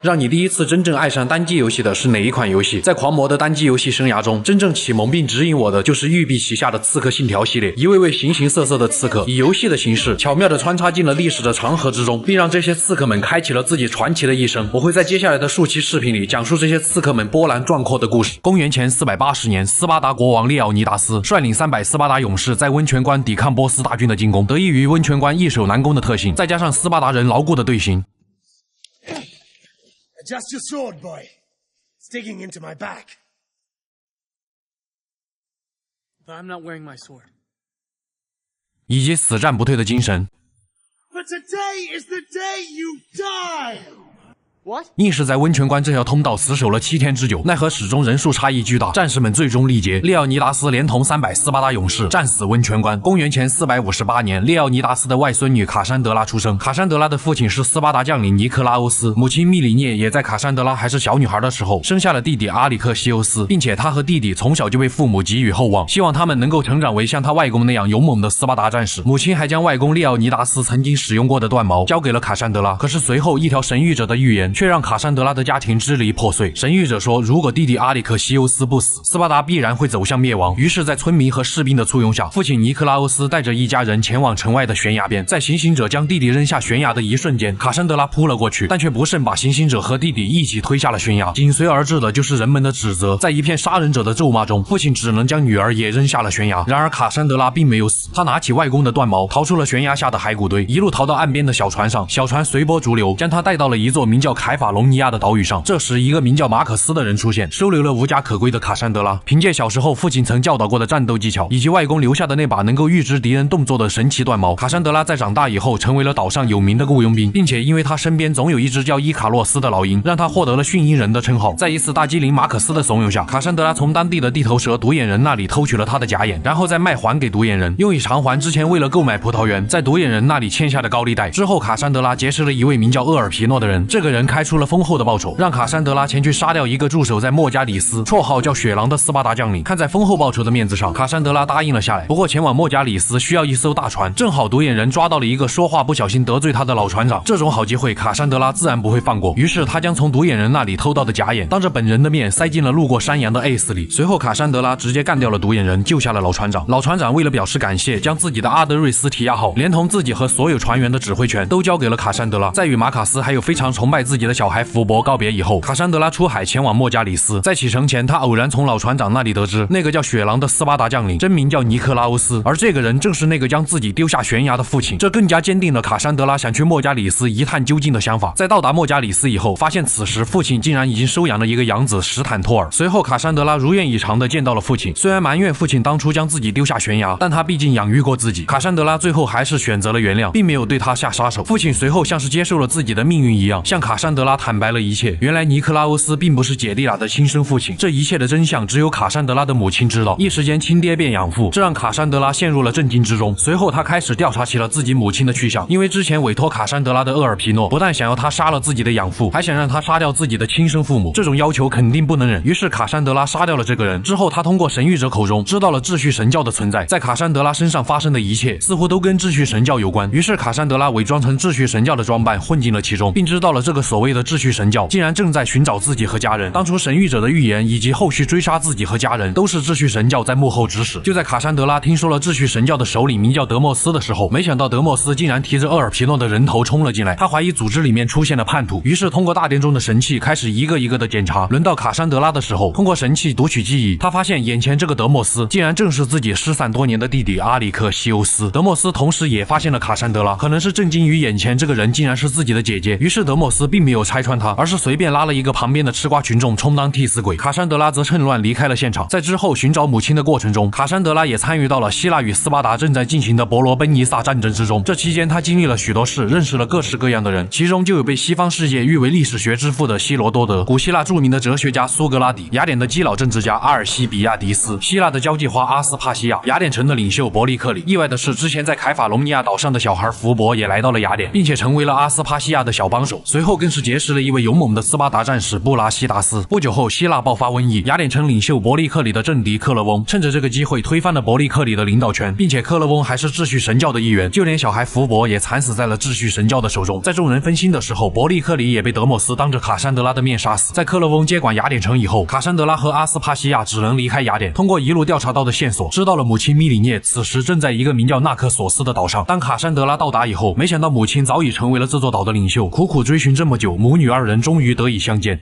让你第一次真正爱上单机游戏的是哪一款游戏？在狂魔的单机游戏生涯中，真正启蒙并指引我的就是育碧旗下的《刺客信条》系列。一位位形形色色的刺客，以游戏的形式巧妙地穿插进了历史的长河之中，并让这些刺客们开启了自己传奇的一生。我会在接下来的数期视频里讲述这些刺客们波澜壮阔的故事。公元前480年，斯巴达国王列奥尼达斯率领300斯巴达勇士在温泉关抵抗波斯大军的进攻。得益于温泉关易守难攻的特性，再加上斯巴达人牢固的队形。 Adjust your sword, boy. It's digging into my back. But I'm not wearing my sword. 以及死战不退的精神。 But today is the day you die! What? 硬是在温泉关这条通道死守了7天之久，奈何始终人数差异巨大，战士们最终力竭。列奥尼达斯连同300斯巴达勇士战死温泉关。公元前458年，列奥尼达斯的外孙女卡珊德拉出生。卡珊德拉的父亲是斯巴达将领尼克拉欧斯，母亲密里涅也在卡珊德拉还是小女孩的时候生下了弟弟阿里克西欧斯，并且他和弟弟从小就被父母给予厚望，希望他们能够成长为像他外公那样勇猛的斯巴达战士。母亲还将外公列奥尼达斯曾经使用过的断矛交给了卡珊德拉，可是随后一条神谕者的预言却让卡珊德拉的家庭支离破碎。神谕者说，如果弟弟阿里克西欧斯不死，斯巴达必然会走向灭亡。于是，在村民和士兵的簇拥下，父亲尼克拉欧斯带着一家人前往城外的悬崖边。在行刑者将弟弟扔下悬崖的一瞬间，卡珊德拉扑了过去，但却不慎把行刑者和弟弟一起推下了悬崖。紧随而至的就是人们的指责。在一片杀人者的咒骂中，父亲只能将女儿也扔下了悬崖。然而卡珊德拉并没有死，他拿起外公的断矛，逃出了悬崖下的骸骨堆，一路逃到岸边的小船上。小船随波逐流，将他带到了一座名叫凯法隆尼亚的岛屿上。这时，一个名叫马可斯的人出现，收留了无家可归的卡珊德拉。凭借小时候父亲曾教导过的战斗技巧，以及外公留下的那把能够预知敌人动作的神奇断矛，卡珊德拉在长大以后成为了岛上有名的雇佣兵，并且因为他身边总有一只叫伊卡洛斯的老鹰，让他获得了驯鹰人的称号。在一次大机灵马可斯的怂恿下，卡珊德拉从当地的地头蛇独眼人那里偷取了他的假眼，然后再卖还给独眼人，用以偿还之前为了购买葡萄园在独眼人那里欠下的高利贷。之后，卡珊德拉结识了一位名叫厄尔皮诺的人，这个人开出了丰厚的报酬，让卡珊德拉前去杀掉一个驻守在莫加里斯绰号叫雪狼的斯巴达将领。看在丰厚报酬的面子上，卡珊德拉答应了下来。不过前往莫加里斯需要一艘大船，正好独眼人抓到了一个说话不小心得罪他的老船长，这种好机会卡珊德拉自然不会放过。于是他将从独眼人那里偷到的假眼当着本人的面塞进了路过山羊的 Ace 里。随后卡珊德拉直接干掉了独眼人，救下了老船长。老船长为了表示感谢，将自己的阿德瑞斯提亚号连同自己和所有船员的指挥权都交给了卡珊德拉。在与马卡斯还有非常崇拜自己的小孩福伯告别以后，卡珊德拉出海前往莫加里斯。在启程前，他偶然从老船长那里得知，那个叫雪狼的斯巴达将领真名叫尼克拉欧斯，而这个人正是那个将自己丢下悬崖的父亲。这更加坚定了卡珊德拉想去莫加里斯一探究竟的想法。在到达莫加里斯以后，发现此时父亲竟然已经收养了一个养子史坦托尔。随后卡珊德拉如愿以偿地见到了父亲，虽然埋怨父亲当初将自己丢下悬崖，但他毕竟养育过自己。卡珊德拉最后还是选择了原谅，并没有对他下杀手。父亲随后像是接受了自己的命运一样，向卡珊德拉坦白了一切。原来尼克拉欧斯并不是姐弟俩的亲生父亲，这一切的真相只有卡珊德拉的母亲知道。一时间亲爹变养父，这让卡珊德拉陷入了震惊之中。随后他开始调查起了自己母亲的去向，因为之前委托卡珊德拉的厄尔皮诺不但想要他杀了自己的养父，还想让他杀掉自己的亲生父母，这种要求肯定不能忍。于是卡珊德拉杀掉了这个人。之后他通过神谕者口中知道了秩序神教的存在，在卡珊德拉身上发生的一切似乎都跟秩序神教有关。于是卡珊德拉伪装成秩序神教的装扮混进了其中，并知道了这个所谓的秩序神教竟然正在寻找自己和家人。当初神谕者的预言以及后续追杀自己和家人都是秩序神教在幕后指使。就在卡珊德拉听说了秩序神教的首领名叫德莫斯的时候，没想到德莫斯竟然提着厄尔皮诺的人头冲了进来。他怀疑组织里面出现了叛徒，于是通过大殿中的神器开始一个一个的检查。轮到卡珊德拉的时候，通过神器读取记忆，他发现眼前这个德莫斯竟然正是自己失散多年的弟弟阿里克西欧斯。德莫斯同时也发现了卡珊德拉，可能是震惊于眼前这个人竟然是自己的姐姐，于是德莫斯并没有拆穿他，而是随便拉了一个旁边的吃瓜群众充当替死鬼。卡珊德拉则趁乱离开了现场。在之后寻找母亲的过程中，卡珊德拉也参与到了希腊与斯巴达正在进行的伯罗奔尼撒战争之中。这期间他经历了许多事，认识了各式各样的人，其中就有被西方世界誉为历史学之父的希罗多德，古希腊著名的哲学家苏格拉底，雅典的基佬政治家阿尔西比亚迪斯，希腊的交际花阿斯帕西亚，雅典城的领袖伯利克里。意外的是，之前在凯法隆尼亚岛上的小孩福伯也来到了雅典，并且成为了阿斯帕西亚的小帮手。随后更是是结识了一位勇猛的斯巴达战士布拉西达斯。不久后，希腊爆发瘟疫，雅典城领袖伯利克里的政敌克勒翁趁着这个机会推翻了伯利克里的领导权，并且克勒翁还是秩序神教的一员，就连小孩福伯也惨死在了秩序神教的手中。在众人分心的时候，伯利克里也被德莫斯当着卡珊德拉的面杀死。在克勒翁接管雅典城以后，卡珊德拉和阿斯帕西亚只能离开雅典，通过一路调查到的线索，知道了母亲米里涅此时正在一个名叫纳克索斯的岛上。当卡珊德拉到达以后，没想到母亲早已成为了这座岛的领袖，苦苦追寻这么久，母女二人终于得以相见。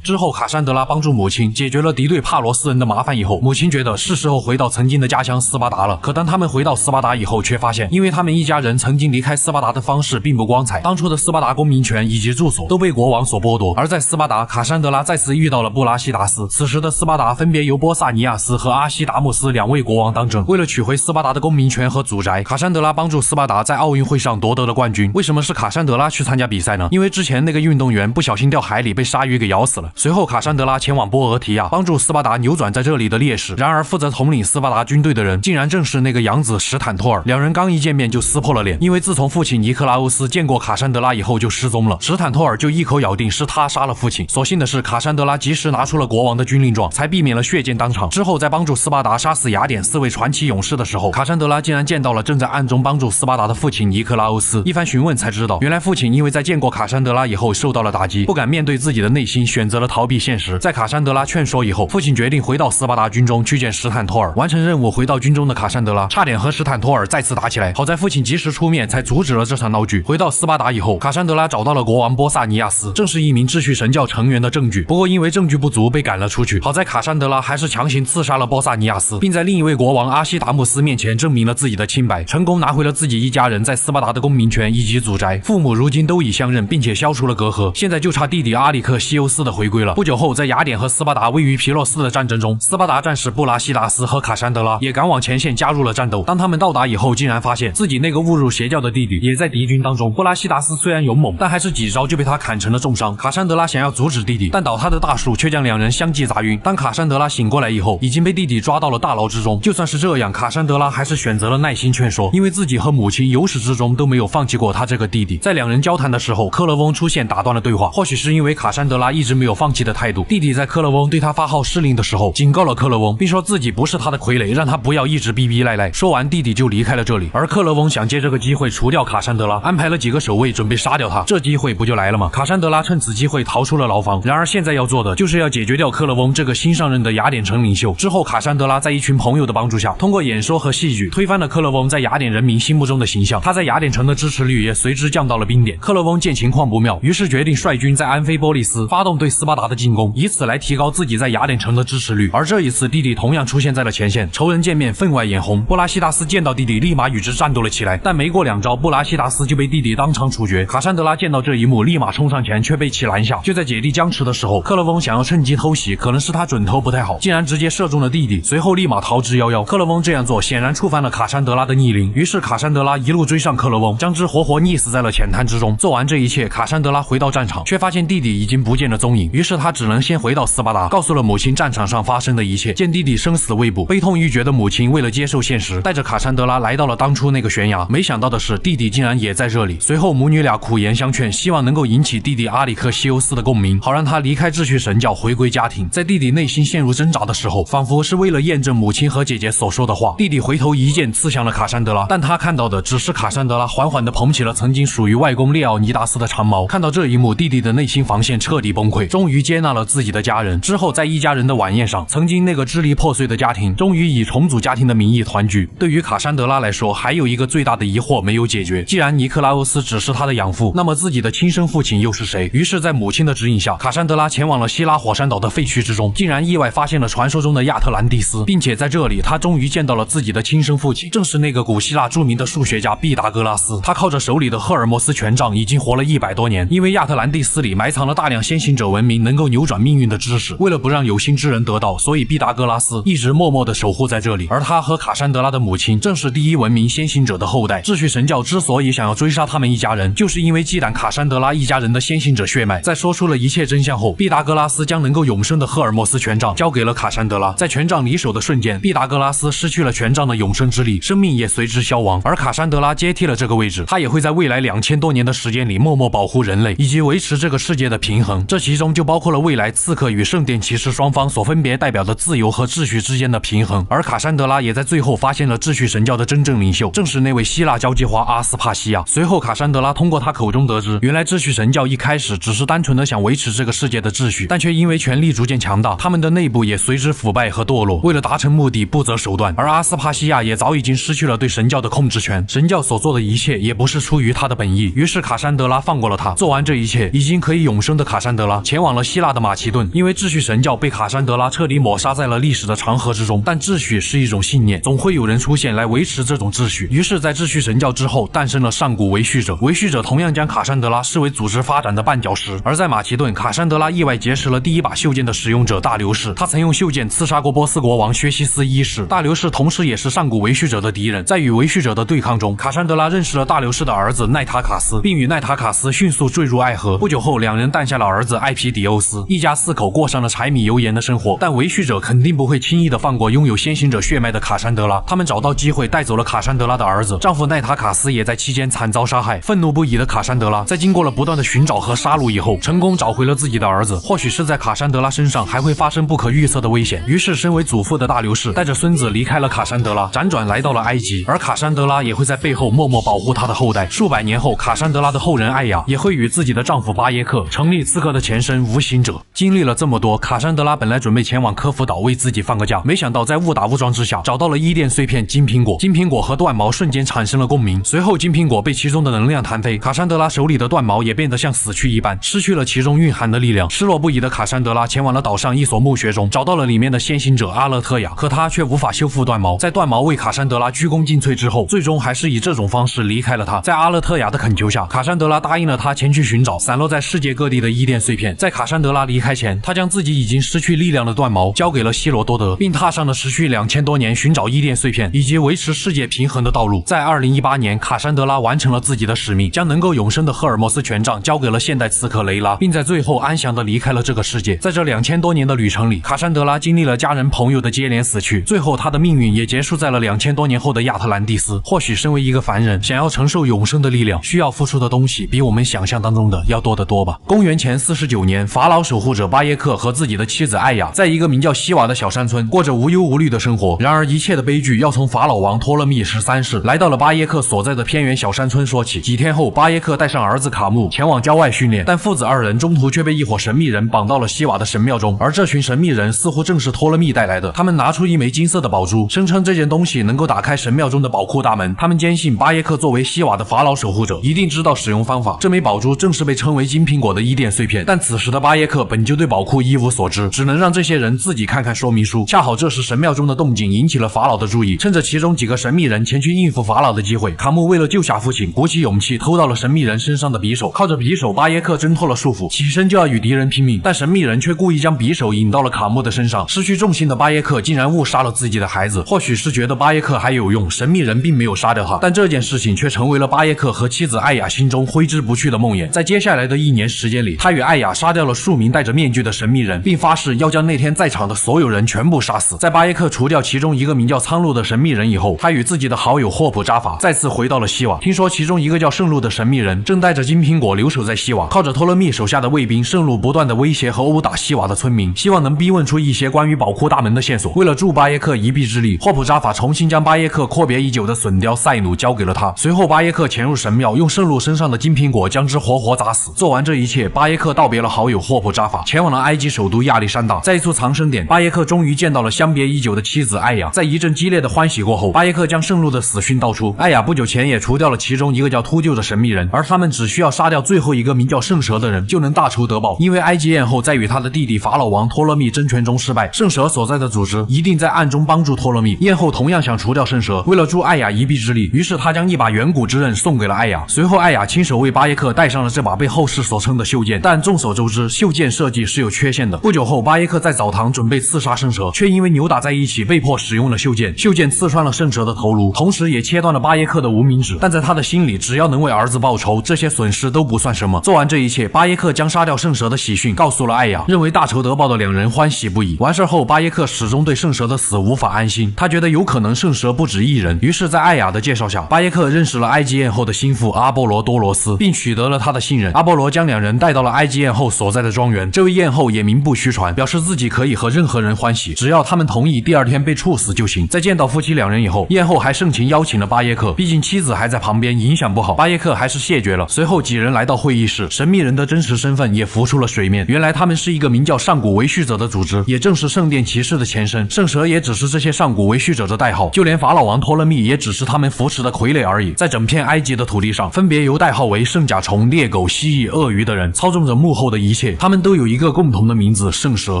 之后，卡珊德拉帮助母亲解决了敌对帕罗斯人的麻烦以后，母亲觉得是时候回到曾经的家乡斯巴达了。可当他们回到斯巴达以后，却发现因为他们一家人曾经离开斯巴达的方式并不光彩，当初的斯巴达公民权以及住所都被国王所剥夺。而在斯巴达，卡珊德拉再次遇到了布拉西达斯。此时的斯巴达分别由波萨尼亚斯和阿西达穆斯两位国王当政。为了取回斯巴达的公民权和祖宅，卡珊德拉帮助斯巴达在奥运会上夺得了冠军。为什么是卡珊德拉去参加比赛呢？因为之前那个运动员不小心掉海里被鲨鱼给咬死了。随后卡珊德拉前往波俄提亚，帮助斯巴达扭转在这里的劣势。然而负责统领斯巴达军队的人竟然正是那个养子史坦托尔。两人刚一见面就撕破了脸，因为自从父亲尼克拉欧斯见过卡珊德拉以后就失踪了，史坦托尔就一口咬定是他杀了父亲。所幸的是，卡珊德拉及时拿出了国王的军令状，才避免了血溅当场。之后在帮助斯巴达杀死雅典4位传奇勇士的时候，卡珊德拉竟然见到了正在暗中帮助斯巴达的父亲尼克拉欧斯。一番询问才知道，原来父亲因为在见过卡珊德拉以后受到了打击，不敢面对自己的内心，选择了逃避现实。在卡珊德拉劝说以后，父亲决定回到斯巴达军中去见史坦托尔。完成任务回到军中的卡珊德拉差点和史坦托尔再次打起来，好在父亲及时出面才阻止了这场闹剧。回到斯巴达以后，卡珊德拉找到了国王波萨尼亚斯，正是一名秩序神教成员的证据，不过因为证据不足被赶了出去。好在卡珊德拉还是强行刺杀了波萨尼亚斯，并在另一位国王阿西达穆斯面前证明了自己的清白，成功拿回了自己一家人在斯巴达的公民权以及祖宅。父母如今都已相认，并且消除了隔阂，现在就差弟弟阿里克西欧斯的回归了。不久后，在雅典和斯巴达位于皮洛斯的战争中，斯巴达战士布拉西达斯和卡珊德拉也赶往前线加入了战斗。当他们到达以后，竟然发现自己那个误入邪教的弟弟也在敌军当中。布拉西达斯虽然勇猛，但还是几招就被他砍成了重伤。卡珊德拉想要阻止弟弟，但倒塌的大树却将两人相继砸晕。当卡珊德拉醒过来以后，已经被弟弟抓到了大牢之中。就算是这样，卡珊德拉还是选择了耐心劝说，因为自己和母亲由始至终都没有放弃过他这个弟弟。在两人交谈的时候，克勒翁出现打断了对话。或许是因为卡珊德拉一直没有放弃的态度，弟弟在克勒翁对他发号施令的时候警告了克勒翁，并说自己不是他的傀儡，让他不要一直逼逼赖赖。说完，弟弟就离开了这里。而克勒翁想借这个机会除掉卡珊德拉，安排了几个守卫准备杀掉他。这机会不就来了吗？卡珊德拉趁此机会逃出了牢房。然而现在要做的就是要解决掉克勒翁这个新上任的雅典城领袖。之后，卡珊德拉在一群朋友的帮助下，通过演说和戏剧推翻了克勒翁在雅典人民心目中的形象。他在雅典城的支持率也随之降到了冰点。克勒翁见情况不妙，于是决定率军在安菲波利斯发动对斯巴达的进攻，以此来提高自己在雅典城的支持率。而这一次，弟弟同样出现在了前线，仇人见面分外眼红。布拉西达斯见到弟弟，立马与之战斗了起来，但没过2招，布拉西达斯就被弟弟当场处决。卡珊德拉见到这一幕，立马冲上前，却被其拦下。就在姐弟僵持的时候，克勒翁想要趁机偷袭，可能是他准头不太好，竟然直接射中了弟弟，随后立马逃之夭夭。克勒翁这样做显然触犯了卡珊德拉的逆鳞，于是卡珊德拉一路追上克勒翁，将之活活溺死在了浅滩之中。做完这一切，卡珊德拉回到战场，却发现弟弟已经不见了踪影，于是他只能先回到斯巴达，告诉了母亲战场上发生的一切。见弟弟生死未卜，悲痛欲绝的母亲为了接受现实，带着卡珊德拉来到了当初那个悬崖。没想到的是，弟弟竟然也在这里。随后母女俩苦言相劝，希望能够引起弟弟阿里克西欧斯的共鸣，好让他离开秩序神教，回归家庭。在弟弟内心陷入挣扎的时候，仿佛是为了验证母亲和姐姐所说的话，弟弟回头一剑刺向了卡珊德拉，但他看到的只是卡珊德拉缓缓地捧起了曾经属于外公列奥尼达斯的长矛。看到这一幕，弟弟的内心防线彻底崩溃，终于接纳了自己的家人。之后在一家人的晚宴上，曾经那个支离破碎的家庭终于以重组家庭的名义团聚。对于卡珊德拉来说，还有一个最大的疑惑没有解决，既然尼克拉欧斯只是他的养父，那么自己的亲生父亲又是谁？于是在母亲的指引下，卡珊德拉前往了希拉火山岛的废墟之中，竟然意外发现了传说中的亚特兰蒂斯，并且在这里他终于见到了自己的亲生父亲，正是那个古希腊著名的数学家毕达哥拉斯。他靠着手里的赫尔墨斯权杖已经活了100多年，因为亚特兰蒂斯里埋藏了大量先行者文明名能够扭转命运的知识。为了不让有心之人得到，所以毕达哥拉斯一直默默地守护在这里。而他和卡珊德拉的母亲正是第一文明先行者的后代。秩序神教之所以想要追杀他们一家人，就是因为忌惮卡珊德拉一家人的先行者血脉。在说出了一切真相后，毕达哥拉斯将能够永生的赫尔墨斯权杖交给了卡珊德拉。在权杖离手的瞬间，毕达哥拉斯失去了权杖的永生之力，生命也随之消亡。而卡珊德拉接替了这个位置，他也会在未来2000多年的时间里默默保护人类，以及维持这个世界的平衡。这其中就包括了未来刺客与圣殿骑士双方所分别代表的自由和秩序之间的平衡。而卡珊德拉也在最后发现了秩序神教的真正领袖，正是那位希腊交际花阿斯帕西亚。随后卡珊德拉通过他口中得知，原来秩序神教一开始只是单纯的想维持这个世界的秩序，但却因为权力逐渐强大，他们的内部也随之腐败和堕落。为了达成目的不择手段，而阿斯帕西亚也早已经失去了对神教的控制权，神教所做的一切也不是出于他的本意。于是卡珊德拉放过了他。做完这一切，已经可以永生的卡珊德拉前往了希腊的马其顿。因为秩序神教被卡珊德拉彻底抹杀在了历史的长河之中，但秩序是一种信念，总会有人出现来维持这种秩序。于是在秩序神教之后诞生了上古维续者，维续者同样将卡珊德拉视为组织发展的绊脚石。而在马其顿，卡珊德拉意外结识了第一把袖剑的使用者大流士，他曾用袖剑刺杀过波斯国王薛西斯一世。大流士同时也是上古维续者的敌人。在与维续者的对抗中，卡珊德拉认识了大流士的儿子奈塔卡斯，并与奈塔卡斯迅速坠入爱河。不久后，两人诞下了儿子艾皮迪欧斯，一家4口过上了柴米油盐的生活。但维续者肯定不会轻易的放过拥有先行者血脉的卡珊德拉，他们找到机会带走了卡珊德拉的儿子，丈夫奈塔卡斯也在期间惨遭杀害。愤怒不已的卡珊德拉在经过了不断的寻找和杀戮以后，成功找回了自己的儿子。或许是在卡珊德拉身上还会发生不可预测的危险，于是身为祖父的大流士带着孙子离开了卡珊德拉，辗转来到了埃及。而卡珊德拉也会在背后默默保护他的后代。数百年后，卡珊德拉的后人艾雅也会与自己的丈夫巴耶克成立刺客的前身无形者。经历了这么多，卡珊德拉本来准备前往科孚岛为自己放个假，没想到在误打误撞之下找到了伊甸碎片金苹果，金苹果和断毛瞬间产生了共鸣。随后金苹果被其中的能量弹飞，卡珊德拉手里的断毛也变得像死去一般，失去了其中蕴含的力量。失落不已的卡珊德拉前往了岛上一所墓穴中，找到了里面的先行者阿勒特雅，可他却无法修复断毛。在断毛为卡珊德拉鞠躬尽瘁之后，最终还是以这种方式离开了他。在阿勒特雅的恳求下，卡珊德拉答应了他前去寻找散落在世界各地的伊甸碎片。在卡珊德拉离开前，他将自己已经失去力量的断毛交给了希罗多德，并踏上了持续2000多年寻找伊甸碎片以及维持世界平衡的道路。在2018年，卡珊德拉完成了自己的使命，将能够永生的赫尔墨斯权杖交给了现代刺客雷拉，并在最后安详地离开了这个世界。在这2000多年的旅程里，卡珊德拉经历了家人朋友的接连死去，最后他的命运也结束在了2000多年后的亚特兰蒂斯。或许身为一个凡人，想要承受永生的力量，需要付出的东西比我们想象当中的要多得多吧。公元前49年，法老守护者巴耶克和自己的妻子艾雅在一个名叫西瓦的小山村过着无忧无虑的生活。然而一切的悲剧要从法老王托勒密13世来到了巴耶克所在的偏远小山村说起。几天后，巴耶克带上儿子卡木前往郊外训练，但父子二人中途却被一伙神秘人绑到了西瓦的神庙中，而这群神秘人似乎正是托勒密带来的。他们拿出一枚金色的宝珠，声称这件东西能够打开神庙中的宝库大门。他们坚信巴耶克作为西瓦的法老守护者，一定知道使用方法。这枚宝珠正是被称为金苹果的伊甸碎片，但此时的巴耶克本就对宝库一无所知，只能让这些人自己看看说明书。恰好这时神庙中的动静引起了法老的注意，趁着其中几个神秘人前去应付法老的机会，卡木为了救下父亲，鼓起勇气偷到了神秘人身上的匕首。靠着匕首，巴耶克挣脱了束缚，起身就要与敌人拼命，但神秘人却故意将匕首引到了卡木的身上。失去重心的巴耶克竟然误杀了自己的孩子。或许是觉得巴耶克还有用，神秘人并没有杀掉他，但这件事情却成为了巴耶克和妻子艾雅心中挥之不去的梦魇。在接下来的1年时间里，他与艾雅杀掉了数名戴着面具的神秘人，并发誓要将那天在场的所有人全部杀死。在巴耶克除掉其中一个名叫苍鹭的神秘人以后，他与自己的好友霍普扎法再次回到了西瓦。听说其中一个叫圣路的神秘人正带着金苹果留守在西瓦，靠着托勒密手下的卫兵，圣路不断的威胁和殴打西瓦的村民，希望能逼问出一些关于宝库大门的线索。为了助巴耶克一臂之力，霍普扎法重新将巴耶克阔别已久的笋雕塞努交给了他。随后巴耶克潜入神庙，用圣路身上的金苹果将之活活砸死。做完这一切，巴耶克道别了好友霍普扎法，前往了埃及首都亚历山大。在一处藏身点，巴耶克终于见到了相别已久的妻子艾雅。在一阵激烈的欢喜过后，巴耶克将圣路的死讯道出。艾雅不久前也除掉了其中一个叫秃鹫的神秘人，而他们只需要杀掉最后一个名叫圣蛇的人，就能大仇得报。因为埃及艳后在与他的弟弟法老王托勒密争权中失败，圣蛇所在的组织一定在暗中帮助托勒密。艳后同样想除掉圣蛇，为了助艾雅一臂之力，于是他将一把远古之刃送给了艾雅。随后艾雅亲手为巴耶克戴上了这把被后世所称的袖剑。但众所周知，知袖剑设计是有缺陷的。不久后，巴耶克在澡堂准备刺杀圣蛇，却因为扭打在一起被迫使用了袖剑，袖剑刺穿了圣蛇的头颅，同时也切断了巴耶克的无名指。但在他的心里，只要能为儿子报仇，这些损失都不算什么。做完这一切，巴耶克将杀掉圣蛇的喜讯告诉了艾雅，认为大仇得报的两人欢喜不已。完事后，巴耶克始终对圣蛇的死无法安心，他觉得有可能圣蛇不止一人。于是，在艾雅的介绍下，巴耶克认识了埃及艳后的心腹阿波罗多罗斯，并取得了他的信任。阿波罗将两人带到了埃及艳后所在的庄园。这位艳后也名不虚传，表示自己可以和任何人欢喜，只要他们同意第二天被处死就行。在见到夫妻两人以后，艳后还盛情邀请了巴耶克，毕竟妻子还在旁边，影响不好。巴耶克还是谢绝了。随后几人来到会议室，神秘人的真实身份也浮出了水面。原来他们是一个名叫上古维续者的组织，也正是圣殿骑士的前身。圣蛇也只是这些上古维续者的代号，就连法老王托勒密也只是他们扶持的傀儡而已。在整片埃及的土地上，分别由代号为圣甲虫、猎狗、蜥蜴、鳄鱼的人操纵着幕后的一切。他们都有一个共同的名字——圣蛇。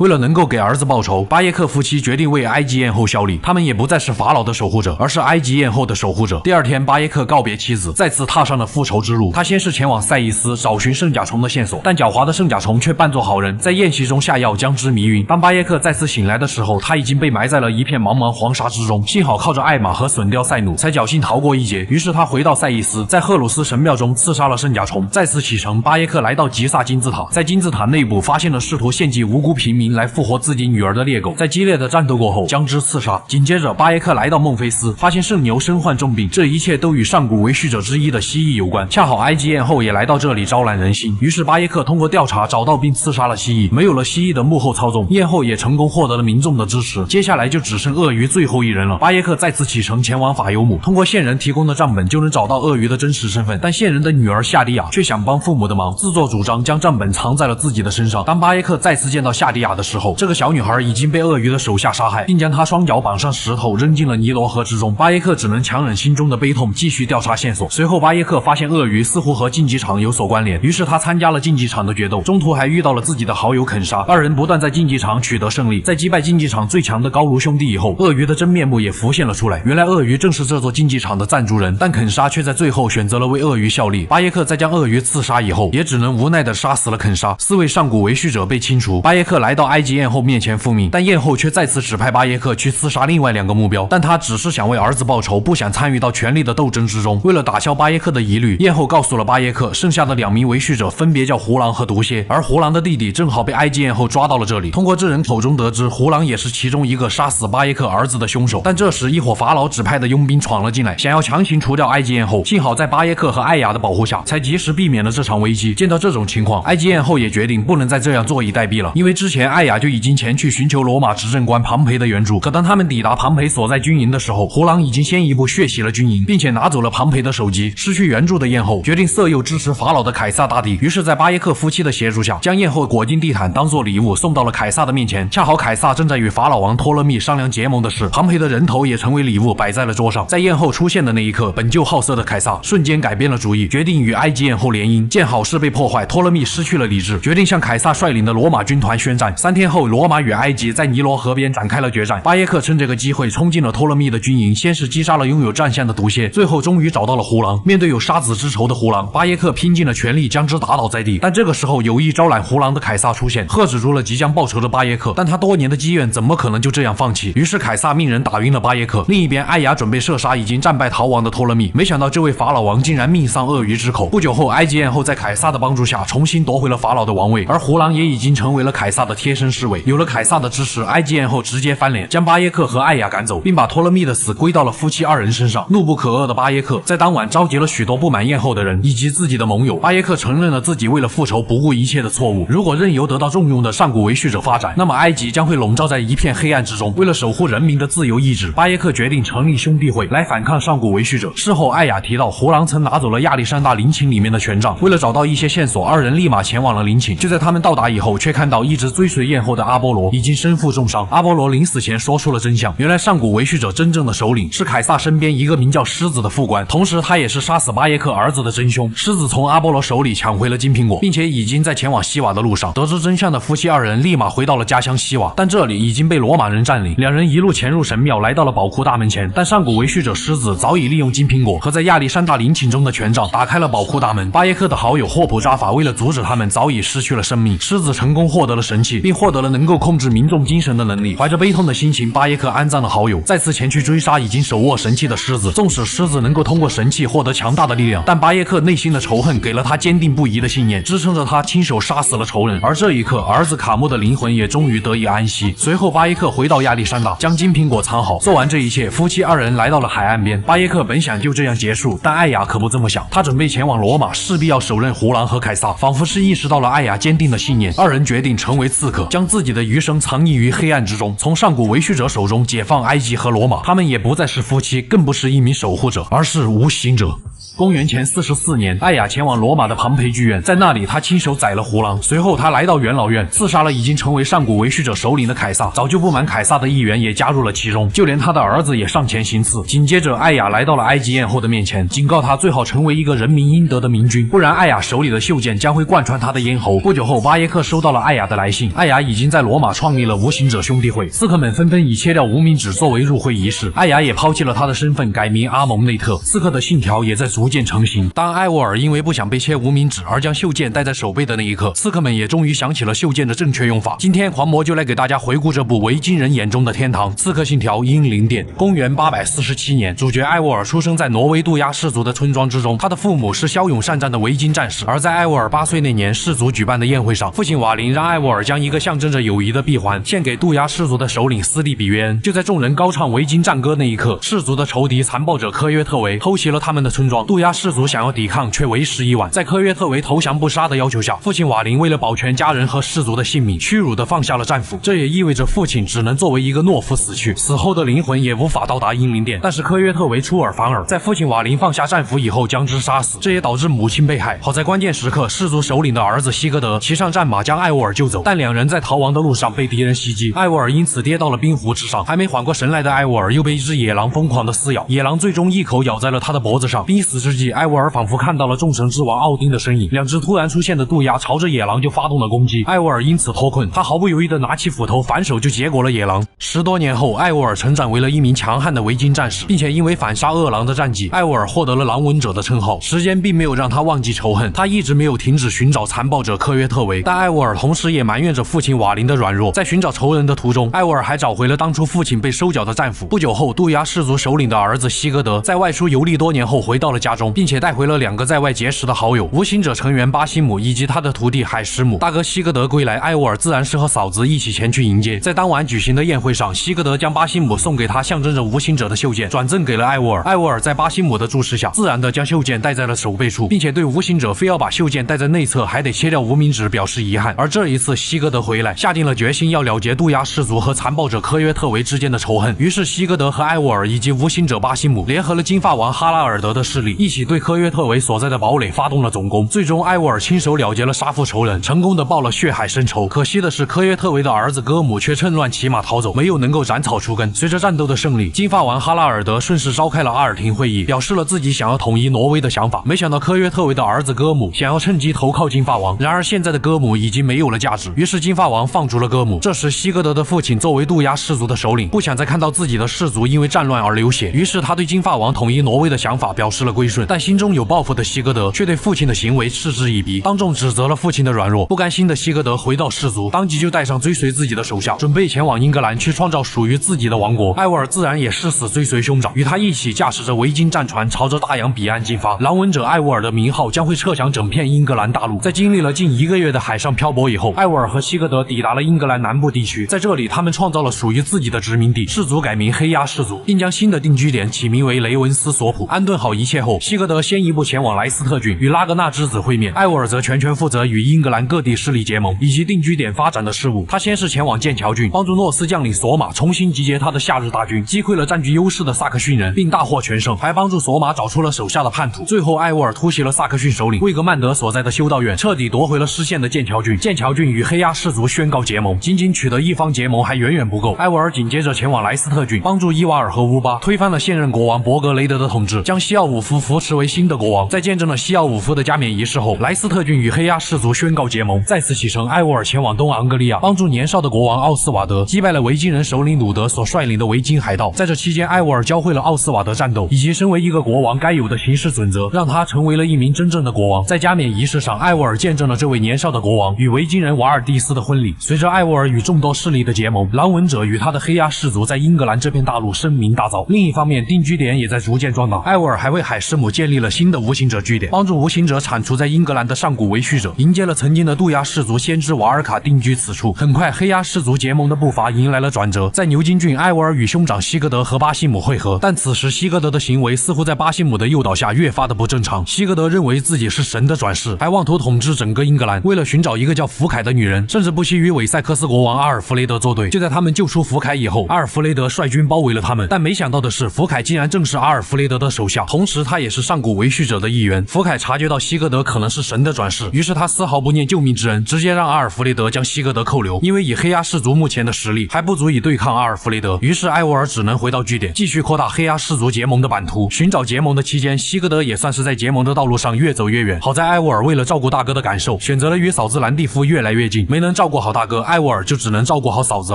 为了能够给儿子报仇，巴耶克夫妻决定为埃及艳后效力。他们也不再是法老的守护者，而是埃及艳后的守护者。第二天，巴耶克告别妻子，再次踏上了复仇之路。他先是前往塞伊斯找寻圣甲虫的线索，但狡猾的圣甲虫却扮作好人，在宴席中下药将之迷晕。当巴耶克再次醒来的时候，他已经被埋在了一片茫茫黄沙之中。幸好靠着艾玛和损雕塞努，才侥幸逃过一劫。于是他回到塞伊斯，在赫鲁斯神庙中刺杀了圣甲虫。再次启程，巴耶克来到吉萨金字塔，在金字塔内部发现了试图献祭无辜平民来复活自己女儿的猎狗，在激烈的战斗过后将之刺杀。紧接着，巴耶克来到孟菲斯，发现圣牛身患重病，这一切都与上古维续者之一的蜥蜴有关。恰好埃及艳后也来到这里招揽人心，于是巴耶克通过调查找到并刺杀了蜥蜴。没有了蜥蜴的幕后操纵，艳后也成功获得了民众的支持。接下来就只剩鳄鱼最后一人了。巴耶克再次启程前往法尤姆，通过线人提供的账本就能找到鳄鱼的真实身份，但线人的女儿夏迪亚却想帮父母的忙，自作主张将账本藏在了自己的身上。当巴耶克再次见到夏迪亚的时候，这个小女孩已经被鳄鱼的手下杀害，并将她双脚绑上石头扔进了尼罗河之中。巴耶克只能强忍心中的悲痛，继续调查线索。随后巴耶克发现鳄鱼似乎和竞技场有所关联，于是他参加了竞技场的决斗，中途还遇到了自己的好友肯莎，二人不断在竞技场取得胜利。在击败竞技场最强的高卢兄弟以后，鳄鱼的真面目也浮现了出来。原来鳄鱼正是这座竞技场的赞助人，但肯莎却在最后选择了为鳄鱼效力。巴耶克在将鳄鱼刺杀以后，也只能无奈地杀死了肯莎。4位上古维续者被清除，巴耶克来到埃及艳后面前复命，但艳后却再次指派巴耶克去刺杀另外2个目标，但他只是想为儿子报仇，不想参与到权力的斗争之中。为了打消巴耶克的疑虑，艳后告诉了巴耶克，剩下的2名维续者分别叫胡狼和毒蝎，而胡狼的弟弟正好被埃及艳后抓到了这里。通过这人口中得知，胡狼也是其中一个杀死巴耶克儿子的凶手。但这时，一伙法老指派的佣兵闯了进来，想要强行除掉埃及艳后。幸好在巴耶克和艾雅的保护下，才及时避免了这场危机。见到这种情况，埃及艳后也决定不能再这样坐以待毙了，因为之前艾雅就已经前去寻求罗马执政官庞培的援助。可当他们抵达庞培所在军营的时候，胡狼已经先一步血洗了军营，并且拿走了庞培的首级。失去援助的艳后决定色诱支持法老的凯撒大帝，于是，在巴耶克夫妻的协助下，将艳后裹进地毯当做礼物送到了凯撒的面前。恰好凯撒正在与法老王托勒密商量结盟的事，庞培的人头也成为礼物摆在了桌上。在艳后出现的那一刻，本就好色的凯撒瞬间改变了主意，决定与埃及艳后联姻。见好事被破坏，托勒密失去了理智，决定向凯撒率领的罗马军团宣战。3天后，罗马与埃及在尼罗河边展开了决战。巴耶克趁这个机会冲进了托勒密的军营，先是击杀了拥有战象的毒蝎，最后终于找到了胡狼。面对有杀子之仇的胡狼，巴耶克拼尽了全力将之打倒在地。但这个时候，有意招揽胡狼的凯撒出现，喝止住了即将报仇的巴耶克。但他多年的积怨怎么可能就这样放弃？于是凯撒命人打晕了巴耶克。另一边，艾雅准备射杀已经战败逃亡的托勒密，没想到这位法老王竟然命丧鳄鱼之口。不久后，埃及艳后在凯撒的帮助下重新夺回了法老的王位，而胡狼也已经成为了凯撒的贴身侍卫。有了凯撒的支持，埃及艳后直接翻脸，将巴耶克和艾雅赶走，并把托勒密的死归到了夫妻2人身上。怒不可遏的巴耶克在当晚召集了许多不满艳后的人以及自己的盟友。巴耶克承认了自己为了复仇不顾一切的错误。如果任由得到重用的上古维续者发展，那么埃及将会笼罩在一片黑暗之中。为了守护人民的自由意志，巴耶克决定成立兄弟会来反抗上古维续者。事后，艾雅提到胡狼曾拿走了亚历山大陵寝里面的权杖。为了找到一些线索，2人立马前往了陵寝。就在他们到达以后，却看到一直追随艳后的阿波罗已经身负重伤。阿波罗临死前说出了真相，原来上古维续者真正的首领是凯撒身边一个名叫狮子的副官，同时他也是杀死巴耶克儿子的真凶。狮子从阿波罗手里抢回了金苹果，并且已经在前往西瓦的路上。得知真相的夫妻2人立马回到了家乡西瓦，但这里已经被罗马人占领。2人一路潜入神庙，来到了宝库大门前，但上古维续者狮子早已利用金苹果和在亚历山大陵寝中的权杖打开了宝库大门。巴耶克的好友霍普扎法为了阻止他们，早已失去了生命。狮子成功获得了神器，并获得了能够控制民众精神的能力。怀着悲痛的心情，巴耶克安葬了好友，再次前去追杀已经手握神器的狮子。纵使狮子能够通过神器获得强大的力量，但巴耶克内心的仇恨给了他坚定不移的信念，支撑着他亲手杀死了仇人。而这一刻，儿子卡莫的灵魂也终于得以安息。随后，巴耶克回到亚历山大，将金苹果藏好。做完这一切，夫妻二人来到了海岸边。巴耶克本想就这样结束，但艾雅可不这么想，他准备前往罗马，势必要手刃胡狼和凯撒。仿佛是意识到了艾雅坚定的信念，二人决定成为刺客，将自己的余生藏匿于黑暗之中，从上古维续者手中解放埃及和罗马。他们也不再是夫妻，更不是一名守护者，而是无形者。公元前44年，艾雅前往罗马的庞培剧院，在那里他亲手宰了胡狼。随后他来到元老院，刺杀了已经成为上古维续者首领的凯撒。早就不满凯撒的议员也加入了其中，就连他的儿子也上前行刺。紧接着，艾雅来到了埃及艳后的面前，警告他最好成为一个人民应得的明君，不然艾雅手里的袖剑将会贯穿他的咽喉。不久后，巴耶克收到了艾雅的来信，艾雅已经在罗马创立了无形者兄弟会，刺客们纷纷以切掉无名指作为入会仪式。艾雅也抛弃了他的身份，改名阿蒙内特。刺客的信条也在逐渐成型。当艾沃尔因为不想被切无名指而将袖剑戴在手背的那一刻，刺客们也终于想起了袖剑的正确用法。今天狂魔就来给大家回顾这部维京人眼中的天堂——刺客信条：英灵殿。公元847年，主角艾沃尔出生在挪威杜亚氏族的村庄之中，他的父母是骁勇善战的维京战士。而在艾沃尔8岁那年，氏族举办的宴会上，父亲瓦林让艾沃尔将一个象征着友谊的臂环献给杜亚氏族的首领斯蒂比约恩。就在众人高唱维京战歌那一刻，氏族的仇敌残暴者科约特维偷袭了他们的村庄，杜亚氏族想要抵抗，却为时已晚。在科约特维投降不杀的要求下，父亲瓦林为了保全家人和氏族的性命，屈辱地放下了战斧。这也意味着父亲只能作为一个懦夫死去，死后的灵魂也无法到达英灵殿。但是科约特维出尔反尔，在父亲瓦林放下战斧以后将之杀死，这也导致母亲被害。好在关键时刻，氏族首领的儿子西格德骑上战马将艾沃尔救走，但两人在逃亡的路上被敌人袭击，艾沃尔因此跌到了冰湖之上。还没缓过神来的艾沃尔又被一只野狼疯狂地撕咬，野狼最终一口咬在了他的脖子上。濒死之际，艾沃尔仿佛看到了众神之王奥丁的身影，两只突然出现的渡鸦朝着野狼就发动了攻击。艾沃尔因此脱困，他毫不犹豫地拿起斧头反手就结果了野狼。10多年后，艾沃尔成长为了一名强悍的维京战士，并且因为反杀恶狼的战绩，艾沃尔获得了狼纹者的称号。时间并没有让他忘记仇恨，他一直没有停止寻找残暴者科约特维。但艾沃尔同时也埋怨着父亲瓦林的软弱，在寻找仇人的途中，艾沃尔还找回了当初父亲被收缴的战斧。不久后，杜亚氏族首领的儿子西格德在外出游历多年后回到了家中，并且带回了2个在外结识的好友，无形者成员巴西姆以及他的徒弟海什姆。大哥西格德归来，艾沃尔自然是和嫂子一起前去迎接。在当晚举行的宴会上，西格德将巴西姆送给他象征着无形者的袖剑转赠给了艾沃尔。艾沃尔在巴西姆的注视下，自然的将袖剑戴在了手背处，并且对无形者非要把袖剑戴在内侧还得切掉无名指表示遗憾。而这一次西格德回来，下定了决心要了结杜亚氏族和残暴者科约特维之间的仇恨。于是西格德和艾沃尔以及无形者巴西姆联合了金发王哈拉尔德的势力，一起对科约特维所在的堡垒发动了总攻。最终艾沃尔亲手了结了杀父仇人，成功的报了血海深仇。可惜的是，科约特维的儿子哥姆却趁乱骑马逃走，没有能够斩草除根。随着战斗的胜利，金发王哈拉尔德顺势召开了阿尔廷会议，表示了自己想要统一挪威的想法。没想到科约特维的儿子哥姆想要趁机投靠金发王，然而现在的哥姆已经没有了价值，于是金发王放逐了哥姆。这时西格德的父亲作为杜亚氏族的首领，不想再看到自己的氏族因为战乱而流血，于是他对金发王统一挪威的想法表示了归顺。但心中有抱负的西格德却对父亲的行为嗤之以鼻，当众指责了父亲的软弱。不甘心的西格德回到氏族，当即就带上追随自己的手下，准备前往英格兰去创造属于自己的王国。艾沃尔自然也誓死追随兄长，与他一起驾驶着维京战船朝着大洋彼岸进发。狼纹者艾沃尔的名号将会彻响整片英格兰大陆。在经历了近1个月的海上漂泊以后，艾沃尔和西格德抵达了英格兰南部地区，在这里他们创造了属于自己的殖民地，氏族改名黑鸦氏族，并将新的定居点起名为雷文斯索普。安顿好一切后，西格德先一步前往莱斯特郡与拉格纳之子会面，艾沃尔则全权负责与英格兰各地势力结盟以及定居点发展的事务。他先是前往剑桥郡，帮助诺斯将领索马重新集结他的夏日大军，击溃了占据优势的萨克逊人，并大获全胜，还帮助索马找出了手下的叛徒。最后，艾沃尔突袭了萨克逊首领魏格曼德所在的修道院，彻底夺回了失陷的剑桥郡。剑桥郡与黑鸦氏族宣告结盟，仅仅取得一方结盟还远远不够。艾沃尔紧接着前往莱斯特郡，帮助伊瓦尔和乌巴推翻了现任国王伯格雷德的统治，将西奥伍夫扶持为新的国王。在见证了西奥伍夫的加冕仪式后，莱斯特郡与黑鸭氏族宣告结盟，再次启程。艾沃尔前往东昂格利亚，帮助年少的国王奥斯瓦德击败了维京人首领鲁德所率领的维京海盗。在这期间，艾沃尔教会了奥斯瓦德战斗以及身为一个国王该有的行事准则，让他成为了一名真正的国王。在加冕仪式上，艾沃尔见证了这位年少的国王与维京人瓦尔蒂斯的婚礼。随着艾沃尔与众多势力的结盟，狼纹者与他的黑鸭氏族在英格兰这片大陆声名大噪。另一方面，定居点也在逐渐壮大。艾沃尔还为海狮姆建立了新的无形者据点，帮助无形者铲除在英格兰的上古维续者，迎接了曾经的杜亚氏族先知瓦尔卡定居此处。很快，黑鸭氏族结盟的步伐迎来了转折。在牛津郡，艾沃尔与兄长西格德和巴西姆会合，但此时西格德的行为似乎在巴西姆的诱导下越发的不正常。西格德认为自己是神的转世，还妄图统治整个英格兰。为了寻找一个叫福凯的女人，甚至不惜与韦塞克斯国王阿尔弗雷德作对。就在他们救出福凯以后，阿尔弗雷德率军包围了他们，但没想到的是，福凯竟然正是阿尔弗雷德的手下，同时他也是上古维续者的一员。福凯察觉到西格德可能是神的转世，于是他丝毫不念救命之恩，直接让阿尔弗雷德将西格德扣留。因为以黑鸭氏族目前的实力还不足以对抗阿尔弗雷德，于是艾沃尔只能回到据点，继续扩大黑鸭氏族结盟的版图。寻找结盟的期间，西格德也算是在结盟的道路上越走越远。好在艾沃尔为了照顾大哥的感受，选择了与嫂子兰蒂夫越来越近。没能照顾好大哥，艾沃尔就只能照顾好嫂子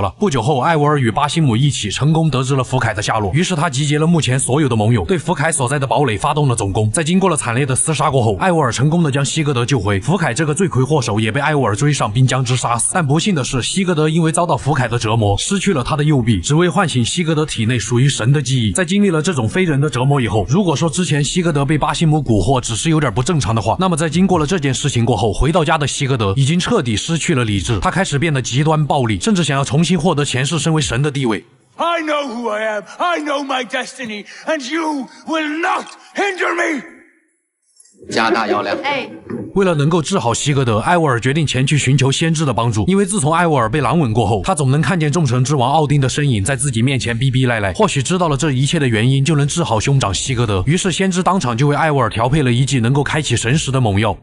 了。不久后，艾沃尔与巴西姆一起成功得知了福凯的下落，于是他集结了目前所有的盟友，对福凯所在的堡垒发动了总攻。在经过了惨烈的厮杀过后，艾沃尔成功的将西格德救回，福凯这个罪魁祸首也被艾沃尔追上并将之杀死。但不幸的是，西格德因为遭到福凯的折磨，失去了他的右臂，只为唤醒西格德体内属于神的记忆。在经历了这种非人的折磨以后，如果说之前西格德被巴西姆蛊惑只是有点不正常的话，那么在经过了这件事情过后，回到家的西格德已经彻底失去了理智，他开始变得极端暴力，甚至想要重新获得前世身为神的地位。I know who I am. I know my destiny. And you will not hinder me. 加大药量。为了能够治好西格德，艾沃尔决定前去寻求先知的帮助。因为自从艾沃尔被狼吻过后，他总能看见众神之王奥丁的身影在自己面前逼逼赖赖。或许知道了这一切的原因，就能治好兄长西格德。于是先知当场就为艾沃尔调配了一剂能够开启神识的猛药。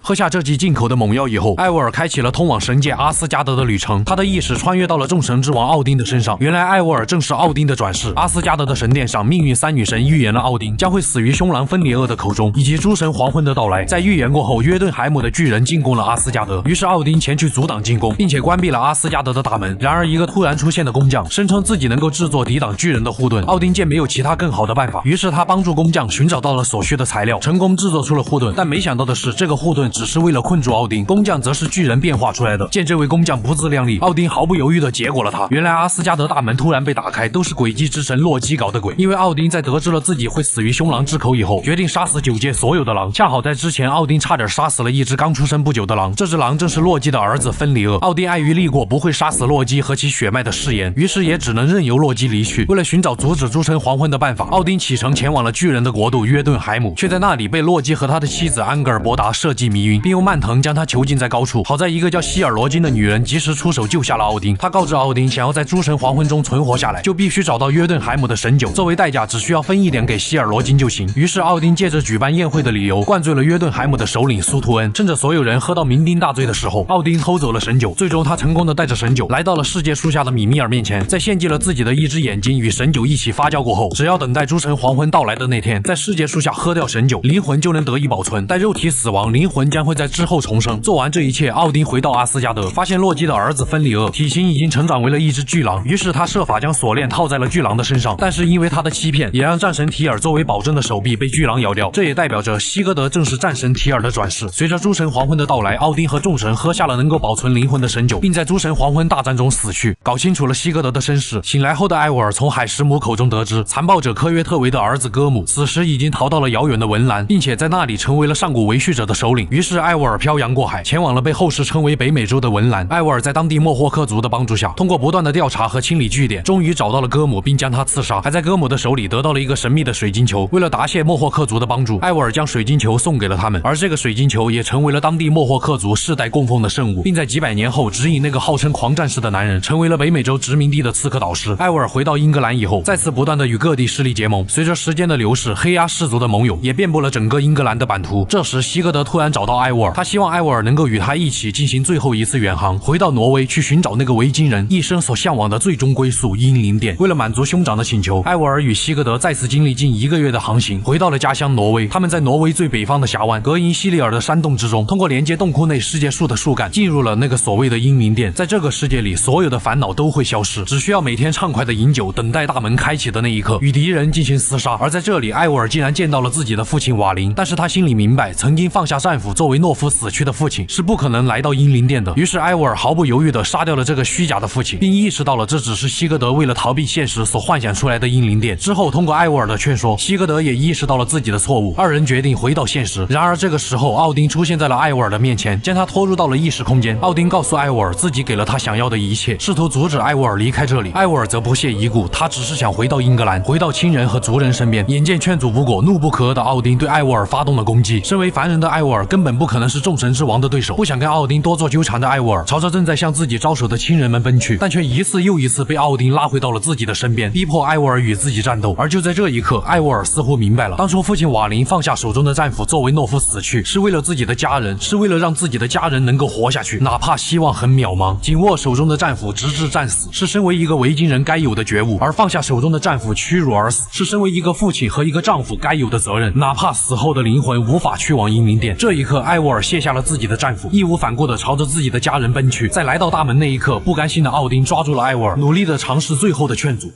喝下这剂进口的猛药以后，艾沃尔开启了通往神界阿斯加德的旅程。他的意识穿越到了众神之王奥丁的身上。原来艾沃尔正是奥丁的转世。阿斯加德的神殿上，命运三女神预言了奥丁将会死于凶狼芬里厄的口中，以及诸神黄昏的到来。在预言过后，约顿海姆的巨人进攻了阿斯加德，于是奥丁前去阻挡进攻，并且关闭了阿斯加德的大门。然而一个突然出现的工匠声称自己能够制作抵挡巨人的护盾。奥丁见没有其他更好的办法，于是他帮助工匠寻找到了所需的材料，成功制作出了护盾。但没想到的是，这个护盾只是为了困住奥丁，工匠则是巨人变化出来的。见这位工匠不自量力，奥丁毫不犹豫地结果了他。原来阿斯加德大门突然被打开，都是诡计之神洛基搞的鬼。因为奥丁在得知了自己会死于凶狼之口以后，决定杀死9界所有的狼。恰好在之前，奥丁差点杀死了一只刚出生不久的狼，这只狼正是洛基的儿子芬里厄。奥丁碍于立过不会杀死洛基和其血脉的誓言，于是也只能任由洛基离去。为了寻找阻止诸神黄昏的办法，奥丁启程前往了巨人的国度约顿海姆，却在那里被洛基和他的妻子安格尔伯达设计迷晕，并用蔓藤将他囚禁在高处。好在一个叫希尔罗金的女人及时出手救下了奥丁。她告知奥丁，想要在诸神黄昏中存活下来，就必须找到约顿海姆的神酒，作为代价只需要分一点给希尔罗金就行。于是奥丁借着举办宴会的理由，灌醉了约顿海姆的首领苏图恩。趁着所有人喝到酩酊大醉的时候，奥丁偷走了神酒。最终他成功的带着神酒来到了世界树下的米米尔面前，在献祭了自己的一只眼睛与神酒一起发酵过后，只要等待诸神黄昏到来的那天，在世界树下喝掉神酒，灵魂就能得以保存。待肉体死亡，灵魂将会在之后重生。做完这一切，奥丁回到阿斯加德，发现洛基的儿子芬里厄体型已经成长为了一只巨狼，于是他设法将锁链套在了巨狼的身上，但是因为他的欺骗，也让战神提尔作为保证的手臂被巨狼咬掉。这也代表着西格德正是战神提尔的转世。随着诸神黄昏的到来，奥丁和众神喝下了能够保存灵魂的神酒，并在诸神黄昏大战中死去。搞清楚了西格德的身世，醒来后的艾沃尔从海什姆口中得知，残暴者科约特维的儿子戈姆此时已经逃到了遥远的文兰，并且在那里成为了上古维续者的首领。于是艾沃尔漂洋过海，前往了被后世称为北美洲的文兰。艾沃尔在当地莫霍克族的帮助下，通过不断的调查和清理据点，终于找到了戈姆，并将他刺杀，还在戈姆的手里得到了一个神秘的水晶球。为了答谢莫霍克族的帮助，艾沃尔将水晶球送给了他们，而这个水晶球也成为了当地莫霍克族世代供奉的圣物，并在几百年后指引那个号称狂战士的男人，成为了北美洲殖民地的刺客导师。艾沃尔回到英格兰以后，再次不断的与各地势力结盟。随着时间的流逝，黑鸭氏族的盟友也遍布了整个英格兰的版图。这时西格德突然找到到艾沃尔，他希望艾沃尔能够与他一起进行最后一次远航，回到挪威去寻找那个维京人一生所向往的最终归宿——英灵殿。为了满足兄长的请求，艾沃尔与西格德再次经历近1个月的航行，回到了家乡挪威。他们在挪威最北方的峡湾，隔音西里尔的山洞之中，通过连接洞窟内世界树的树干，进入了那个所谓的英灵殿。在这个世界里，所有的烦恼都会消失，只需要每天畅快的饮酒，等待大门开启的那一刻，与敌人进行厮杀。而在这里，艾沃尔竟然见到了自己的父亲瓦林，但是他心里明白，曾经放下战斧作为懦夫死去的父亲是不可能来到英灵殿的。于是艾沃尔毫不犹豫地杀掉了这个虚假的父亲，并意识到了这只是西格德为了逃避现实所幻想出来的英灵殿。之后，通过艾沃尔的劝说，西格德也意识到了自己的错误，二人决定回到现实。然而这个时候，奥丁出现在了艾沃尔的面前，将他拖入到了异时空间。奥丁告诉艾沃尔，自己给了他想要的一切，试图阻止艾沃尔离开这里。艾沃尔则不屑一顾，他只是想回到英格兰，回到亲人和族人身边。眼见劝阻无果，怒不可遏的奥丁对艾沃尔发动了攻击。身为凡人的艾沃尔根本不可能是众神之王的对手，不想跟奥丁多做纠缠的艾沃尔朝着正在向自己招手的亲人们奔去，但却一次又一次被奥丁拉回到了自己的身边，逼迫艾沃尔与自己战斗。而就在这一刻，艾沃尔似乎明白了，当初父亲瓦林放下手中的战斧，作为懦夫死去，是为了自己的家人，是为了让自己的家人能够活下去，哪怕希望很渺茫。紧握手中的战斧直至战死，是身为一个维京人该有的觉悟；而放下手中的战斧屈辱而死，是身为一个父亲和一个丈夫该有的责任，哪怕死后的灵魂无法去往英灵殿。这一刻，艾沃尔卸下了自己的战斧，义无反顾地朝着自己的家人奔去。在来到大门那一刻，不甘心的奥丁抓住了艾沃尔，努力地尝试最后的劝阻。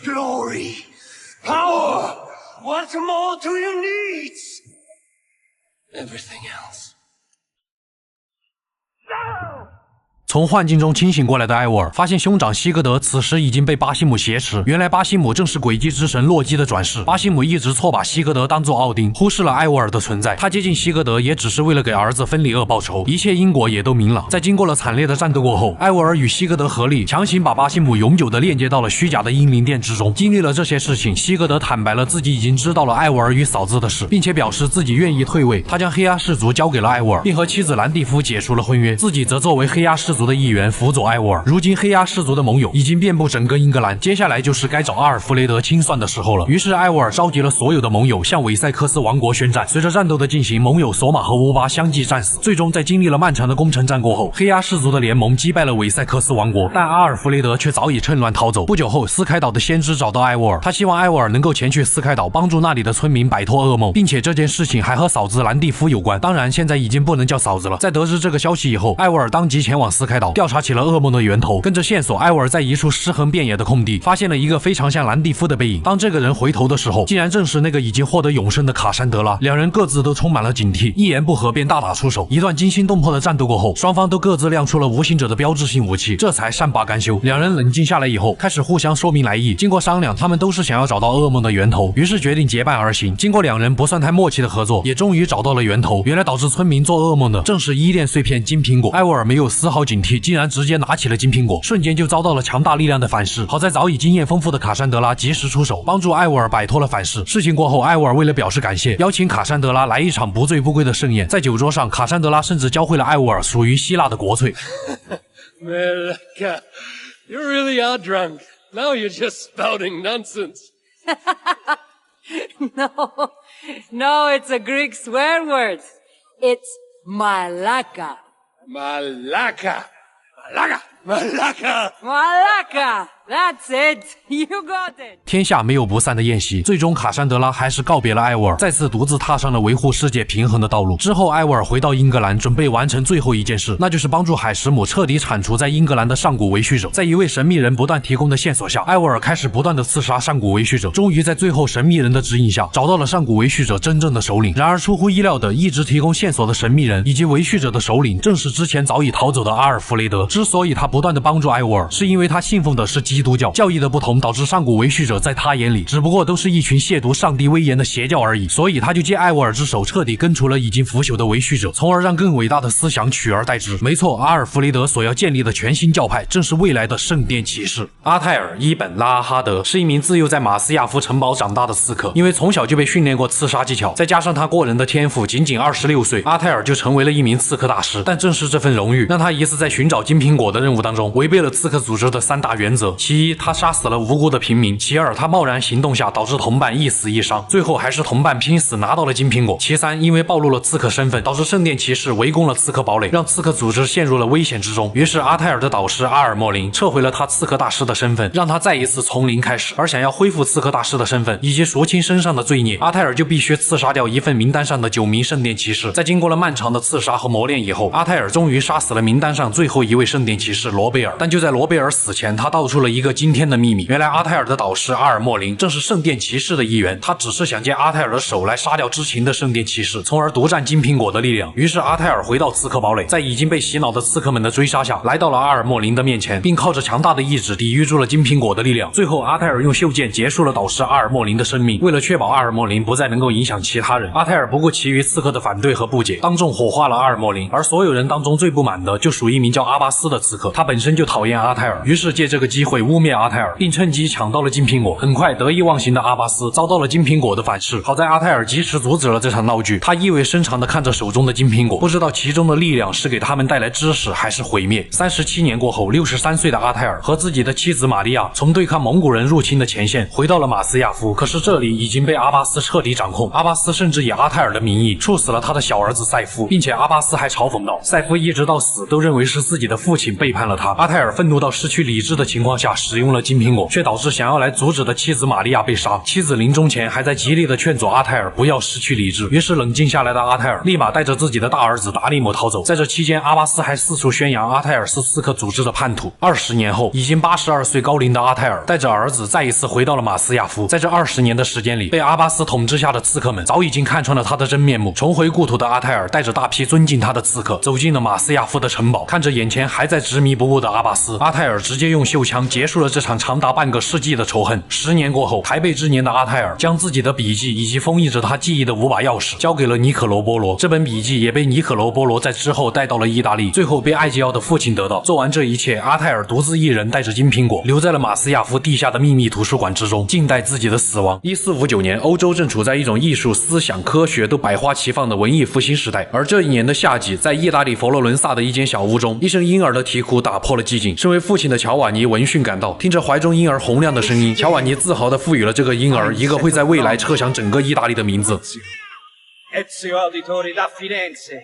Glory, power, what more do you need? Everything else. 从幻境中清醒过来的艾沃尔发现兄长西格德此时已经被巴西姆挟持，原来巴西姆正是诡计之神洛基的转世。巴西姆一直错把西格德当作奥丁，忽视了艾沃尔的存在。他接近西格德也只是为了给儿子芬里厄报仇，一切因果也都明朗。在经过了惨烈的战斗过后，艾沃尔与西格德合力强行把巴西姆永久的链接到了虚假的英灵殿之中。经历了这些事情，西格德坦白了自己已经知道了艾沃尔与嫂子的事，并且表示自己愿意退位。他将黑鸦氏族交给了艾沃尔，并和妻子兰蒂夫解除了婚约，自己则作为黑鸦氏族的一员辅佐艾沃尔。如今黑鸦氏族的盟友已经遍布整个英格兰，接下来就是该找阿尔弗雷德清算的时候了。于是艾沃尔召集了所有的盟友，向韦塞克斯王国宣战。随着战斗的进行，盟友索马和乌巴相继战死。最终在经历了漫长的攻城战过后，黑鸦氏族的联盟击败了韦塞克斯王国，但阿尔弗雷德却早已趁乱逃走。不久后，斯凯岛的先知找到艾沃尔，他希望艾沃尔能够前去斯凯岛，帮助那里的村民摆脱噩梦，并且这件事情还和嫂子兰蒂夫有关。当然现在已经不能叫嫂子了。在得知这个消息以后，艾沃尔当即前往斯凯岛调查起了噩梦的源头。跟着线索，艾沃尔在一处尸横遍野的空地发现了一个非常像兰蒂夫的背影。当这个人回头的时候，竟然正是那个已经获得永生的卡珊德拉。两人各自都充满了警惕，一言不合便大打出手。一段惊心动魄的战斗过后，双方都各自亮出了无形者的标志性武器，这才善罢甘休。两人冷静下来以后，开始互相说明来意。经过商量，他们都是想要找到噩梦的源头，于是决定结伴而行。经过两人不算太默契的合作，也终于找到了源头。原来导致村民做噩梦的正是依恋碎片金苹果。艾沃尔没有丝毫警惕，竟然直接拿起了金苹果，瞬间就遭到了强大力量的反噬。好在早已经验丰富的卡珊德拉及时出手，帮助艾沃尔摆脱了反噬。事情过后，艾沃尔为了表示感谢，邀请卡珊德拉来一场不醉不归的盛宴。在酒桌上，卡珊德拉甚至教会了艾沃尔属于希腊的国粹。Melaka, you really are drunk. Now you're just spouting nonsense. No, it's a Greek swear word. It's malaka. Malaka. Malaka. Malaka. Malaka. That's it. You got it. 天下没有不散的宴席，最终卡珊德拉还是告别了艾沃尔，再次独自踏上了维护世界平衡的道路。之后，艾沃尔回到英格兰，准备完成最后一件事，那就是帮助海什姆彻底铲除在英格兰的上古维续者。在一位神秘人不断提供的线索下，艾沃尔开始不断的刺杀上古维续者，终于在最后神秘人的指引下，找到了上古维续者真正的首领。然而出乎意料的，一直提供线索的神秘人以及维续者的首领，正是之前早已逃走的阿尔弗雷德。之所以他不断的帮助艾沃尔，是因为他信奉的是基督教，教义的不同导致上古维续者在他眼里只不过都是一群亵渎上帝威严的邪教而已，所以他就借艾沃尔之手彻底根除了已经腐朽的维续者，从而让更伟大的思想取而代之。没错，阿尔弗雷德所要建立的全新教派正是未来的圣殿骑士。阿泰尔·伊本·拉阿哈德是一名自幼在马斯亚夫城堡长大的刺客，因为从小就被训练过刺杀技巧，再加上他过人的天赋，仅仅26岁，阿泰尔就成为了一名刺客大师。但正是这份荣誉，让他一次在寻找金苹果的任务当中，违背了刺客组织的3大原则：其一，他杀死了无辜的平民；其二，他贸然行动下导致同伴一死一伤；最后还是同伴拼死拿到了金苹果。其三，因为暴露了刺客身份，导致圣殿骑士围攻了刺客堡垒，让刺客组织陷入了危险之中。于是阿泰尔的导师阿尔莫林撤回了他刺客大师的身份，让他再一次从零开始。而想要恢复刺客大师的身份以及赎清身上的罪孽，阿泰尔就必须刺杀掉一份名单上的9名圣殿骑士。在经过了漫长的刺杀和磨练以后，阿泰尔终于杀死了名单上最后一位圣殿骑士罗贝尔。但就在罗贝尔死前，他道出了一个惊天的秘密：原来阿泰尔的导师阿尔莫林正是圣殿骑士的一员，他只是想借阿泰尔的手来杀掉知情的圣殿骑士，从而独占金苹果的力量。于是阿泰尔回到刺客堡垒，在已经被洗脑的刺客们的追杀下，来到了阿尔莫林的面前，并靠着强大的意志抵御住了金苹果的力量。最后阿泰尔用袖剑结束了导师阿尔莫林的生命。为了确保阿尔莫林不再能够影响其他人，阿泰尔不顾其余刺客的反对和不解，当众火化了阿尔莫林。而所有人当中最不满的就属一名叫阿巴斯的刺客，他本身就讨厌阿泰尔，于是借这个机会污蔑阿泰尔，并趁机抢到了金苹果。很快得意忘形的阿巴斯遭到了金苹果的反噬，好在阿泰尔及时阻止了这场闹剧。他意味深长地看着手中的金苹果，不知道其中的力量是给他们带来知识还是毁灭。37年过后，63岁的阿泰尔和自己的妻子玛利亚从对抗蒙古人入侵的前线回到了马斯亚夫，可是这里已经被阿巴斯彻底掌控。阿巴斯甚至以阿泰尔的名义处死了他的小儿子赛夫，并且阿巴斯还嘲讽道，赛夫一直到死都认为是自己的父亲背叛了他。阿泰尔愤怒到失去理智的情况下使用了金苹果，却导致想要来阻止的妻子玛利亚被杀。妻子临终前还在极力的劝阻阿泰尔不要失去理智，于是冷静下来的阿泰尔立马带着自己的大儿子达利姆逃走。在这期间，阿巴斯还四处宣扬阿泰尔是刺客组织的叛徒。20年后，已经82岁高龄的阿泰尔带着儿子再一次回到了马斯亚夫。在这20年的时间里，被阿巴斯统治下的刺客们早已经看穿了他的真面目。重回故土的阿泰尔带着大批尊敬他的刺客走进了马斯亚夫的城堡，看着眼前还在执迷不悟的阿巴斯，阿泰尔直接用袖枪结束了这场长达半个世纪的仇恨。10年过后，台北之年的阿泰尔将自己的笔记以及封印着他记忆的5把钥匙交给了尼可罗波罗，这本笔记也被尼可罗波罗在之后带到了意大利，最后被艾吉奥的父亲得到。做完这一切，阿泰尔独自一人带着金苹果留在了马斯亚夫地下的秘密图书馆之中，静待自己的死亡。1459年，欧洲正处在一种艺术、思想、科学都百花齐放的文艺复兴时代，而这一年的夏季，在意大利佛罗伦萨的一间小屋中，一声婴儿的啼哭打破了寂静。身为父亲的乔瓦尼闻讯赶到，听着怀中婴儿洪亮的声音，乔瓦尼自豪地赋予了这个婴儿一个会在未来彻响整个意大利的名字。Ezio Auditore da Firenze。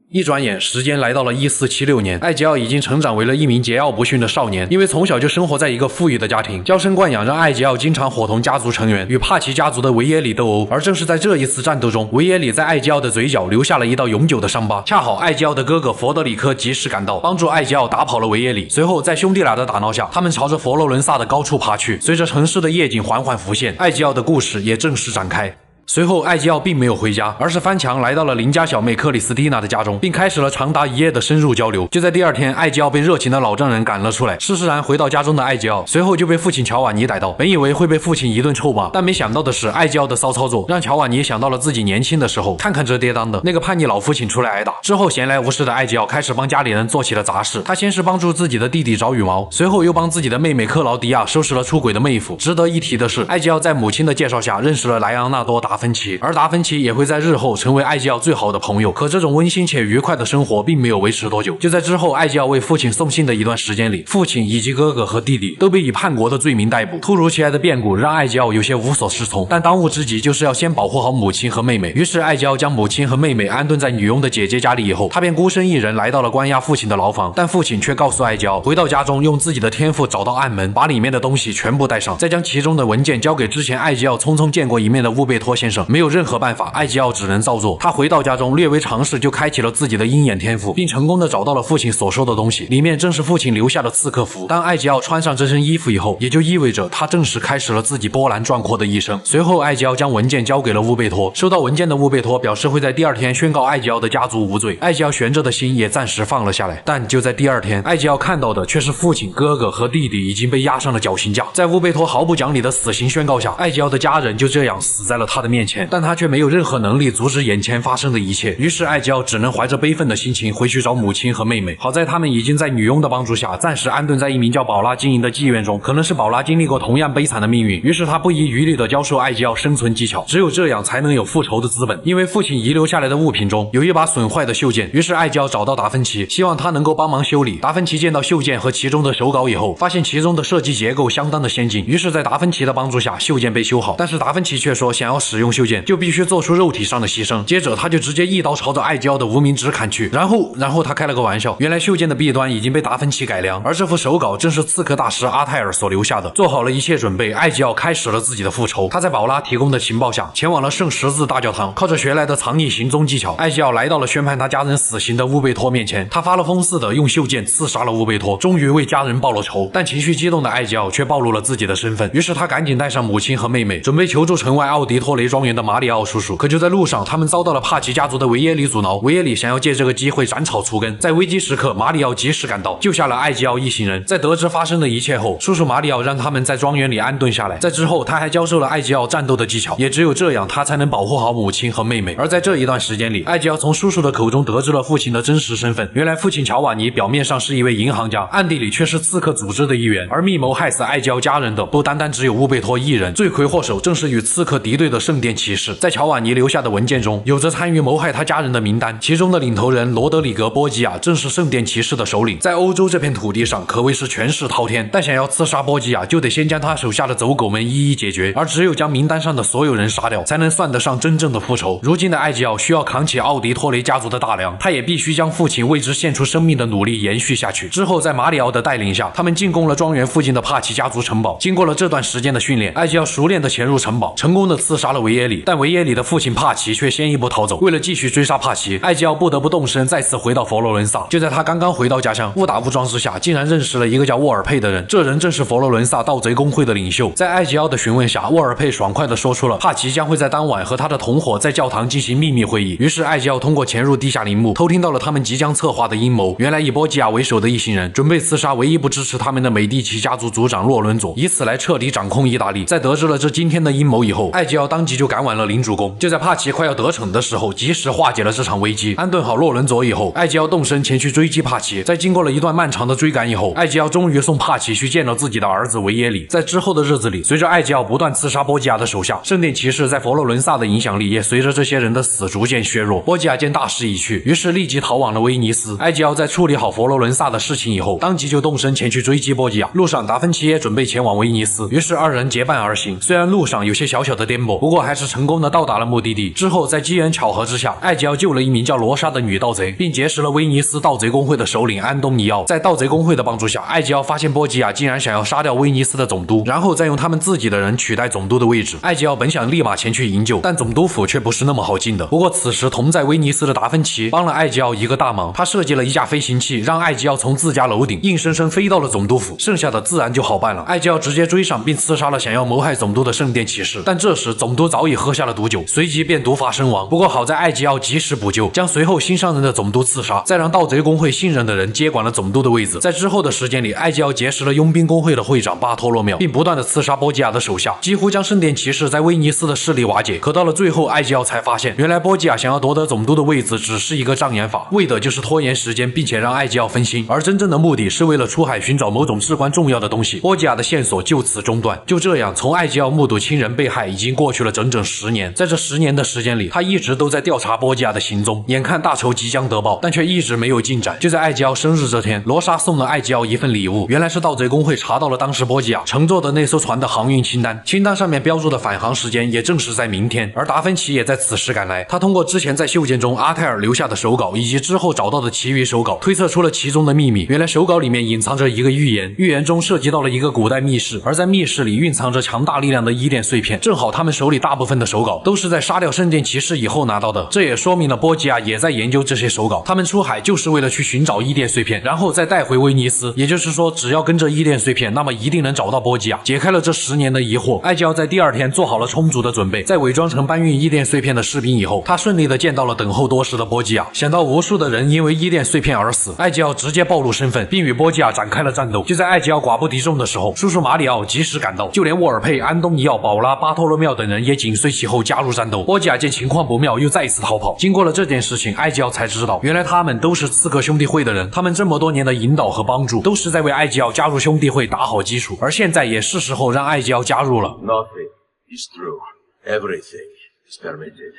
一转眼，时间来到了1476年，艾吉奥已经成长为了一名桀骜不驯的少年。因为从小就生活在一个富裕的家庭，娇生惯养让艾吉奥经常伙同家族成员与帕奇家族的维耶里斗殴。而正是在这一次战斗中，维耶里在艾吉奥的嘴角留下了一道永久的伤疤。恰好艾吉奥的哥哥佛德里科及时赶到，帮助艾吉奥打跑了维耶里。随后，在兄弟俩的打闹下，他们朝着佛罗伦萨的高处爬去。随着城市的夜景缓缓浮现，艾吉奥的故事也正式展开。随后，艾吉奥并没有回家，而是翻墙来到了邻家小妹克里斯蒂娜的家中，并开始了长达1夜的深入交流。就在第2天，艾吉奥被热情的老丈人赶了出来。施施然回到家中的艾吉奥，随后就被父亲乔瓦尼逮到。本以为会被父亲一顿臭骂，但没想到的是，艾吉奥的骚操作让乔瓦尼想到了自己年轻的时候，看看这跌当的那个叛逆老父亲出来挨打。之后，闲来无事的艾吉奥开始帮家里人做起了杂事。他先是帮助自己的弟弟找羽毛，随后又帮自己的妹妹克劳迪亚收拾了出轨的妹夫。值得一提的是，艾吉奥在母亲的介绍下认识了莱昂纳多·达芬奇，而达芬奇也会在日后成为艾吉奥最好的朋友。可这种温馨且愉快的生活并没有维持多久。就在之后，艾吉奥为父亲送信的一段时间里，父亲以及哥哥和弟弟都被以叛国的罪名逮捕。突如其来的变故让艾吉奥有些无所适从，但当务之急就是要先保护好母亲和妹妹。于是艾吉奥将母亲和妹妹安顿在女佣的姐姐家里以后，他便孤身一人来到了关押父亲的牢房。但父亲却告诉艾吉奥，回到家中用自己的天赋找到暗门，把里面的东西全部带上，再将其中的文件交给之前艾吉奥匆匆见过一面的乌贝托先生。没有任何办法，艾吉奥只能照做。他回到家中略微尝试就开启了自己的鹰眼天赋，并成功的找到了父亲所说的东西，里面正是父亲留下的刺客服。当艾吉奥穿上这身衣服以后，也就意味着他正式开始了自己波澜壮阔的一生。随后艾吉奥将文件交给了乌贝托，收到文件的乌贝托表示会在第2天宣告艾吉奥的家族无罪。艾吉奥悬着的心也暂时放了下来。但就在第2天，艾吉奥看到的却是父亲、哥哥和弟弟已经被押上了绞刑架。在乌贝托毫不讲理的死刑宣告下，艾吉奥的家人就这样死在了他的面面前，但他却没有任何能力阻止眼前发生的一切。于是艾娇只能怀着悲愤的心情回去找母亲和妹妹。好在他们已经在女佣的帮助下暂时安顿在一名叫宝拉经营的妓院中，可能是宝拉经历过同样悲惨的命运，于是他不遗余力地教授艾娇生存技巧，只有这样才能有复仇的资本。因为父亲遗留下来的物品中有一把损坏的袖剑，于是艾娇找到达芬奇，希望他能够帮忙修理。达芬奇见到袖剑和其中的手稿以后，发现其中的设计结构相当的先进，于是在达芬奇的帮助下，袖剑被修好。但是达芬奇却说，想要使用袖剑就必须做出肉体上的牺牲。接着他就直接一刀朝着艾娇的无名指砍去，然后他开了个玩笑，原来袖剑的弊端已经被达芬奇改良，而这幅手稿正是刺客大师阿泰尔所留下的。做好了一切准备，艾娇开始了自己的复仇。他在宝拉提供的情报下，前往了圣十字大教堂，靠着学来的藏匿行踪技巧，艾娇来到了宣判他家人死刑的乌贝托面前。他发了疯似的用袖剑刺杀了乌贝托，终于为家人报了仇。但情绪激动的艾娇却暴露了自己的身份，于是他赶紧带上母亲和妹妹，准备求助城外奥迪托雷庄园的马里奥叔叔。可就在路上，他们遭到了帕奇家族的维耶里阻挠。维耶里想要借这个机会斩草除根，在危机时刻，马里奥及时赶到，救下了艾娇一行人。在得知发生的一切后，叔叔马里奥让他们在庄园里安顿下来。在之后，他还教授了艾娇战斗的技巧，也只有这样，他才能保护好母亲和妹妹。而在这一段时间里，艾娇从叔叔的口中得知了父亲的真实身份。原来父亲乔瓦尼表面上是一位银行家，暗地里却是刺客组织的一员，而密谋害死艾娇家人的不单单只有乌贝托一人，罪魁祸首正是与刺客敌对的圣殿骑士。在乔瓦尼留下的文件中，有着参与谋害他家人的名单，其中的领头人罗德里格·波吉亚正是圣殿骑士的首领，在欧洲这片土地上可谓是权势滔天，但想要刺杀波吉亚，就得先将他手下的走狗们一一解决，而只有将名单上的所有人杀掉，才能算得上真正的复仇。如今的艾娇需要扛起奥迪托雷家族的大梁，他也必须将父亲为之献出生命的努力延续下去。之后在马里奥的带领下，他们进攻了庄园附近的帕奇家族城堡。经过了这段时间的训练，艾娇熟练地潜入城堡，成功地刺杀了维耶里，但维耶里的父亲帕奇却先一步逃走。为了继续追杀帕奇，艾娇不得不动身再次回到佛罗伦萨。就在他刚刚回到家乡，误打误撞之下，竟然认识了一个叫沃尔佩的人，这人正是佛罗伦萨盗贼公会的领袖。在艾娇的询问下，沃尔佩爽快地说出了帕奇将会在当晚和他的同伙在教堂进行秘密会议。于是艾娇通过潜入地下陵墓，偷听到了他们即将策划的阴谋。原来以波吉亚为首的一行人准备刺杀唯一不支持他们的美第奇家族族长洛伦佐，以此来彻底掌控意大利。在得知了这惊天的阴谋以后，艾娇当即就赶往了领主宫。就在帕奇快要得逞的时候，及时化解了这场危机。安顿好洛伦佐以后，艾娇动身前去追击帕奇。在经过了一段漫长的追赶以后，艾娇终于送帕奇去见了自己的儿子维耶里。在之后的日子里，随着艾娇不断刺杀波吉亚的手下，圣殿骑士在佛罗伦萨的影响力也随着这些人的死逐渐削弱。波吉亚见大势已去，于是立即逃往了威尼斯。艾娇在处理好佛罗伦萨的事情以后，当即就动身前去追击波吉亚。路上达芬奇也准备前往威尼斯，于是二人结伴而行。虽然路上有些小小的颠簸，不过还是成功的到达了目的地。之后在机缘巧合之下，艾娇救了一名叫罗莎的女盗贼，并结识了威尼斯盗贼公会的首领安东尼奥。在盗贼公会的帮助下，艾娇发现波吉亚竟然想要杀掉威尼斯的总督，然后再用他们自己的人取代总督的位置。艾娇本想立马前去营救，但总督府却不是那么好进的。不过此时同在威尼斯的达芬奇帮了艾娇一个大忙，他设计了一架飞行器，让艾娇从自家楼顶硬生生飞到了总督府，剩下的自然就好办了。艾娇直接追上并刺杀了想要谋害总督的圣殿骑士，但这时总督早已喝下了毒酒，随即便毒发身亡。不过好在艾娇及时补救，将随后新上任的总督刺杀，再让盗贼公会信任的人接管了总督的位子。在之后的时间里，艾娇结识了佣兵公会的会长巴托洛缪，并不断的刺杀波吉亚的手下，几乎将圣殿骑士在威尼斯的势力瓦解。可到了最后，艾娇才发现，原来波吉亚想要夺得总督的位子只是一个障眼法，为的就是拖延时间，并且让艾娇分心，而真正的目的是为了出海寻找某种至关重要的东西。波吉亚的线索就此中断。就这样，从艾娇目睹亲人被害已经过去了整整10年。在这10年的时间里，他一直都在调查波吉亚的行踪，眼看大仇即将得报，但却一直没有进展。就在艾娇生日这天，罗莎送了艾娇一份礼物，原来是盗贼公会查到了当时波吉亚乘坐的那艘船的航运清单，清单上面标注的返航时间也正是在明天。而达芬奇也在此时赶来，他通过之前在袖剑中阿泰尔留下的手稿以及之后找到的其余手稿，推测出了其中的秘密。原来手稿里面隐藏着一个预言，预言中涉及到了一个古代密室，而在密室里蕴藏着强大力量的伊甸碎片，正好他们手里大部分的手稿都是在杀掉圣殿骑士以后拿到的。这也说明了波吉亚也在研究这些手稿，他们出海就是为了去寻找伊甸碎片，然后再带回威尼斯。也就是说，只要跟着伊甸碎片，那么一定能找到波吉亚。解开了这10年的疑惑，艾娇在第2天做好了充足的准备，在伪装成搬运伊甸碎片的士兵以后，他顺利的见到了等候多时的波吉亚。想到无数的人因为伊甸碎片而死，艾娇直接暴露身份，并与波吉亚展开了战斗。就在艾娇寡不敌众的时候，叔叔马里奥及时赶到，就连沃尔佩、安东尼奥、宝拉、巴托罗缪等人也紧紧随其后加入战斗。波吉亚见情况不妙，又再一次逃跑。经过了这件事情，艾吉奥才知道，原来他们都是刺客兄弟会的人，他们这么多年的引导和帮助，都是在为艾吉奥加入兄弟会打好基础。而现在也是时候让艾吉奥加入了。Nothing is true. Everything is permitted.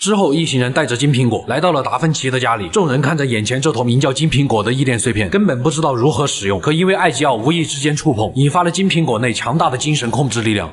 之后，一行人带着金苹果来到了达芬奇的家里。众人看着眼前这坨名叫金苹果的异电碎片，根本不知道如何使用。可因为艾吉奥无意之间触碰，引发了金苹果内强大的精神控制力量。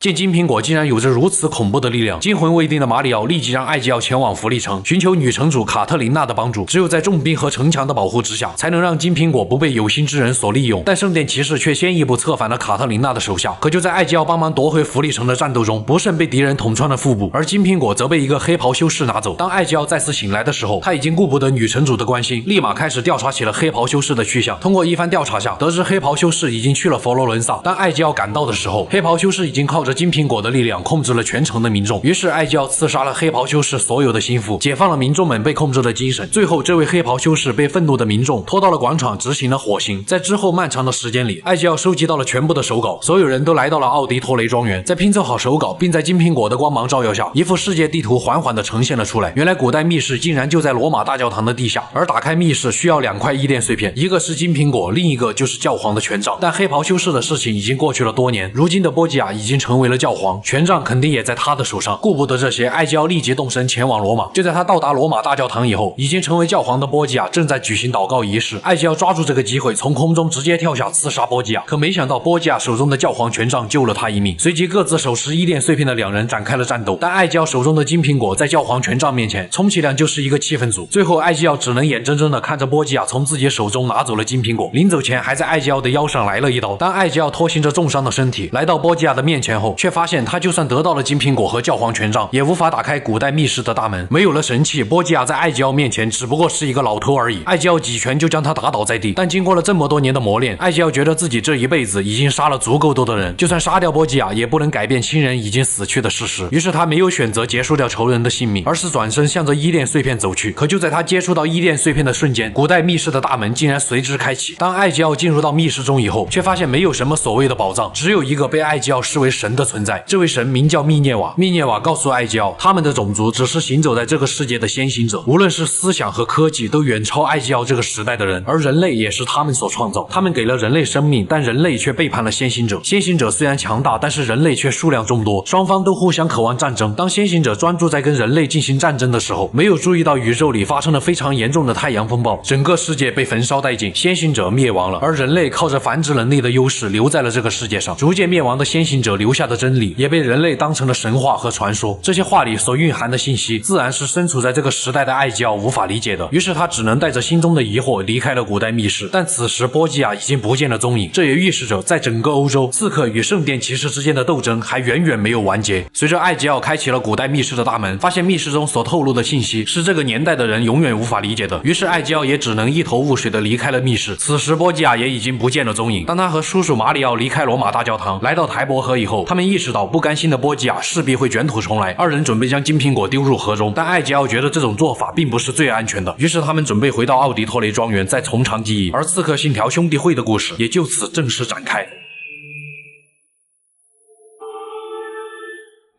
见金苹果竟然有着如此恐怖的力量，惊魂未定的马里奥立即让艾吉奥前往弗利城，寻求女城主卡特琳娜的帮助。只有在重兵和城墙的保护之下，才能让金苹果不被有心之人所利用。但圣殿骑士却先一步策反了卡特琳娜的手下。可就在艾吉奥帮忙夺回弗利城的战斗中，不慎被敌人捅穿了腹部，而金苹果则被一个黑袍修士拿走。当艾吉奥再次醒来的时候，他已经顾不得女城主的关心，立马开始调查起了黑袍修士的去向。通过一番调查下，得知黑袍修士已经去了佛罗伦萨。当艾吉奥赶到的时候，黑袍修士已经靠着金苹果的力量控制了全城的民众。于是艾吉奥刺杀了黑袍修士所有的心腹，解放了民众们被控制的精神。最后，这位黑袍修士被愤怒的民众拖到了广场执行了火刑。在之后漫长的时间里，艾吉奥收集到了全部的手稿，所有人都来到了奥迪托雷庄园。在拼凑好手稿，并在金苹果的光芒照耀下，一幅世界地图缓缓地呈现了出来。原来古代密室竟然就在罗马大教堂的地下，而打开密室需要2块异电碎片，一个是金苹果，另一个就是教皇的权杖。但黑袍修士的事情已经过去了多年，如今的波吉亚已经成为了教皇，权杖肯定也在他的手上。顾不得这些，艾吉奥立即动身前往罗马。就在他到达罗马大教堂以后，已经成为教皇的波吉亚正在举行祷告仪式。艾吉奥抓住这个机会，从空中直接跳下刺杀波吉亚。可没想到波吉亚手中的教皇权杖救了他一命。随即各自手持异电碎片的2人展开了战斗。但艾吉奥手中的金苹果在教皇权杖面前，充其量就是一个气氛组。最后艾吉奥只能眼睁睁地看着波吉亚从自己手中拿走了金苹果，临走前还在艾吉奥的腰上来了一刀。当艾吉奥拖行着重伤的身体来到波吉亚的面前后，却发现他就算得到了金苹果和教皇权杖，也无法打开古代密室的大门。没有了神器，波吉亚在艾吉奥面前只不过是一个老头而已。艾吉奥几拳就将他打倒在地。但经过了这么多年的磨练，艾吉奥觉得自己这一辈子已经杀了足够多的人，就算杀掉波吉亚，也不能改变亲人已经死去的事实。于是他没有选择结束掉仇人的性命，而是转身向着伊甸碎片走去。可就在他接触到伊甸碎片的瞬间，古代密室的大门竟然随之开启。当艾吉奥进入到密室中以后，却发现没有什么所谓的宝藏，只有一个被艾吉奥视为神的存在。这位神名叫密涅瓦。密涅瓦告诉艾吉奥，他们的种族只是行走在这个世界的先行者，无论是思想和科技都远超艾吉奥这个时代的人，而人类也是他们所创造。他们给了人类生命，但人类却背叛了先行者。先行者虽然强大，但是人类却数量众多，双方都互相渴望战争。当先行者专注在跟人类进行战争的时候，没有注意到宇宙里发生了非常严重的太阳风暴，整个世界被焚烧殆尽，先行者灭亡了，而人类靠着繁殖能力的优势留在了这个世界上。逐渐灭亡的先行者留下的真理，也被人类当成了神话和传说。这些话里所蕴含的信息，自然是身处在这个时代的艾吉奥无法理解的。于是他只能带着心中的疑惑离开了古代密室。但此时波吉亚已经不见了踪影，这也预示着在整个欧洲，刺客与圣殿骑士之间的斗争还远远没有完结。随着艾吉奥开启了古代密室的大门，发现密室中所透露的信息是这个年代的人永远无法理解的。于是艾吉奥也只能一头雾水的离开了密室。此时波吉亚也已经不见了踪影。当他和叔叔马里奥离开罗马大教堂，来到台伯河以后，他们意识到不甘心的波吉亚势必会卷土重来，二人准备将金苹果丢入河中。但艾吉奥觉得这种做法并不是最安全的，于是他们准备回到奥迪托雷庄园再从长计议。而刺客信条兄弟会的故事也就此正式展开。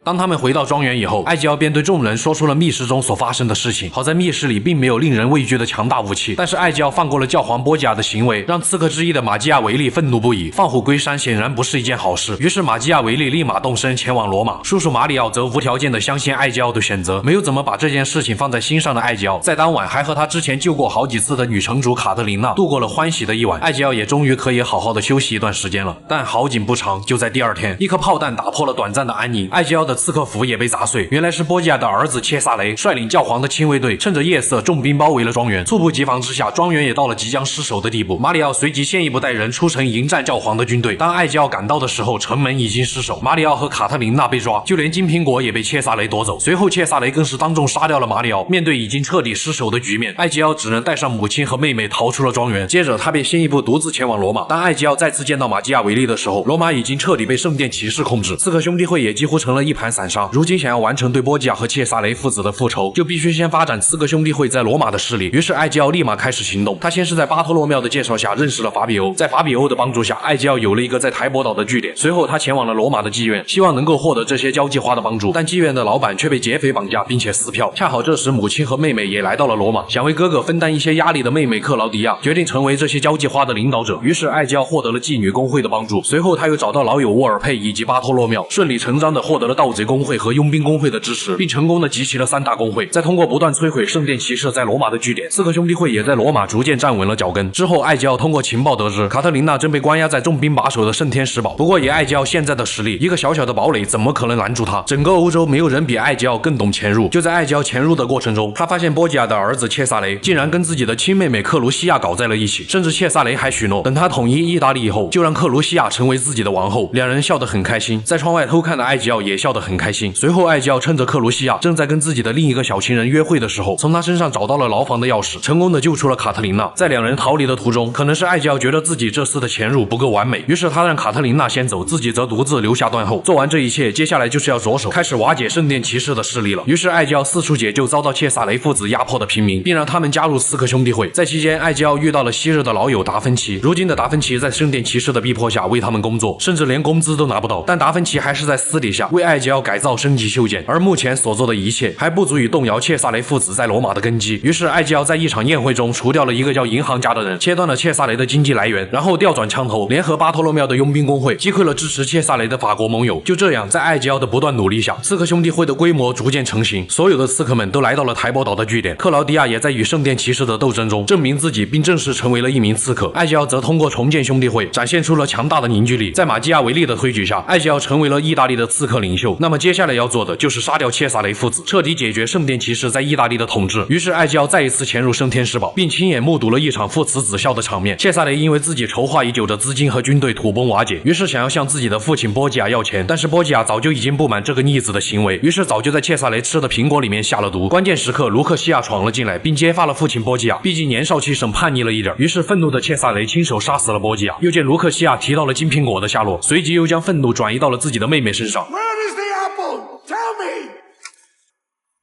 当他们回到庄园以后，艾吉奥便对众人说出了密室中所发生的事情。好在密室里并没有令人畏惧的强大武器，但是艾吉奥放过了教皇波吉亚的行为，让刺客之一的马基亚维利愤怒不已。放虎归山显然不是一件好事，于是马基亚维利立马动身前往罗马。叔叔马里奥则无条件的相信艾吉奥的选择，没有怎么把这件事情放在心上的艾吉奥，在当晚还和他之前救过好几次的女城主卡特琳娜度过了欢喜的一晚。艾吉奥也终于可以好好的休息一段时间了。但好景不长，就在第二天，一颗炮弹打破了短暂的安宁，艾吉奥的刺客服也被砸碎。原来是波吉亚的儿子切萨雷率领教皇的亲卫队，趁着夜色重兵包围了庄园。猝不及防之下，庄园也到了即将失守的地步。马里奥随即先一步带人出城迎战教皇的军队。当艾吉奥赶到的时候，城门已经失守，马里奥和卡特琳娜被抓，就连金苹果也被切萨雷夺走。随后切萨雷更是当众杀掉了马里奥。面对已经彻底失守的局面，艾吉奥只能带上母亲和妹妹逃出了庄园。接着他便先一步独自前往罗马。当艾吉奥再次见到马基亚维利的时候，罗马已经彻底被圣殿骑士控制，刺客兄弟会也几乎成了一盘散沙。如今想要完成对波吉亚和切萨雷父子的复仇，就必须先发展刺客兄弟会在罗马的势力。于是艾吉奥立马开始行动。他先是在巴托洛庙的介绍下认识了法比欧，在法比欧的帮助下，艾吉奥有了一个在台伯岛的据点。随后他前往了罗马的妓院，希望能够获得这些交际花的帮助。但妓院的老板却被劫匪绑架并且撕票。恰好这时母亲和妹妹也来到了罗马，想为哥哥分担一些压力的妹妹克劳迪亚决定成为这些交际花的领导者。于是艾吉奥获得了妓女工会的帮助。随后他又找到老友沃尔佩以及巴托洛庙，顺理成章地获得了盗贼工会和佣兵工会的支持，并成功地集齐了3大工会。再通过不断摧毁圣殿骑士在罗马的据点，刺客兄弟会也在罗马逐渐站稳了脚跟。之后艾吉奥通过情报得知，卡特琳娜正被关押在重兵把守的圣天使堡。不过以艾吉奥现在的实力，一个小小的堡垒怎么可能拦住他？整个欧洲没有人比艾吉奥更懂潜入。就在艾吉奥潜入的过程中，他发现波吉亚的儿子切萨雷竟然跟自己的亲妹妹克卢西亚搞在了一起，甚至切萨雷还许诺，等他统一意大利以后，就让克卢西亚成为自己的王后。两人笑得很开心，在窗外偷看的艾吉奥也笑得很开心。随后艾吉奥趁着克卢西亚正在跟自己的另一个小情人约会的时候，从他身上找到了牢房的钥匙，成功的救出了卡特琳娜。在两人逃离的途中，可能是艾吉奥觉得自己这次的潜入不够完美，于是他让卡特琳娜先走，自己则独自留下断后。做完这一切，接下来就是要着手开始瓦解圣殿骑士的势力了。于是艾吉奥四处解救遭到切萨雷父子压迫的平民，并让他们加入刺客兄弟会。在期间，艾吉奥遇到了昔日的老友达芬奇。如今的达芬奇在圣殿骑士的逼迫下为他们工作，甚至连工资都拿不到，但达芬奇还是在私底下为艾吉奥改造升级修建。而目前所做的一切还不足以动摇切萨雷父子在罗马的根基。于是艾吉奥在一场宴会中除掉了一个叫银行家的人，切断了切萨雷的经济来源，然后调转枪头，联合巴托洛庙的佣兵工会，击溃了支持切萨雷的法国盟友。就这样，在艾吉奥的不断努力下，刺客兄弟会的规模逐渐成型，所有的刺客们都来到了台伯岛的据点。克劳迪亚也在与圣殿骑士的斗争中证明自己，并正式成为了一名刺客。艾吉奥则通过重建兄弟会，展现出了强大的凝聚力。在马基亚维利的推举下，艾吉奥成为了意大利的刺客领袖。那么接下来要做的就是杀掉切萨雷父子，彻底解决圣殿骑士在意大利的统治。于是艾吉奥再一次潜入圣天使堡，并亲眼目睹了一场父慈子孝的场面。切萨雷因为自己筹划已久的资金和军队土崩瓦解，于是想要向自己的父亲波吉亚要钱，但是波吉亚早就已经不满这个逆子的行为，于是早就在切萨雷吃的苹果里面下了毒。关键时刻，卢克西亚闯了进来，并揭发了父亲波吉亚，毕竟年少气盛叛逆了一点，于是愤怒的切萨雷亲手杀死了波吉亚。又见卢克西亚提到了金苹果的下落，随即又将愤怒转移到了自己的妹妹身上。 Where is the apple? Tell me!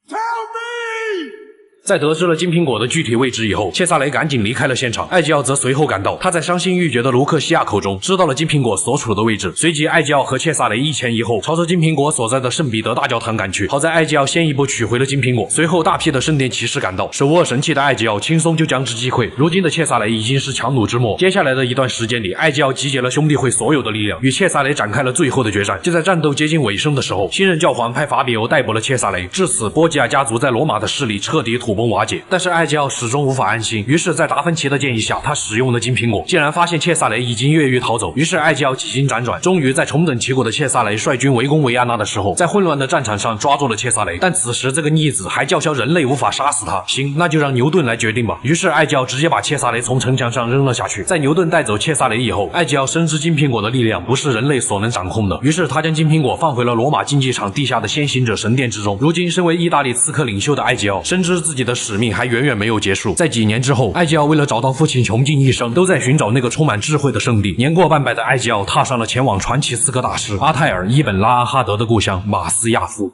Tell me! 在得知了金苹果的具体位置以后，切萨雷赶紧离开了现场，艾吉奥则随后赶到。他在伤心欲绝的卢克西亚口中知道了金苹果所处的位置，随即艾吉奥和切萨雷一前一后朝着金苹果所在的圣彼得大教堂赶去。好在艾吉奥先一步取回了金苹果，随后大批的圣殿骑士赶到，手握神器的艾吉奥轻松就将之击溃。如今的切萨雷已经是强弩之末，接下来的一段时间里，艾吉奥集结了兄弟会所有的力量，与切萨雷展开了最后的决战。就在战斗接近尾声的时候，新任教皇派法比欧逮捕了切萨雷，至此波吉亚家族在罗马的势力彻底土崩瓦解。但是艾吉奥始终无法安心，于是，在达芬奇的建议下，他使用了金苹果，竟然发现切萨雷已经越狱逃走。于是艾吉奥几经辗转，终于在重整旗鼓的切萨雷率军围攻维亚纳的时候，在混乱的战场上抓住了切萨雷。但此时这个逆子还叫嚣人类无法杀死他，行，那就让牛顿来决定吧。于是艾吉奥直接把切萨雷从城墙上扔了下去。在牛顿带走切萨雷以后，艾吉奥深知金苹果的力量不是人类所能掌控的，于是他将金苹果放回了罗马竞技场地下的先行者神殿之中。如今身为意大利刺客领袖的艾吉奥，深知自己的使命还远远没有结束。在几年之后，艾吉奥为了找到父亲，穷尽一生都在寻找那个充满智慧的圣地。年过半百的艾吉奥踏上了前往传奇刺客大师阿泰尔·伊本·拉阿哈德的故乡马斯亚夫。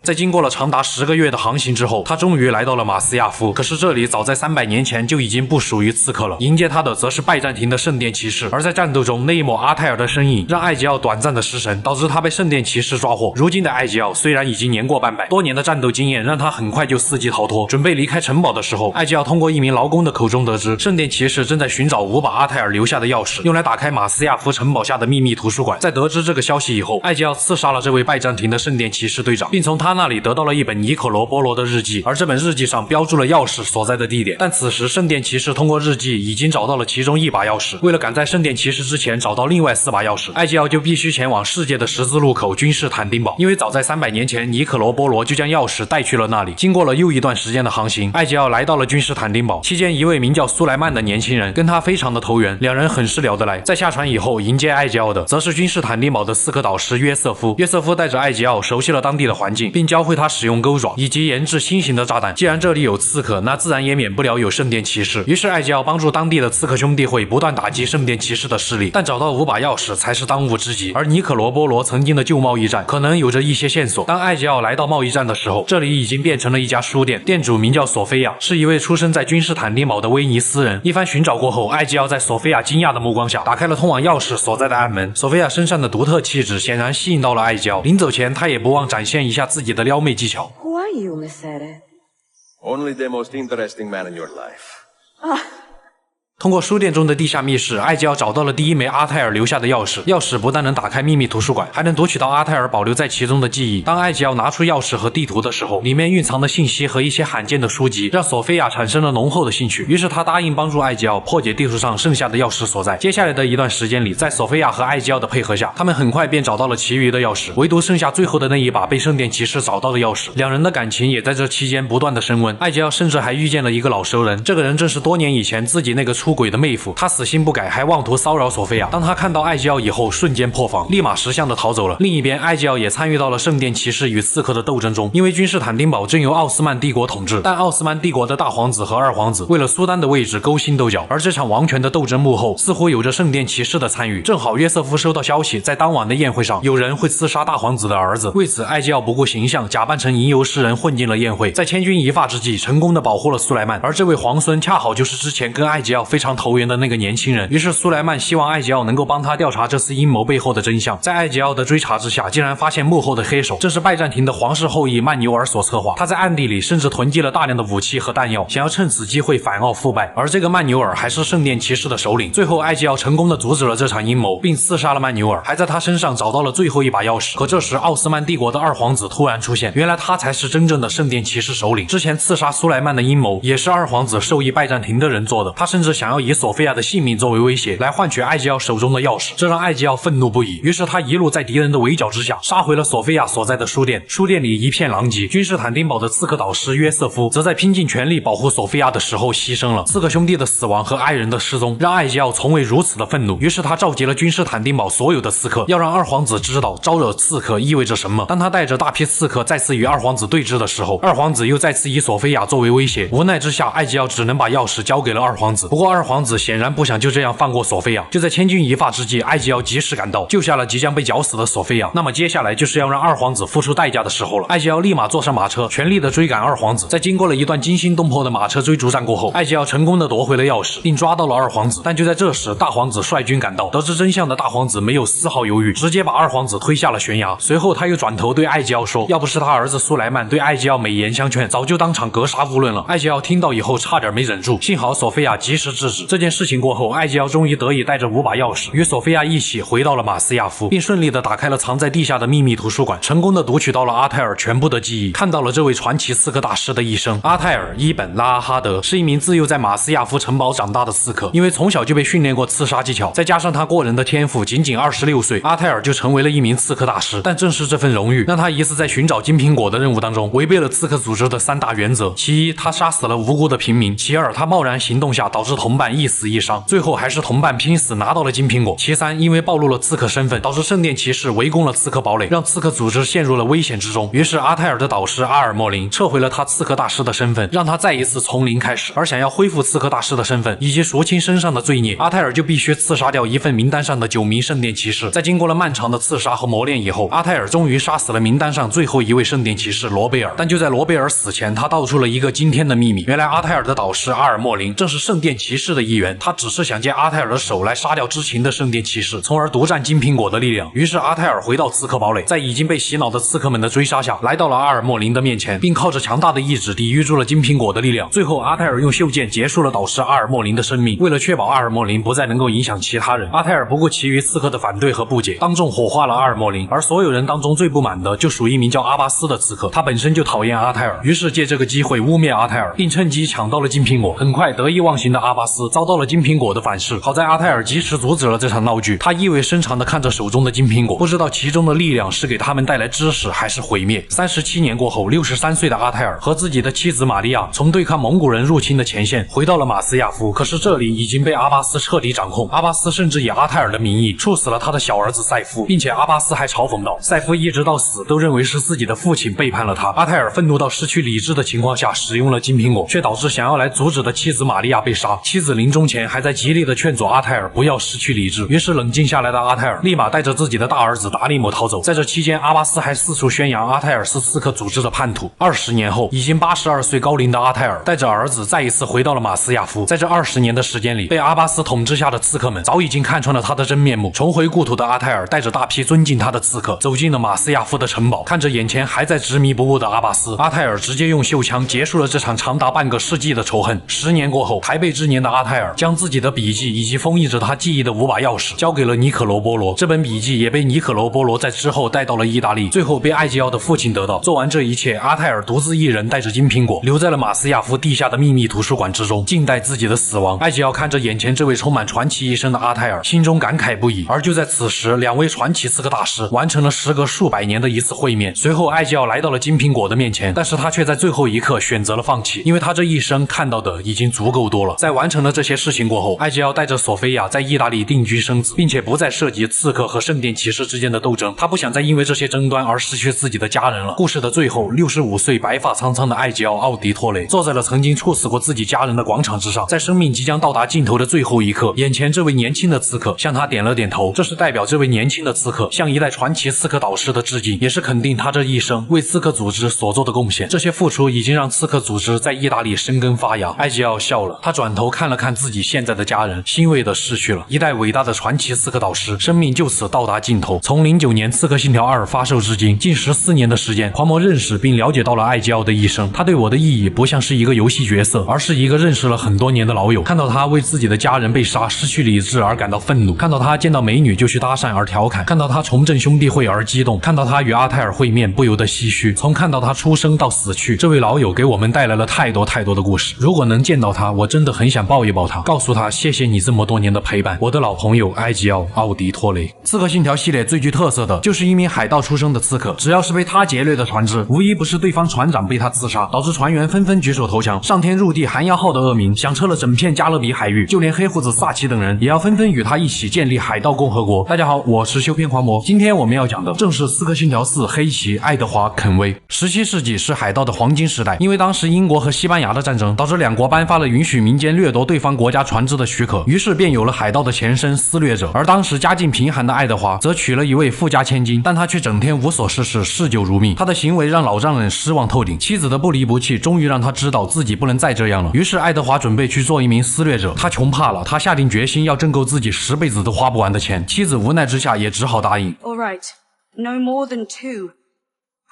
在经过了长达10个月的航行之后，他终于来到了马斯亚夫。可是这里早在300年前就已经不属于刺客了，迎接他的则是拜占庭的圣殿骑士。而在战斗中，那一抹阿泰尔的身影让艾吉奥短暂的失神，导致他被圣殿骑士抓获。如今的艾吉奥虽然已经年过半百，多年的战斗经验让他很快就伺机逃脱。准备离开城堡的时候，艾吉奥通过一名劳工的口中得知，圣殿骑士正在寻找5把阿泰尔留下的钥匙，用来打开马斯亚夫城堡下的秘密图书馆。在得知这个消息以后，艾吉奥刺杀了这位拜占庭的圣殿骑士队长，并从他那里得到了一本尼可罗波罗的日记，而这本日记上标注了钥匙所在的地点。但此时圣殿骑士通过日记已经找到了其中1把钥匙，为了赶在圣殿骑士之前找到另外4把钥匙，艾吉奥就必须前往世界的十字路口君士坦丁堡，因为早在300年前尼可罗波罗就将钥匙带去了那里。经过了又一段时间的航行，艾吉奥来到了君士坦丁堡，期间一位名叫苏莱曼的年轻人跟他非常的投缘，两人很是聊得来。在下船以后，迎接艾吉奥的则是君士坦丁堡的刺客导师约瑟夫。约瑟夫带着艾吉奥熟悉了当地的环境，并并教会他使用钩爪以及研制新型的炸弹。既然这里有刺客，那自然也免不了有圣殿骑士。于是艾吉奥帮助当地的刺客兄弟会不断打击圣殿骑士的势力，但找到5把钥匙才是当务之急。而尼可罗波罗曾经的旧贸易站可能有着一些线索。当艾吉奥来到贸易站的时候，这里已经变成了一家书店，店主名叫索菲亚，是一位出生在君士坦丁堡的威尼斯人。一番寻找过后，艾吉奥在索菲亚惊讶的目光下打开了通往钥匙所在的暗门。索菲亚身上的独特气质显然吸引到了艾吉奥，临走前他也不忘展现一下自己的撩妹技巧。 Who are you, Messere? Only the most interesting man in your life. 通过书店中的地下密室，艾吉奥找到了第一枚阿泰尔留下的钥匙。钥匙不但能打开秘密图书馆，还能读取到阿泰尔保留在其中的记忆。当艾吉奥拿出钥匙和地图的时候，里面蕴藏的信息和一些罕见的书籍让索菲亚产生了浓厚的兴趣。于是他答应帮助艾吉奥破解地图上剩下的钥匙所在。接下来的一段时间里，在索菲亚和艾吉奥的配合下，他们很快便找到了其余的钥匙，唯独剩下最后的那一把被圣殿骑士找到的钥匙。两人的感情也在这期间不断的升温。艾吉奥甚至还遇见了一个老熟人，这个人正是多年以前自己那个出轨的妹夫。他死心不改，还妄图骚扰索菲亚。当他看到艾吉奥以后，瞬间破防，立马识相的逃走了。另一边，艾吉奥也参与到了圣殿骑士与刺客的斗争中。因为君士坦丁堡正由奥斯曼帝国统治，但奥斯曼帝国的大皇子和二皇子为了苏丹的位置勾心斗角，而这场王权的斗争幕后似乎有着圣殿骑士的参与。正好约瑟夫收到消息，在当晚的宴会上有人会刺杀大皇子的儿子，为此艾吉奥不顾形象，假扮成吟游诗人混进了宴会，在千钧一发之际成功的保护了苏莱曼。而这位皇孙恰好就是之前跟艾吉奥非常投缘的那个年轻人。于是苏莱曼希望艾吉奥能够帮他调查这次阴谋背后的真相。在艾吉奥的追查之下，竟然发现幕后的黑手正是拜占庭的皇室后裔曼纽尔所策划。他在暗地里甚至囤积了大量的武器和弹药，想要趁此机会反奥复败。而这个曼纽尔还是圣殿骑士的首领。最后艾吉奥成功的阻止了这场阴谋，并刺杀了曼纽尔，还在他身上找到了最后一把钥匙。可这时奥斯曼帝国的二皇子突然出现，原来他才是真正的圣殿骑士首领。之前刺杀苏莱曼的阴谋也是二皇子授意拜占庭的人做的，他甚至想要以索菲亚的性命作为威胁，来换取艾吉奥手中的钥匙，这让艾吉奥愤怒不已。于是他一路在敌人的围剿之下，杀回了索菲亚所在的书店。书店里一片狼藉，君士坦丁堡的刺客导师约瑟夫则在拼尽全力保护索菲亚的时候牺牲了。刺客兄弟的死亡和爱人的失踪让艾吉奥从未如此的愤怒，于是他召集了君士坦丁堡所有的刺客，要让二皇子知道招惹刺客意味着什么。当他带着大批刺客再次与二皇子对峙的时候，二皇子又再次以索菲亚作为威胁。无奈之下，艾吉奥只能把钥匙交给了二皇子。不过二皇子显然不想就这样放过索菲亚，就在千钧一发之际，艾吉奥及时赶到，救下了即将被绞死的索菲亚。那么接下来就是要让二皇子付出代价的时候了。艾吉奥立马坐上马车，全力的追赶二皇子。在经过了一段惊心动魄的马车追逐战过后，艾吉奥成功的夺回了钥匙，并抓到了二皇子。但就在这时，大皇子率军赶到，得知真相的大皇子没有丝毫犹豫，直接把二皇子推下了悬崖。随后他又转头对艾吉奥说，要不是他儿子苏莱曼对艾吉奥美言相劝，早就当场格杀勿论了。艾吉奥听到以后差点没忍住，幸好索菲亚及时制止。这件事情过后，艾吉奥终于得以带着5把钥匙与索菲亚一起回到了马斯亚夫，并顺利的打开了藏在地下的秘密图书馆，成功的读取到了阿泰尔全部的记忆，看到了这位传奇刺客大师的一生。阿泰尔·伊本·拉阿哈德是一名自幼在马斯亚夫城堡长大的刺客，因为从小就被训练过刺杀技巧，再加上他过人的天赋，仅仅26岁，阿泰尔就成为了一名刺客大师。但正是这份荣誉，让他一次在寻找金苹果的任务当中违背了刺客组织的3大原则：其一，他杀死了无辜的平民；其二，他贸然行动下导致同伴一死一伤；最后还是同伴拼死拿到了金苹果。其三，因为暴露了刺客身份，导致圣殿骑士围攻了刺客堡垒，让刺客组织陷入了危险之中。于是阿泰尔的导师阿尔莫林撤回了他刺客大师的身份，让他再一次从零开始。而想要恢复刺客大师的身份以及赎清身上的罪孽，阿泰尔就必须刺杀掉一份名单上的9名圣殿骑士。在经过了漫长的刺杀和磨练以后，阿泰尔终于杀死了名单上最后一位圣殿骑士罗贝尔。但就在罗贝尔死前，他道出了一个惊天的秘密，原来阿泰尔的导师阿尔莫林正是圣殿骑士的一员，他只是想借阿泰尔的手来杀掉知情的圣殿骑士，从而独占金苹果的力量。于是阿泰尔回到刺客堡垒，在已经被洗脑的刺客们的追杀下，来到了阿尔莫林的面前，并靠着强大的意志抵御住了金苹果的力量。最后阿泰尔用袖剑结束了导师阿尔莫林的生命。为了确保阿尔莫林不再能够影响其他人，阿泰尔不顾其余刺客的反对和不解，当众火化了阿尔莫林。而所有人当中最不满的就属一名叫阿巴斯的刺客，他本身就讨厌阿泰尔，于是借这个机会污蔑阿泰尔，并趁机抢到了金苹果。很快得意忘形的阿巴斯，遭到了金苹果的反噬。好在阿泰尔及时阻止了这场闹剧，他意味深长地看着手中的金苹果，不知道其中的力量是给他们带来知识还是毁灭。37年过后，63岁的阿泰尔和自己的妻子玛利亚从对抗蒙古人入侵的前线回到了马斯亚夫，可是这里已经被阿巴斯彻底掌控。阿巴斯甚至以阿泰尔的名义处死了他的小儿子塞夫，并且阿巴斯还嘲讽道，塞夫一直到死都认为是自己的父亲背叛了他。阿泰尔愤怒到失去理智的情况下使用了金苹果，却导致想要来阻止的妻子玛利亚被杀。妻子临终前还在极力的劝阻阿泰尔不要失去理智，于是冷静下来的阿泰尔立马带着自己的大儿子达利姆逃走。在这期间，阿巴斯还四处宣扬阿泰尔是刺客组织的叛徒。20年后，已经82岁高龄的阿泰尔带着儿子再一次回到了马斯亚夫。在这20年的时间里，被阿巴斯统治下的刺客们早已经看穿了他的真面目。重回故土的阿泰尔带着大批尊敬他的刺客走进了马斯亚夫的城堡，看着眼前还在执迷不悟的阿巴斯，阿泰尔直接用袖枪结束了这场长达半个世纪的仇恨。10年过后，台北之年的阿泰尔将自己的笔记以及封印着他记忆的5把钥匙交给了尼可罗波罗，这本笔记也被尼可罗波罗在之后带到了意大利，最后被艾吉奥的父亲得到。做完这一切，阿泰尔独自一人带着金苹果留在了马斯亚夫地下的秘密图书馆之中，静待自己的死亡。艾吉奥看着眼前这位充满传奇一生的阿泰尔，心中感慨不已。而就在此时，两位传奇刺客大师完成了时隔数百年的一次会面。随后，艾吉奥来到了金苹果的面前，但是他却在最后一刻选择了放弃，因为他这一生看到的已经足够多了。在完成了这些事情过后，艾吉奥带着索菲亚在意大利定居生子，并且不再涉及刺客和圣殿骑士之间的斗争。他不想再因为这些争端而失去自己的家人了。故事的最后，65岁白发苍苍的艾吉奥·奥迪托雷坐在了曾经处死过自己家人的广场之上，在生命即将到达尽头的最后一刻，眼前这位年轻的刺客向他点了点头，这是代表这位年轻的刺客向一代传奇刺客导师的致敬，也是肯定他这一生为刺客组织所做的贡献。这些付出已经让刺客组织在意大利生根发芽。艾吉奥笑了，他转头看了看自己现在的家人，欣慰地逝去了一代伟大的传奇刺客导师，生命就此到达尽头。从09年《刺客信条2》发售至今，近14年的时间，狂魔认识并了解到了艾吉奥的一生。他对我的意义不像是一个游戏角色，而是一个认识了很多年的老友。看到他为自己的家人被杀失去理智而感到愤怒，看到他见到美女就去搭讪而调侃，看到他重振兄弟会而激动，看到他与阿泰尔会面不由得唏嘘。从看到他出生到死去，这位老友给我们带来了太多的故事。如果能见到他，我真的很想抱一抱他，告诉他谢谢你这么多年的陪伴，我的老朋友埃吉奥·奥迪托雷。刺客信条系列最具特色的就是一名海盗出身的刺客，只要是被他劫掠的船只，无一不是对方船长被他刺杀，导致船员纷纷举手投降。上天入地寒鸦号的恶名响彻了整片加勒比海域，就连黑胡子萨奇等人也要纷纷与他一起建立海盗共和国。大家好，我是修片狂魔，今天我们要讲的正是刺客信条4黑旗爱德华·肯威。17世纪是海盗的黄金时代，因为当时英国和西班牙的战争导致两国颁发了允许民间掠夺对方国家船只的许可，于是便有了海盗的前身撕掠者。而当时家境贫寒的爱德华则娶了一位富家千金，但他却整天无所事事，嗜酒如命。他的行为让老丈人失望透顶，妻子的不离不弃终于让他知道自己不能再这样了。于是爱德华准备去做一名撕掠者，他穷怕了，他下定决心要挣够自己10辈子都花不完的钱。妻子无奈之下也只好答应。 All right, no more than 2.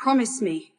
Promise me.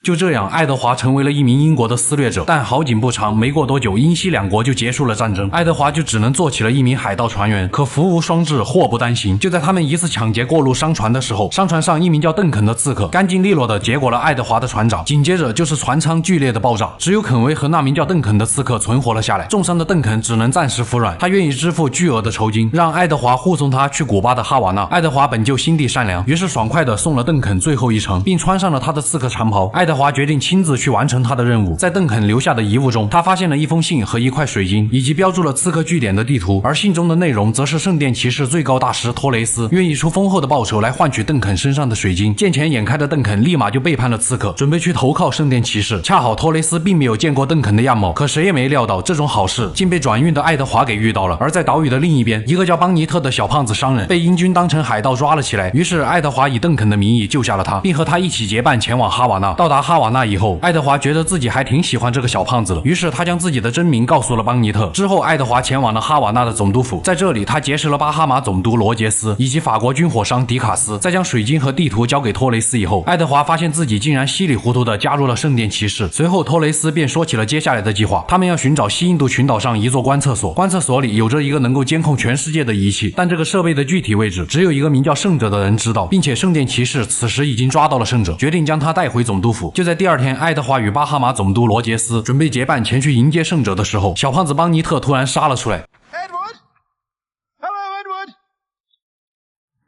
就这样，爱德华成为了一名英国的撕掠者。但好景不长，没过多久，英西两国就结束了战争，爱德华就只能做起了一名海盗船员。可福无双至，祸不单行。就在他们一次抢劫过路商船的时候，商船上一名叫邓肯的刺客干净利落地结果了爱德华的船长，紧接着就是船舱剧烈的爆炸，只有肯威和那名叫邓肯的刺客存活了下来。重伤的邓肯只能暂时服软，他愿意支付巨额的酬金，让爱德华护送他去古巴的哈瓦那。爱德华本就心地善良，于是爽快地送了邓肯最后一程，并穿上了他的刺客长袍。爱德华决定亲自去完成他的任务。在邓肯留下的遗物中，他发现了一封信和一块水晶，以及标注了刺客据点的地图。而信中的内容则是圣殿骑士最高大师托雷斯愿意出丰厚的报酬来换取邓肯身上的水晶。见钱眼开的邓肯立马就背叛了刺客，准备去投靠圣殿骑士。恰好托雷斯并没有见过邓肯的样貌，可谁也没料到这种好事竟被转运的爱德华给遇到了。而在岛屿的另一边，一个叫邦尼特的小胖子商人被英军当成海盗抓了起来，于是爱德华以邓肯的名义救下了他，并和他一起结伴前往哈瓦那。到达哈瓦那以后，爱德华觉得自己还挺喜欢这个小胖子的，于是他将自己的真名告诉了邦尼特。之后爱德华前往了哈瓦那的总督府，在这里他结识了巴哈马总督罗杰斯以及法国军火商迪卡斯。在将水晶和地图交给托雷斯以后，爱德华发现自己竟然稀里糊涂地加入了圣殿骑士。随后托雷斯便说起了接下来的计划，他们要寻找西印度群岛上一座观测所，观测所里有着一个能够监控全世界的仪器，但这个设备的具体位置只有一个名叫圣者的人知道，并且圣殿骑士此时已经抓到了圣者，决定将他带回总督府。就在第二天，爱德华与巴哈马总督罗杰斯准备结伴前去迎接圣者的时候，小胖子邦尼特突然杀了出来。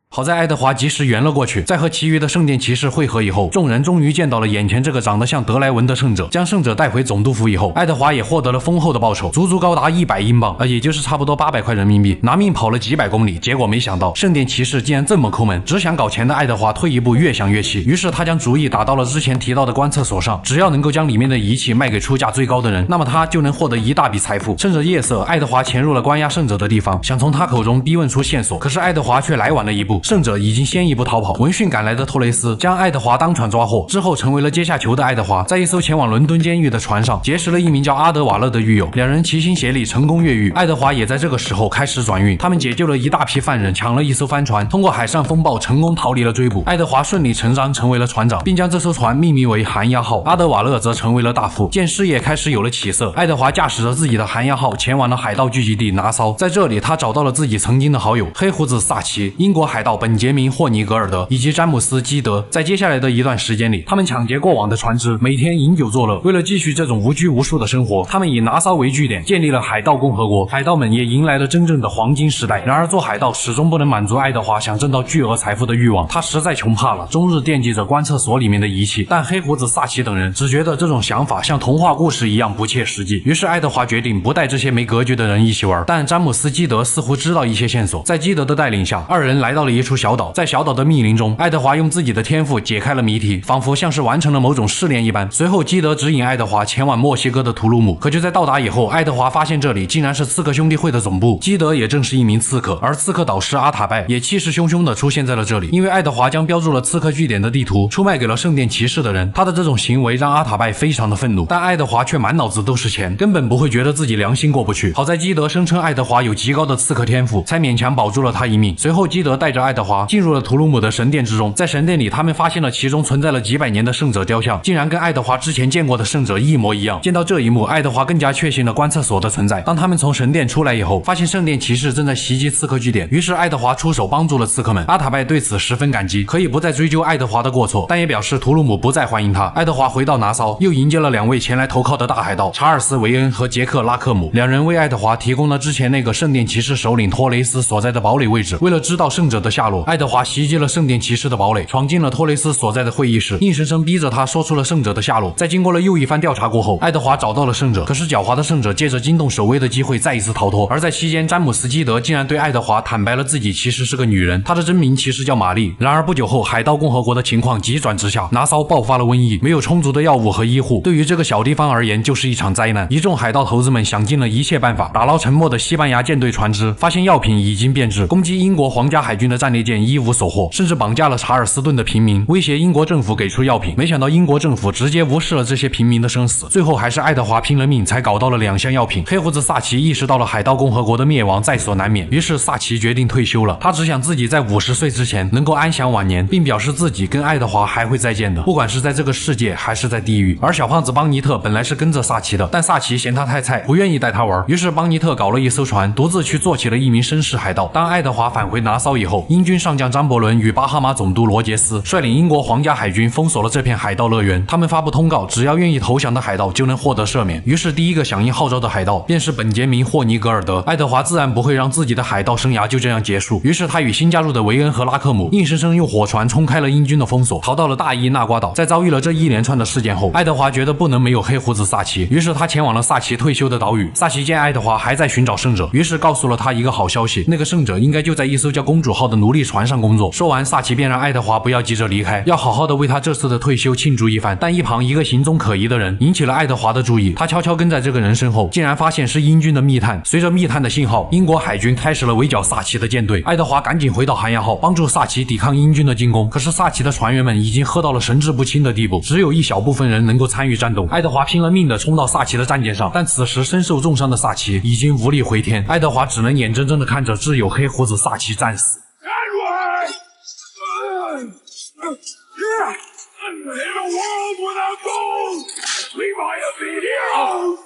好在爱德华及时圆了过去，在和其余的圣殿骑士会合以后，众人终于见到了眼前这个长得像德莱文的圣者。将圣者带回总督府以后，爱德华也获得了丰厚的报酬，足足高达100英镑，也就是差不多800块人民币，拿命跑了几百公里。结果没想到圣殿骑士竟然这么抠门，只想搞钱的爱德华退一步越想越气，于是他将主意打到了之前提到的观测所上，只要能够将里面的仪器卖给出价最高的人，那么他就能获得一大笔财富。趁着夜色，爱德华潜入了关押圣者的地方，想从他口中逼问出线索，可是爱德华却来晚了一步，圣者已经先一步逃跑。闻讯赶来的托雷斯将爱德华当场抓获，之后成为了阶下囚的爱德华，在一艘前往伦敦监狱的船上结识了一名叫阿德瓦勒的狱友，两人齐心协力成功越狱。爱德华也在这个时候开始转运，他们解救了一大批犯人，抢了一艘帆船，通过海上风暴成功逃离了追捕。爱德华顺理成章成为了船长，并将这艘船命名为寒鸦号。阿德瓦勒则成为了大副。见事业开始有了起色，爱德华驾驶着自己的寒鸦号前往了海盗聚集地拿骚，在这里他找到了自己曾经的好友黑胡子萨奇、英国海盗本杰明霍尼格尔德以及詹姆斯基德。在接下来的一段时间里，他们抢劫过往的船只，每天饮酒作乐。为了继续这种无拘无束的生活，他们以拿骚为据点建立了海盗共和国，海盗们也迎来了真正的黄金时代。然而做海盗始终不能满足爱德华想挣到巨额财富的欲望，他实在穷怕了，终日惦记着观测所里面的仪器。但黑胡子萨奇等人只觉得这种想法像童话故事一样不切实际，于是爱德华决定不带这些没格局的人一起玩。但詹姆斯基德似乎知道一些线索，在基德的带领下，二人来到了一处小岛。在小岛的密林中，爱德华用自己的天赋解开了谜题，仿佛像是完成了某种试炼一般。随后基德指引爱德华前往墨西哥的图鲁姆，可就在到达以后，爱德华发现这里竟然是刺客兄弟会的总部。基德也正是一名刺客，而刺客导师阿塔拜也气势汹汹地出现在了这里。因为爱德华将标注了刺客据点的地图出卖给了圣殿骑士的人，他的这种行为让阿塔拜非常的愤怒，但爱德华却满脑子都是钱，根本不会觉得自己良心过不去。好在基德声称爱德华有极高的刺客天赋，才勉强保住了他一命。随后基德带着爱德华进入了图鲁姆的神殿之中，在神殿里他们发现了其中存在了几百年的圣者雕像，竟然跟爱德华之前见过的圣者一模一样。见到这一幕，爱德华更加确信了观测所的存在。当他们从神殿出来以后，发现圣殿骑士正在袭击刺客据点，于是爱德华出手帮助了刺客们。阿塔拜对此十分感激，可以不再追究爱德华的过错，但也表示图鲁姆不再欢迎他。爱德华回到拿骚，又迎接了两位前来投靠的大海盗查尔斯·维恩和杰克·拉克姆，两人为爱德华提供了之前那个圣殿骑士首领托雷斯所在的堡垒位置。为了知道圣者的下落，爱德华袭击了圣殿骑士的堡垒，闯进了托雷斯所在的会议室，硬生生逼着他说出了圣者的下落。在经过了又一番调查过后，爱德华找到了圣者，可是狡猾的圣者借着惊动守卫的机会再一次逃脱。而在期间，詹姆斯基德竟然对爱德华坦白了自己其实是个女人，她的真名其实叫玛丽。然而不久后，海盗共和国的情况急转直下，拿骚爆发了瘟疫，没有充足的药物和医护，对于这个小地方而言就是一场灾难。一众海盗头子们想尽了一切办法打捞沉没的西班牙舰队船只，发现药品已经变质，攻击英国皇家海军的战列舰一无所获，甚至绑架了查尔斯顿的平民，威胁英国政府给出药品。没想到英国政府直接无视了这些平民的生死，最后还是爱德华拼了命才搞到了2项药品。黑胡子萨奇意识到了海盗共和国的灭亡在所难免，于是萨奇决定退休了。他只想自己在50岁之前能够安享晚年，并表示自己跟爱德华还会再见的，不管是在这个世界还是在地狱。而小胖子邦尼特本来是跟着萨奇的，但萨奇嫌他太菜，不愿意带他玩，于是邦尼特搞了一艘船，独自去做起了一名绅士海盗。当爱德华返回拿骚以后，英军上将张伯伦与巴哈马总督罗杰斯率领英国皇家海军封锁了这片海盗乐园，他们发布通告，只要愿意投降的海盗就能获得赦免。于是第一个响应号召的海盗便是本杰明霍尼格尔德。爱德华自然不会让自己的海盗生涯就这样结束，于是他与新加入的维恩和拉克姆硬生生用火船冲开了英军的封锁，逃到了大伊纳瓜岛。在遭遇了这一连串的事件后，爱德华觉得不能没有黑胡子萨奇，于是他前往了萨奇退休的岛屿。萨奇见爱德华还在寻找圣者，于是告诉了他一个好消息，那个圣者应该就在一艘叫公主号的奴隶船上工作。说完，萨奇便让爱德华不要急着离开，要好好的为他这次的退休庆祝一番。但一旁一个行踪可疑的人引起了爱德华的注意，他悄悄跟在这个人身后，竟然发现是英军的密探。随着密探的信号，英国海军开始了围剿萨奇的舰队。爱德华赶紧回到寒鸦号，帮助萨奇抵抗英军的进攻。可是萨奇的船员们已经喝到了神志不清的地步，只有一小部分人能够参与战斗。爱德华拼了命的冲到萨奇的战舰上，但此时身受重伤的萨奇已经无力回天，爱德华只能眼睁睁的看着挚友黑胡子萨奇战死。In a world without gold, we might have been heroes!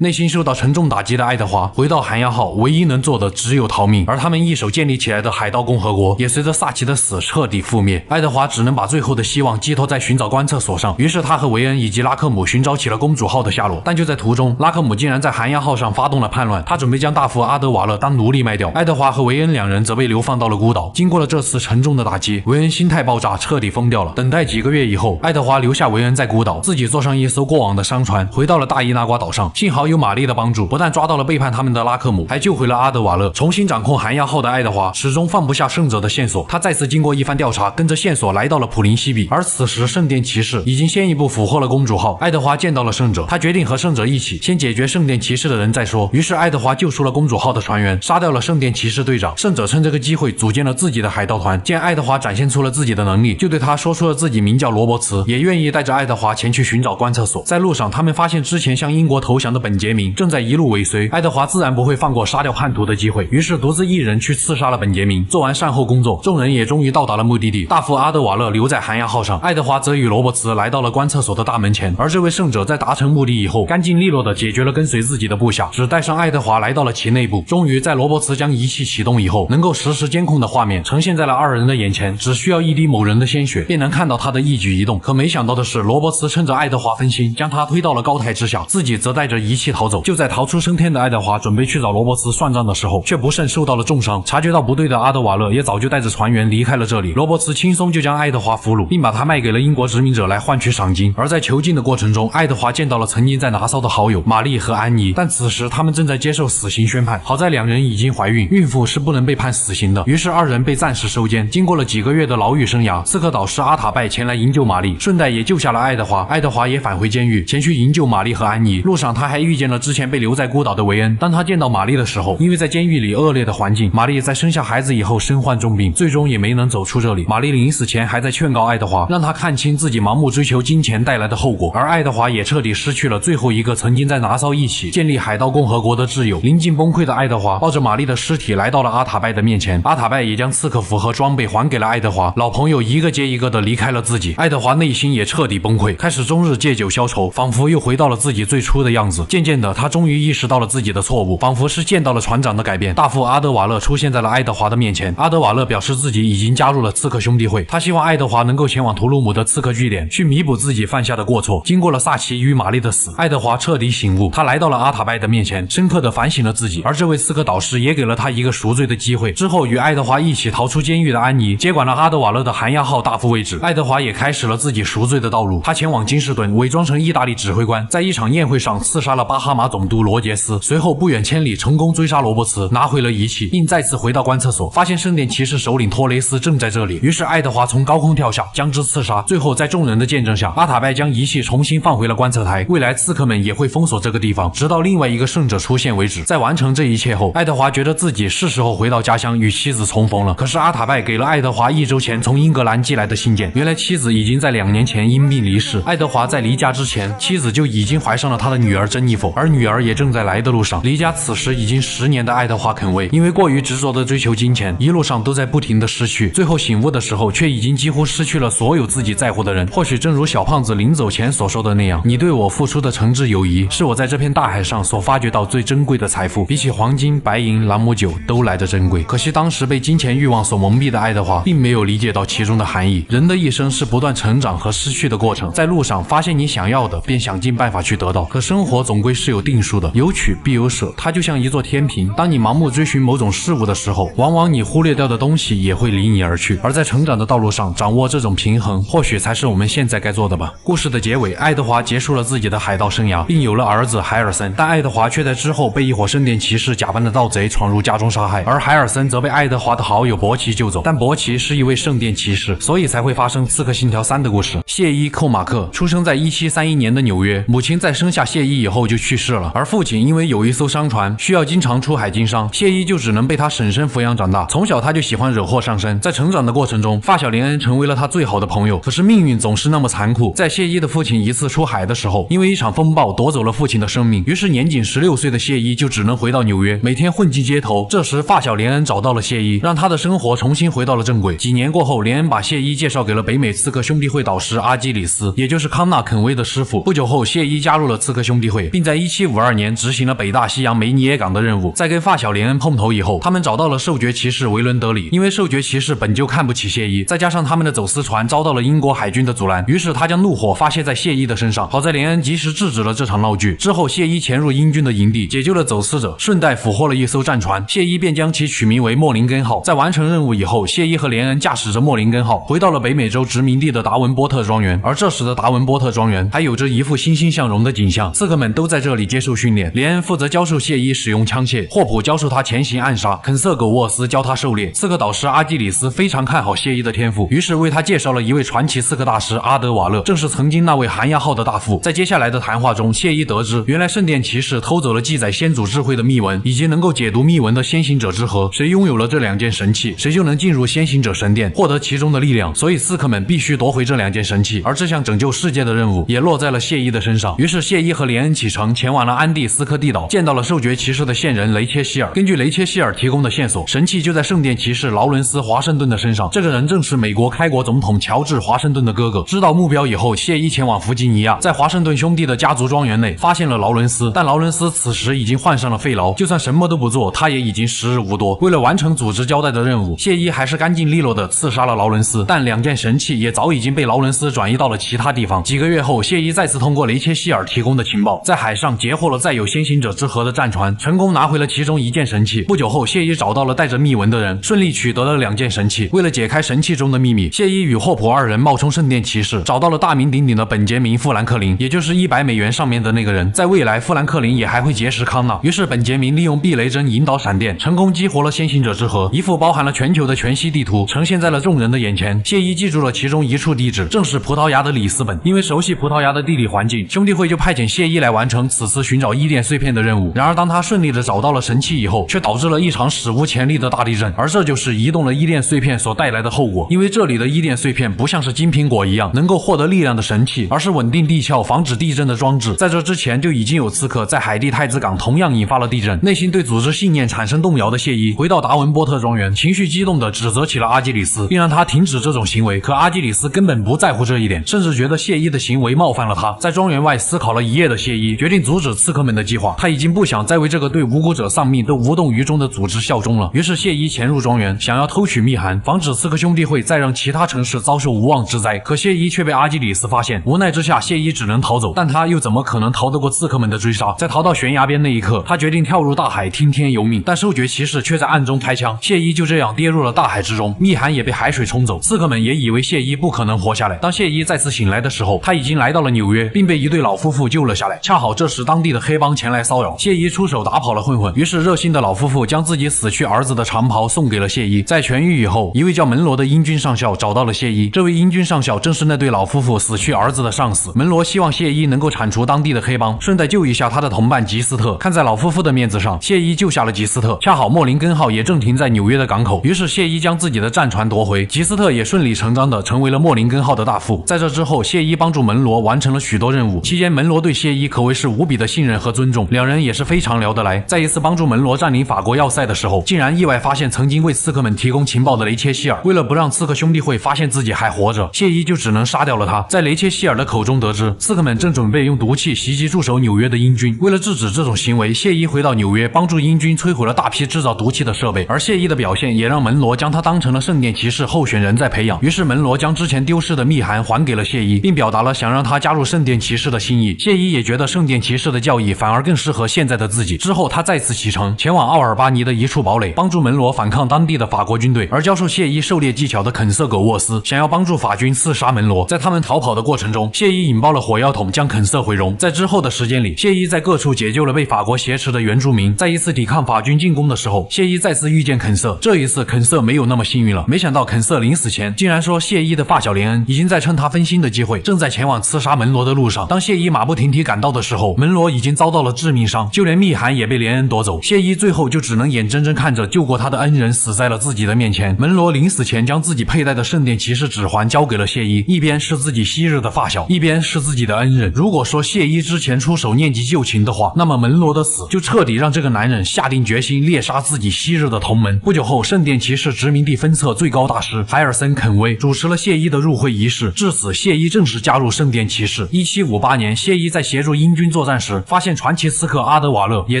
内心受到沉重打击的爱德华回到寒鸦号，唯一能做的只有逃命，而他们一手建立起来的海盗共和国也随着萨奇的死彻底覆灭。爱德华只能把最后的希望寄托在寻找观测所上，于是他和维恩以及拉克姆寻找起了公主号的下落。但就在途中，拉克姆竟然在寒鸦号上发动了叛乱，他准备将大副阿德瓦勒当奴隶卖掉。爱德华和维恩两人则被流放到了孤岛。经过了这次沉重的打击，维恩心态爆炸，彻底疯掉了。等待几个月以后，爱德华留下维恩在孤岛，自己坐上一艘过往的商船，回到了大伊那瓜岛上。幸好有玛丽的帮助，不但抓到了背叛他们的拉克姆，还救回了阿德瓦勒。重新掌控寒鸦号的爱德华始终放不下圣者的线索，他再次经过一番调查，跟着线索来到了普林西比。而此时圣殿骑士已经先一步俘获了公主号。爱德华见到了圣者，他决定和圣者一起先解决圣殿骑士的人再说。于是爱德华救出了公主号的船员，杀掉了圣殿骑士队长。圣者趁这个机会组建了自己的海盗团，见爱德华展现出了自己的能力，就对他说出了自己名叫罗伯茨，也愿意带着爱德华前去寻找观测所。在路上，他们发现之前向英国投降的本杰明正在一路尾随，爱德华自然不会放过杀掉叛徒的机会，于是独自一人去刺杀了本杰明。做完善后工作，众人也终于到达了目的地。大副阿德瓦勒留在寒鸦号上，爱德华则与罗伯茨来到了观测所的大门前。而这位圣者在达成目的以后，干净利落地解决了跟随自己的部下，只带上爱德华来到了其内部。终于在罗伯茨将仪器启动以后，能够实时监控的画面呈现在了二人的眼前，只需要一滴某人的鲜血便能看到他的一举一动。可没想到的是，罗伯茨趁着爱德华分心，将他推到了高台之下，自己则带着仪器逃走。就在逃出升天的爱德华准备去找罗伯茨算账的时候，却不慎受到了重伤。察觉到不对的阿德瓦勒也早就带着船员离开了这里。罗伯茨轻松就将爱德华俘虏，并把他卖给了英国殖民者来换取赏金。而在囚禁的过程中，爱德华见到了曾经在拿骚的好友玛丽和安妮，但此时他们正在接受死刑宣判。好在两人已经怀孕，孕妇是不能被判死刑的，于是二人被暂时收监。经过了几个月的牢狱生涯，刺客导师阿塔拜前来营救玛丽，顺带也救下了爱德华。爱德华也返回监狱，前去营救玛丽和安妮。路上他还遇见了之前被留在孤岛的维恩。当他见到玛丽的时候，因为在监狱里恶劣的环境，玛丽在生下孩子以后身患重病，最终也没能走出这里。玛丽临死前还在劝告爱德华，让他看清自己盲目追求金钱带来的后果。而爱德华也彻底失去了最后一个曾经在拿骚一起建立海盗共和国的挚友。临近崩溃的爱德华抱着玛丽的尸体来到了阿塔拜的面前，阿塔拜也将刺客服和装备还给了爱德华。老朋友一个接一个的离开了自己，爱德华内心也彻底崩溃，开始终日借酒消愁，仿佛又回到了自己最初的样子。渐渐的，他终于意识到了自己的错误，仿佛是见到了船长的改变。大副阿德瓦勒出现在了爱德华的面前，阿德瓦勒表示自己已经加入了刺客兄弟会，他希望爱德华能够前往图鲁姆的刺客据点，去弥补自己犯下的过错。经过了萨奇与玛丽的死，爱德华彻底醒悟，他来到了阿塔拜的面前，深刻的反省了自己。而这位刺客导师也给了他一个赎罪的机会。之后与爱德华一起逃出监狱的安妮接管了阿德瓦勒的寒鸦号大副位置，爱德华也开始了自己赎罪的道路。他前往金士顿，伪装成意大利指挥官，在一场宴会上刺杀了巴哈马总督罗杰斯，随后不远千里成功追杀罗伯茨，拿回了仪器，并再次回到观测所，发现圣殿骑士首领托雷斯正在这里。于是爱德华从高空跳下，将之刺杀。最后在众人的见证下，阿塔拜将仪器重新放回了观测台，未来刺客们也会封锁这个地方，直到另外一个圣者出现为止。在完成这一切后，爱德华觉得自己是时候回到家乡与妻子重逢了。可是阿塔拜给了爱德华1周前从英格兰寄来的信件，原来妻子已经在2年前因病离世。爱德华在离家之前，妻子就已经怀上了他的女儿珍妮佛，而女儿也正在来的路上。离家此时已经10年的爱德华肯卫，因为过于执着的追求金钱，一路上都在不停的失去，最后醒悟的时候，却已经几乎失去了所有自己在乎的人。或许正如小胖子临走前所说的那样，你对我付出的诚挚友谊，是我在这片大海上所发掘到最珍贵的财富，比起黄金、白银、朗姆酒都来得珍贵。可惜当时被金钱欲望所蒙蔽的爱德华，并没有理解到其中的含义。人的一生是不断成长和失去的过程，在路上发现你想要的，便想尽办法去得到。可生活总归是有定数的，有取必有舍，它就像一座天平。当你盲目追寻某种事物的时候，往往你忽略掉的东西也会离你而去。而在成长的道路上，掌握这种平衡，或许才是我们现在该做的吧。故事的结尾，爱德华结束了自己的海盗生涯，并有了儿子海尔森，但爱德华却在之后被一伙圣殿骑士假扮的盗贼闯入家中杀害，而海尔森则被爱德华的好友伯奇救走。但伯奇是一位圣殿骑士，所以才会发生《刺客信条3》的故事。谢伊·寇马克出生在1731年的纽约，母亲在生下谢伊以后就去世了，而父亲因为有一艘商船需要经常出海经商，谢伊就只能被他婶婶抚养长大。从小他就喜欢惹祸上身，在成长的过程中，发小连恩成为了他最好的朋友。可是命运总是那么残酷，在谢伊的父亲一次出海的时候，因为一场风暴夺走了父亲的生命，于是年仅16岁的谢伊就只能回到纽约，每天混迹街头。这时发小连恩找到了谢伊，让他的生活重新回到了正轨。几年过后，连恩把谢伊介绍给了北美刺客兄弟会导师阿基里斯，也就是康纳肯威的师傅。不久后，谢伊加入了刺客兄弟会，并在1752年执行了北大西洋梅尼耶港的任务。在跟发小连恩碰头以后，他们找到了兽爵骑士维伦德里，因为兽爵骑士本就看不起谢伊，再加上他们的走私船遭到了英国海军的阻拦，于是他将怒火发泄在谢伊的身上。好在连恩及时制止了这场闹剧。之后，谢伊潜入英军的营地，解救了走私者，顺带俘获了一艘战船。谢伊便将其取名为莫林根号。在完成任务以后，谢伊和连恩驾驶着莫林根号回到了北美洲殖民地的达文波特庄园。而这时的达文波特庄园还有着一副欣欣向荣的景象，刺客们都在这里接受训练。连恩负责教授谢伊使用枪械，霍普教授他潜行暗杀，肯瑟·苟沃斯教他狩猎。刺客导师阿基里斯非常看好谢伊的天赋，于是为他介绍了一位传奇刺客大师阿德瓦勒，正是曾经那位寒鸦号的大副。在接下来的谈话中，谢伊得知原来圣殿骑士偷走了记载先祖智慧的密文，以及能够解读密文的先行者之盒。谁拥有了这2件神器，谁就能进入先行者神殿，获得其中的力量。所以刺客们必须夺回这2件神器，而这项拯救世界的任务也落在了谢伊的身上。于是谢伊和连恩启程前往了安第斯科地岛，见到了兽爵骑士的线人雷切希尔。根据雷切希尔提供的线索，神器就在圣殿骑士劳伦斯·华盛顿的身上。这个人正是美国开国总统乔治·华盛顿的哥哥。知道目标以后，谢伊前往弗吉尼亚，在华盛顿兄弟的家族庄园内发现了劳伦斯，但劳伦斯此时已经患上了肺痨，就算什么都不做，他也已经时日无多。为了完成组织交代的任务，谢伊还是干净利落地刺杀了劳伦斯，但2件神器也早已经被劳伦斯转移到了其他地方。几个月后，谢伊再次通过雷切希尔提供的情报，在海上截获了载有先行者之盒的战船，成功拿回了其中1件神器。不久后，谢伊找到了带着密文的人，顺利取得了2件神器。为了解开神器中的秘密，谢伊与霍普2人冒充圣殿骑士，找到了大名鼎鼎的本杰明·富兰克林，也就是100美元上面的那个人。在未来，富兰克林也还会结识康纳。于是本杰明利用避雷针引导闪电，成功激活了先行者之盒。一幅包含了全球的全息地图呈现在了众人的眼前。谢伊记住了其中一处地址，正是葡萄牙的里斯本。因为熟悉葡萄牙的地理环境，兄弟会就派遣谢伊来完成此次寻找伊甸碎片的任务。然而当他顺利的找到了神器以后，却导致了一场史无前例的大地震，而这就是移动了伊甸碎片所带来的后果。因为这里的伊甸碎片不像是金苹果一样能够获得力量的神器，而是稳定地壳防止地震的装置。在这之前就已经有刺客在海地太子港同样引发了地震。内心对组织信念产生动摇的谢伊回到达文波特庄园，情绪激动地指责起了阿基里斯，并让他停止这种行为。可阿基里斯根本不在乎这一点，甚至觉得谢伊的行为冒犯了他。在庄园外思考了一夜的谢伊决定阻止刺客们的计划，他已经不想再为这个对无辜者丧命都无动于衷的组织效忠了。于是谢伊潜入庄园，想要偷取密函，防止刺客兄弟会再让其他城市遭受无妄之灾。可谢伊却被阿基里斯发现，无奈之下谢伊只能逃走，但他又怎么可能逃得过刺客们的追杀？在逃到悬崖边那一刻，他决定跳入大海听天由命，但兽爵骑士却在暗中开枪，谢伊就这样跌入了大海之中，密函也被海水冲走。刺客们也以为谢伊不可能活下来。当谢伊再次醒来的时候，他已经来到了纽约，并被一对老夫妇救了下来。恰好这时当地的黑帮前来骚扰，谢伊出手打跑了混混，于是热心的老夫妇将自己死去儿子的长袍送给了谢伊。在痊愈以后，一位叫门罗的英军上校找到了谢伊，这位英军上校正是那对老夫妇死去儿子的上司。门罗希望谢伊能够铲除当地的黑帮，顺带救一下他的同伴吉斯特。看在老夫妇的面子上，谢伊救下了吉斯特。恰好莫林根号也正停在纽约的港口，于是谢伊将自己的战船夺回，吉斯特也顺理成章地成为了莫林根号的大副。在这之后，谢伊帮助门罗完成了许多任务，期间门罗对谢伊可谓是无比的信任和尊重，两人也是非常聊得来。在一次帮助门罗占领法国要塞的时候，竟然意外发现曾经为刺客们提供情报的雷切希尔。为了不让刺客兄弟会发现自己还活着，谢伊就只能杀掉了他。在雷切希尔的口中得知，刺客们正准备用毒气袭击驻守纽约的英军。为了制止这种行为，谢伊回到纽约，帮助英军摧毁了大批制造毒气的设备。而谢伊的表现也让门罗将他当成了圣殿骑士候选人在培养。于是门罗将之前丢失的密函还给了谢伊，并表达了想让他加入圣殿骑士的心意。谢伊也觉得圣殿骑士的教义反而更适合现在的自己。之后他再次启程，前往奥尔巴尼的一处堡垒，帮助门罗反抗当地的法国军队。而教授谢伊狩猎技巧的肯瑟·苟沃斯想要帮助法军刺杀门罗。在他们逃跑的过程中，谢伊引爆了火药桶，将肯瑟毁容。在之后的时间里，谢伊在各处解救了被法国挟持的原住民。在一次抵抗法军进攻的时候，谢伊再次遇见肯瑟。这一次肯瑟没有那么幸运了，没想到肯瑟临死前竟然说谢伊的发小连恩已经在趁他分心的机会，正在前往刺杀门罗的路上。当谢伊马不停蹄赶到的时候，门罗已经遭到了致命伤，就连密函也被连恩夺走。谢伊最后就只能眼睁睁看着救过他的恩人死在了自己的面前。门罗临死前将自己佩戴的圣殿骑士指环交给了谢伊，一边是自己昔日的发小，一边是自己的恩人。如果说谢伊之前出手念及旧情的话，那么门罗的死就彻底让这个男人下定决心猎杀自己昔日的同门。不久后，圣殿骑士殖民地分册最高大师海尔森·肯威主持了谢伊的入会仪式，至此谢伊正式加入圣殿骑士。1758年，谢伊在协助英军作战时，发现传奇刺客阿德瓦勒也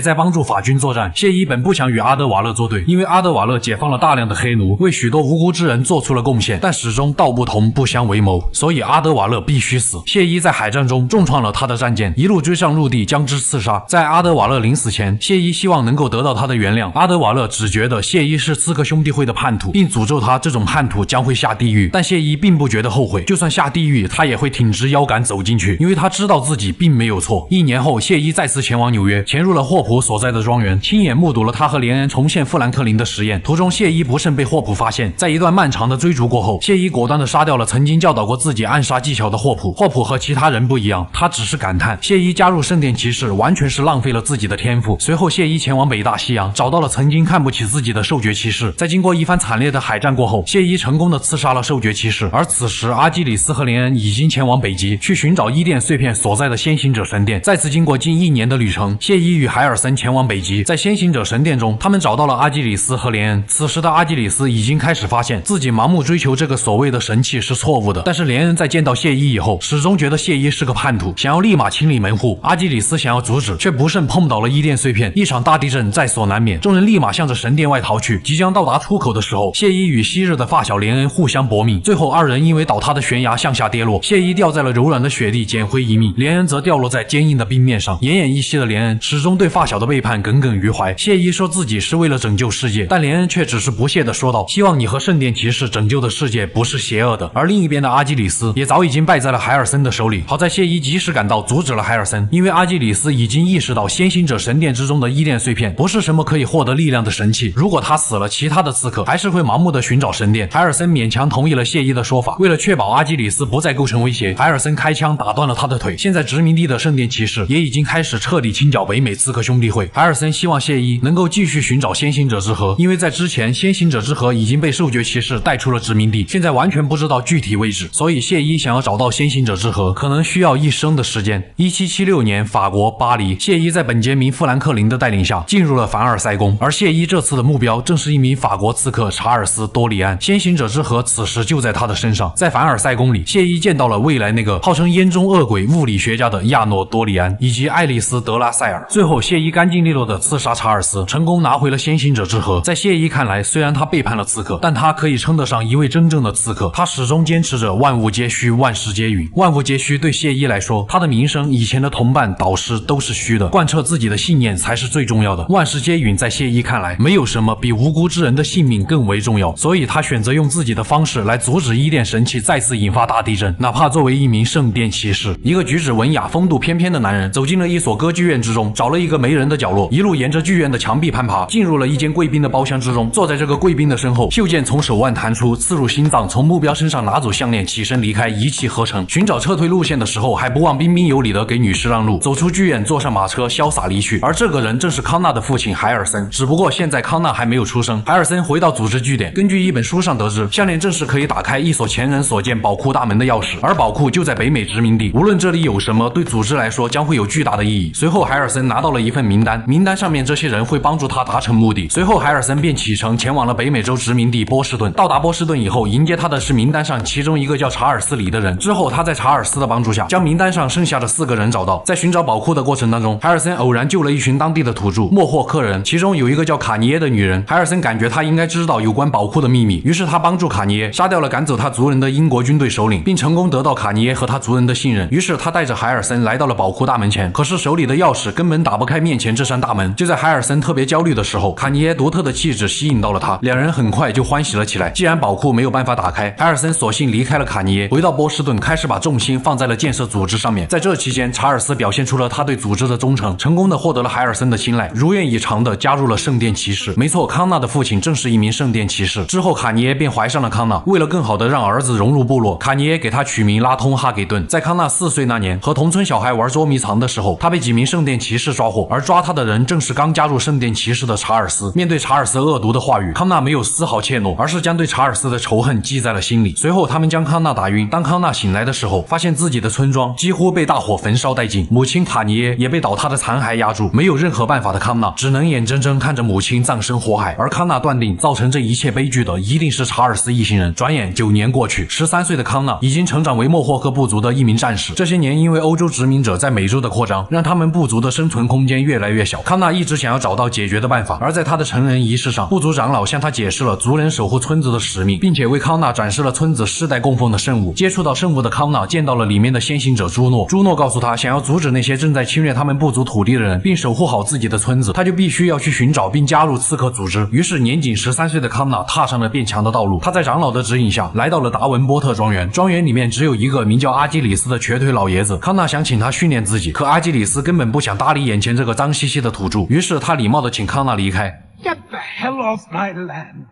在帮助法军作战。谢伊本不想与阿德瓦勒作对，因为阿德瓦勒解放了大量的黑奴，为许多无辜之人做出了贡献，但始终道不同不相为谋，所以阿德瓦勒必须死。谢伊在海战中重创了他的战舰，一路追上陆地将之刺杀。在阿德瓦勒临死前，谢伊希望能够得到他的原谅。阿德瓦勒只觉得谢伊是刺客兄弟会的叛徒，并诅咒他这种叛徒将会下地狱，但谢伊并不觉得后悔，就算下地狱他也会挺直腰杆走进去，因为他知道自己并没有错。1年后，谢伊再次前往纽约，潜入了霍普所在的庄园，亲眼目睹了他和连恩重现富兰克林的实验。途中，谢伊不慎被霍普发现，在一段漫长的追逐过后，谢伊果断地杀掉了曾经教导过自己暗杀技巧的霍普。霍普和其他人不一样，他只是感叹谢伊加入圣殿骑士完全是浪费了自己的天赋。随后，谢伊前往北大西洋，找到了曾经看不起自己的兽爵骑士。在经过一番惨烈的海战过后，谢伊成功地刺杀了兽爵骑士。而此时，阿基里斯和连恩已经前往北极，去寻找伊甸碎片所在的先行者神殿。再次经过近1年的旅程，谢伊与海尔森前往北极。在先行者神殿中，他们找到了阿基里斯和连恩。此时的阿基里斯已经开始发现自己盲目追求这个所谓的神器是错误的，但是连恩在见到谢伊以后，始终觉得谢伊是个叛徒，想要立马清理门户。阿基里斯想要阻止，却不慎碰倒了伊甸碎片，一场大地震在所难免。众人立马向着神殿外逃去。即将到达出口的时候，谢伊与昔日的发小连恩互相搏命，最后二人因为倒塌的悬崖向下跌落，谢伊掉在了柔软的雪地捡回一命，连恩则掉落在坚硬的冰面上。奄奄一息的连恩始终对发小的背叛耿耿于怀。谢伊说自己是为了拯救世界，但连恩却只是不屑地说道，希望你和圣殿骑士拯救的世界不是邪恶的。而另一边的阿基里斯也早已经败在了海尔森的手里，好在谢伊及时赶到阻止了海尔森，因为阿基里斯已经意识到先行者神殿之中的伊甸碎片不是什么可以获得力量的神器，如果他死了，其他的刺客还是会盲目的寻找神殿。海尔森勉强同意了谢伊的说法，为了确保阿基里斯不再构成威胁，海尔森开枪打断了他的腿。现在殖民地的圣殿骑士也已经开始彻底清剿北美刺客兄弟会。海尔森希望谢伊能够继续寻找先行者之河，因为在之前先行者之河已经被兽爵骑士带出了殖民地，现在完全不知道具体位置，所以谢伊想要找到先行者之河可能需要一生的时间。1776年，法国巴黎，谢伊在本杰明·富兰克林的带领下进入了凡尔赛宫，而谢伊这次的目标正是一名法国刺客查尔斯·多里安。先行者之河此时就在他的身上。在凡尔赛宫里，谢伊见到了未来那个号称烟中恶鬼物理学家的亚诺·多里安以及爱丽丝·德拉塞尔。最后，谢伊干净利落地刺杀查尔斯，成功拿回了先行者之河。在谢伊看来，虽然他背叛了刺客，但他可以称得上一位真正的刺客。他始终坚持着万物皆虚，万事皆允。万物皆虚对谢伊来说，他的名声、以前的同伴、导师都是虚的，贯彻自己的信念才是最重要的。万事皆允在谢伊看来，没有什么比无辜之人的性命更为重要，所以他选择用自己的方式来阻止伊甸神器再次引发大地震，哪怕作为一名圣殿骑士。一个举止文雅、风度翩翩的男人走进了一所歌剧院之中，找了一个没人的角落，一路沿着剧院的墙壁攀爬，进入了一间贵宾的包厢之中。坐在这个贵宾的身后，袖剑从手腕弹出，刺入心脏，从目标身上拿走项链，起身离开，一气呵成。寻找撤退路线的时候，还不忘彬彬有礼的给女士让路。走出剧院，坐上马车，潇洒离去。而这个人正是康纳的父亲海尔森，只不过现在康纳还没有出生。海尔森回到组织据点，根据一本书上得知，项链正是可以打开一所前人所建宝库大门的钥匙，而宝库就在北美殖民地。无论这里有什么，对组织来说将会有巨大的意义。随后，海尔森拿到了一份名单，名单上面这些人会帮助他达成目的。随后，海尔森便启程前往了北美洲殖民地波士顿。到达波士顿以后，迎接他的是名单上其中一个叫查尔斯·李的人。之后，他在查尔斯的帮助下，将名单上剩下的4个人找到。在寻找宝库的过程当中，海尔森偶然救了一群当地的土著莫霍克人，其中有一个叫卡尼耶的女人。海尔森感觉他应该知道有关宝库的秘密，于是他帮助卡尼耶杀掉了赶走他族人的英国军队首领，并成功得到卡尼耶和他族人的信任。于是他带着海尔森来到了宝库大门前，可是手里的钥匙根本打不开面前这扇大门。就在海尔森特别焦虑的时候，卡尼耶独特的气质吸引到了他，两人很快就欢喜了起来。既然宝库没有办法打开，海尔森索性离开了卡尼耶，回到波士顿，开始把重心放在了建设组织上面。在这期间，查尔斯表现出了他对组织的忠诚，成功的获得了海尔森的青睐，如愿以偿的加入了圣殿骑士。没错，康纳的父亲正是一名圣殿骑士。之后，卡尼耶便怀上了康纳。为了更好的让儿子融入部落，卡尼耶给他取名拉通哈给顿。在康纳4岁那年，和同村小孩玩捉迷藏的时候，他被几名圣殿骑士抓获，而抓他的人正是刚加入圣殿骑士的查尔斯。面对查尔斯恶毒的话语，康纳没有丝毫怯懦，而是将对查尔斯的仇恨记在了心里。随后，他们将康纳打晕。当康纳醒来的时候，发现自己的村庄几乎被大火焚烧殆尽，母亲卡尼耶也被倒塌的残骸压住。没有任何办法的康纳只能眼睁睁看着母亲葬身火海，而康纳断定造成这一切悲剧的一定是查尔斯一行人。转眼9年过去，13岁的康纳已经成长为莫霍克部族的一名战士。这些年，因为欧洲殖民者在美美洲的扩张，让他们部族的生存空间越来越小。康纳一直想要找到解决的办法，而在他的成人仪式上，部族长老向他解释了族人守护村子的使命，并且为康纳展示了村子世代供奉的圣物。接触到圣物的康纳见到了里面的先行者朱诺。朱诺告诉他，想要阻止那些正在侵略他们部族土地的人，并守护好自己的村子，他就必须要去寻找并加入刺客组织。于是年仅13岁的康纳踏上了变强的道路。他在长老的指引下来到了达文波特庄园。庄园里面只有一个名叫阿基里斯的瘸腿老爷子。康纳想请他训练自己，可阿基里斯根本不想搭理眼前这个脏兮兮的土著，于是他礼貌地请康纳离开。 Get the hell off my land!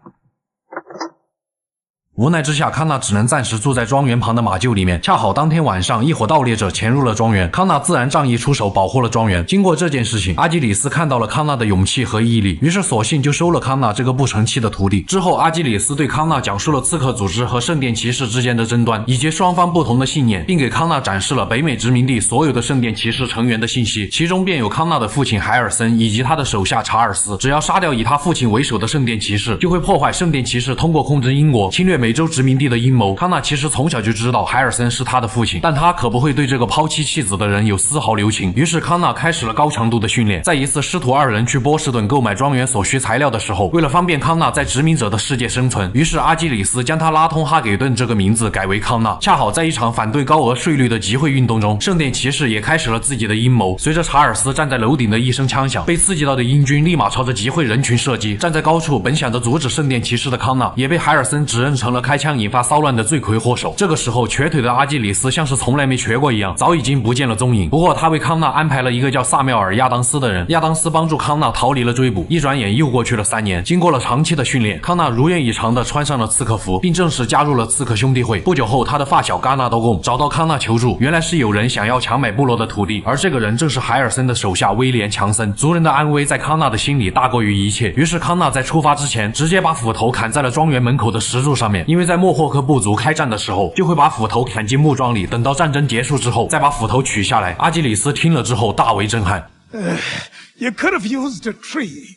无奈之下，康纳只能暂时住在庄园旁的马厩里面。恰好当天晚上，一伙盗猎者潜入了庄园，康纳自然仗义出手，保护了庄园。经过这件事情，阿基里斯看到了康纳的勇气和毅力，于是索性就收了康纳这个不成器的徒弟。之后，阿基里斯对康纳讲述了刺客组织和圣殿骑士之间的争端，以及双方不同的信念，并给康纳展示了北美殖民地所有的圣殿骑士成员的信息，其中便有康纳的父亲海尔森以及他的手下查尔斯。只要杀掉以他父亲为首的圣殿骑士，就会破坏圣殿骑士通过控制英国侵略美洲殖民地的阴谋。康纳其实从小就知道海尔森是他的父亲，但他可不会对这个抛妻弃子的人有丝毫留情。于是康纳开始了高强度的训练。在一次师徒二人去波士顿购买庄园所需材料的时候，为了方便康纳在殖民者的世界生存，于是阿基里斯将他拉通哈给顿这个名字改为康纳。恰好在一场反对高额税率的集会运动中，圣殿骑士也开始了自己的阴谋。随着查尔斯站在楼顶的一声枪响，被刺激到的英军立马朝着集会人群射击。站在高处本想着阻止圣殿骑士的康纳，也被海尔森指认成了开枪引发骚乱的罪魁祸首。这个时候，瘸腿的阿基里斯像是从来没瘸过一样，早已经不见了踪影。不过他为康纳安排了一个叫萨缪尔·亚当斯的人，亚当斯帮助康纳逃离了追捕。一转眼又过去了3年，经过了长期的训练，康纳如愿以偿地穿上了刺客服，并正式加入了刺客兄弟会。不久后，他的发小戛纳多贡找到康纳求助，原来是有人想要强买部落的土地，而这个人正是海尔森的手下威廉·强森。族人的安危在康纳的心里大过于一切，于是康纳在出发之前直接把斧头砍在了庄园门口的石柱上面，因为在莫霍克部族开战的时候，就会把斧头砍进木桩里，等到战争结束之后再把斧头取下来。阿基里斯听了之后大为震撼。You could have used a tree.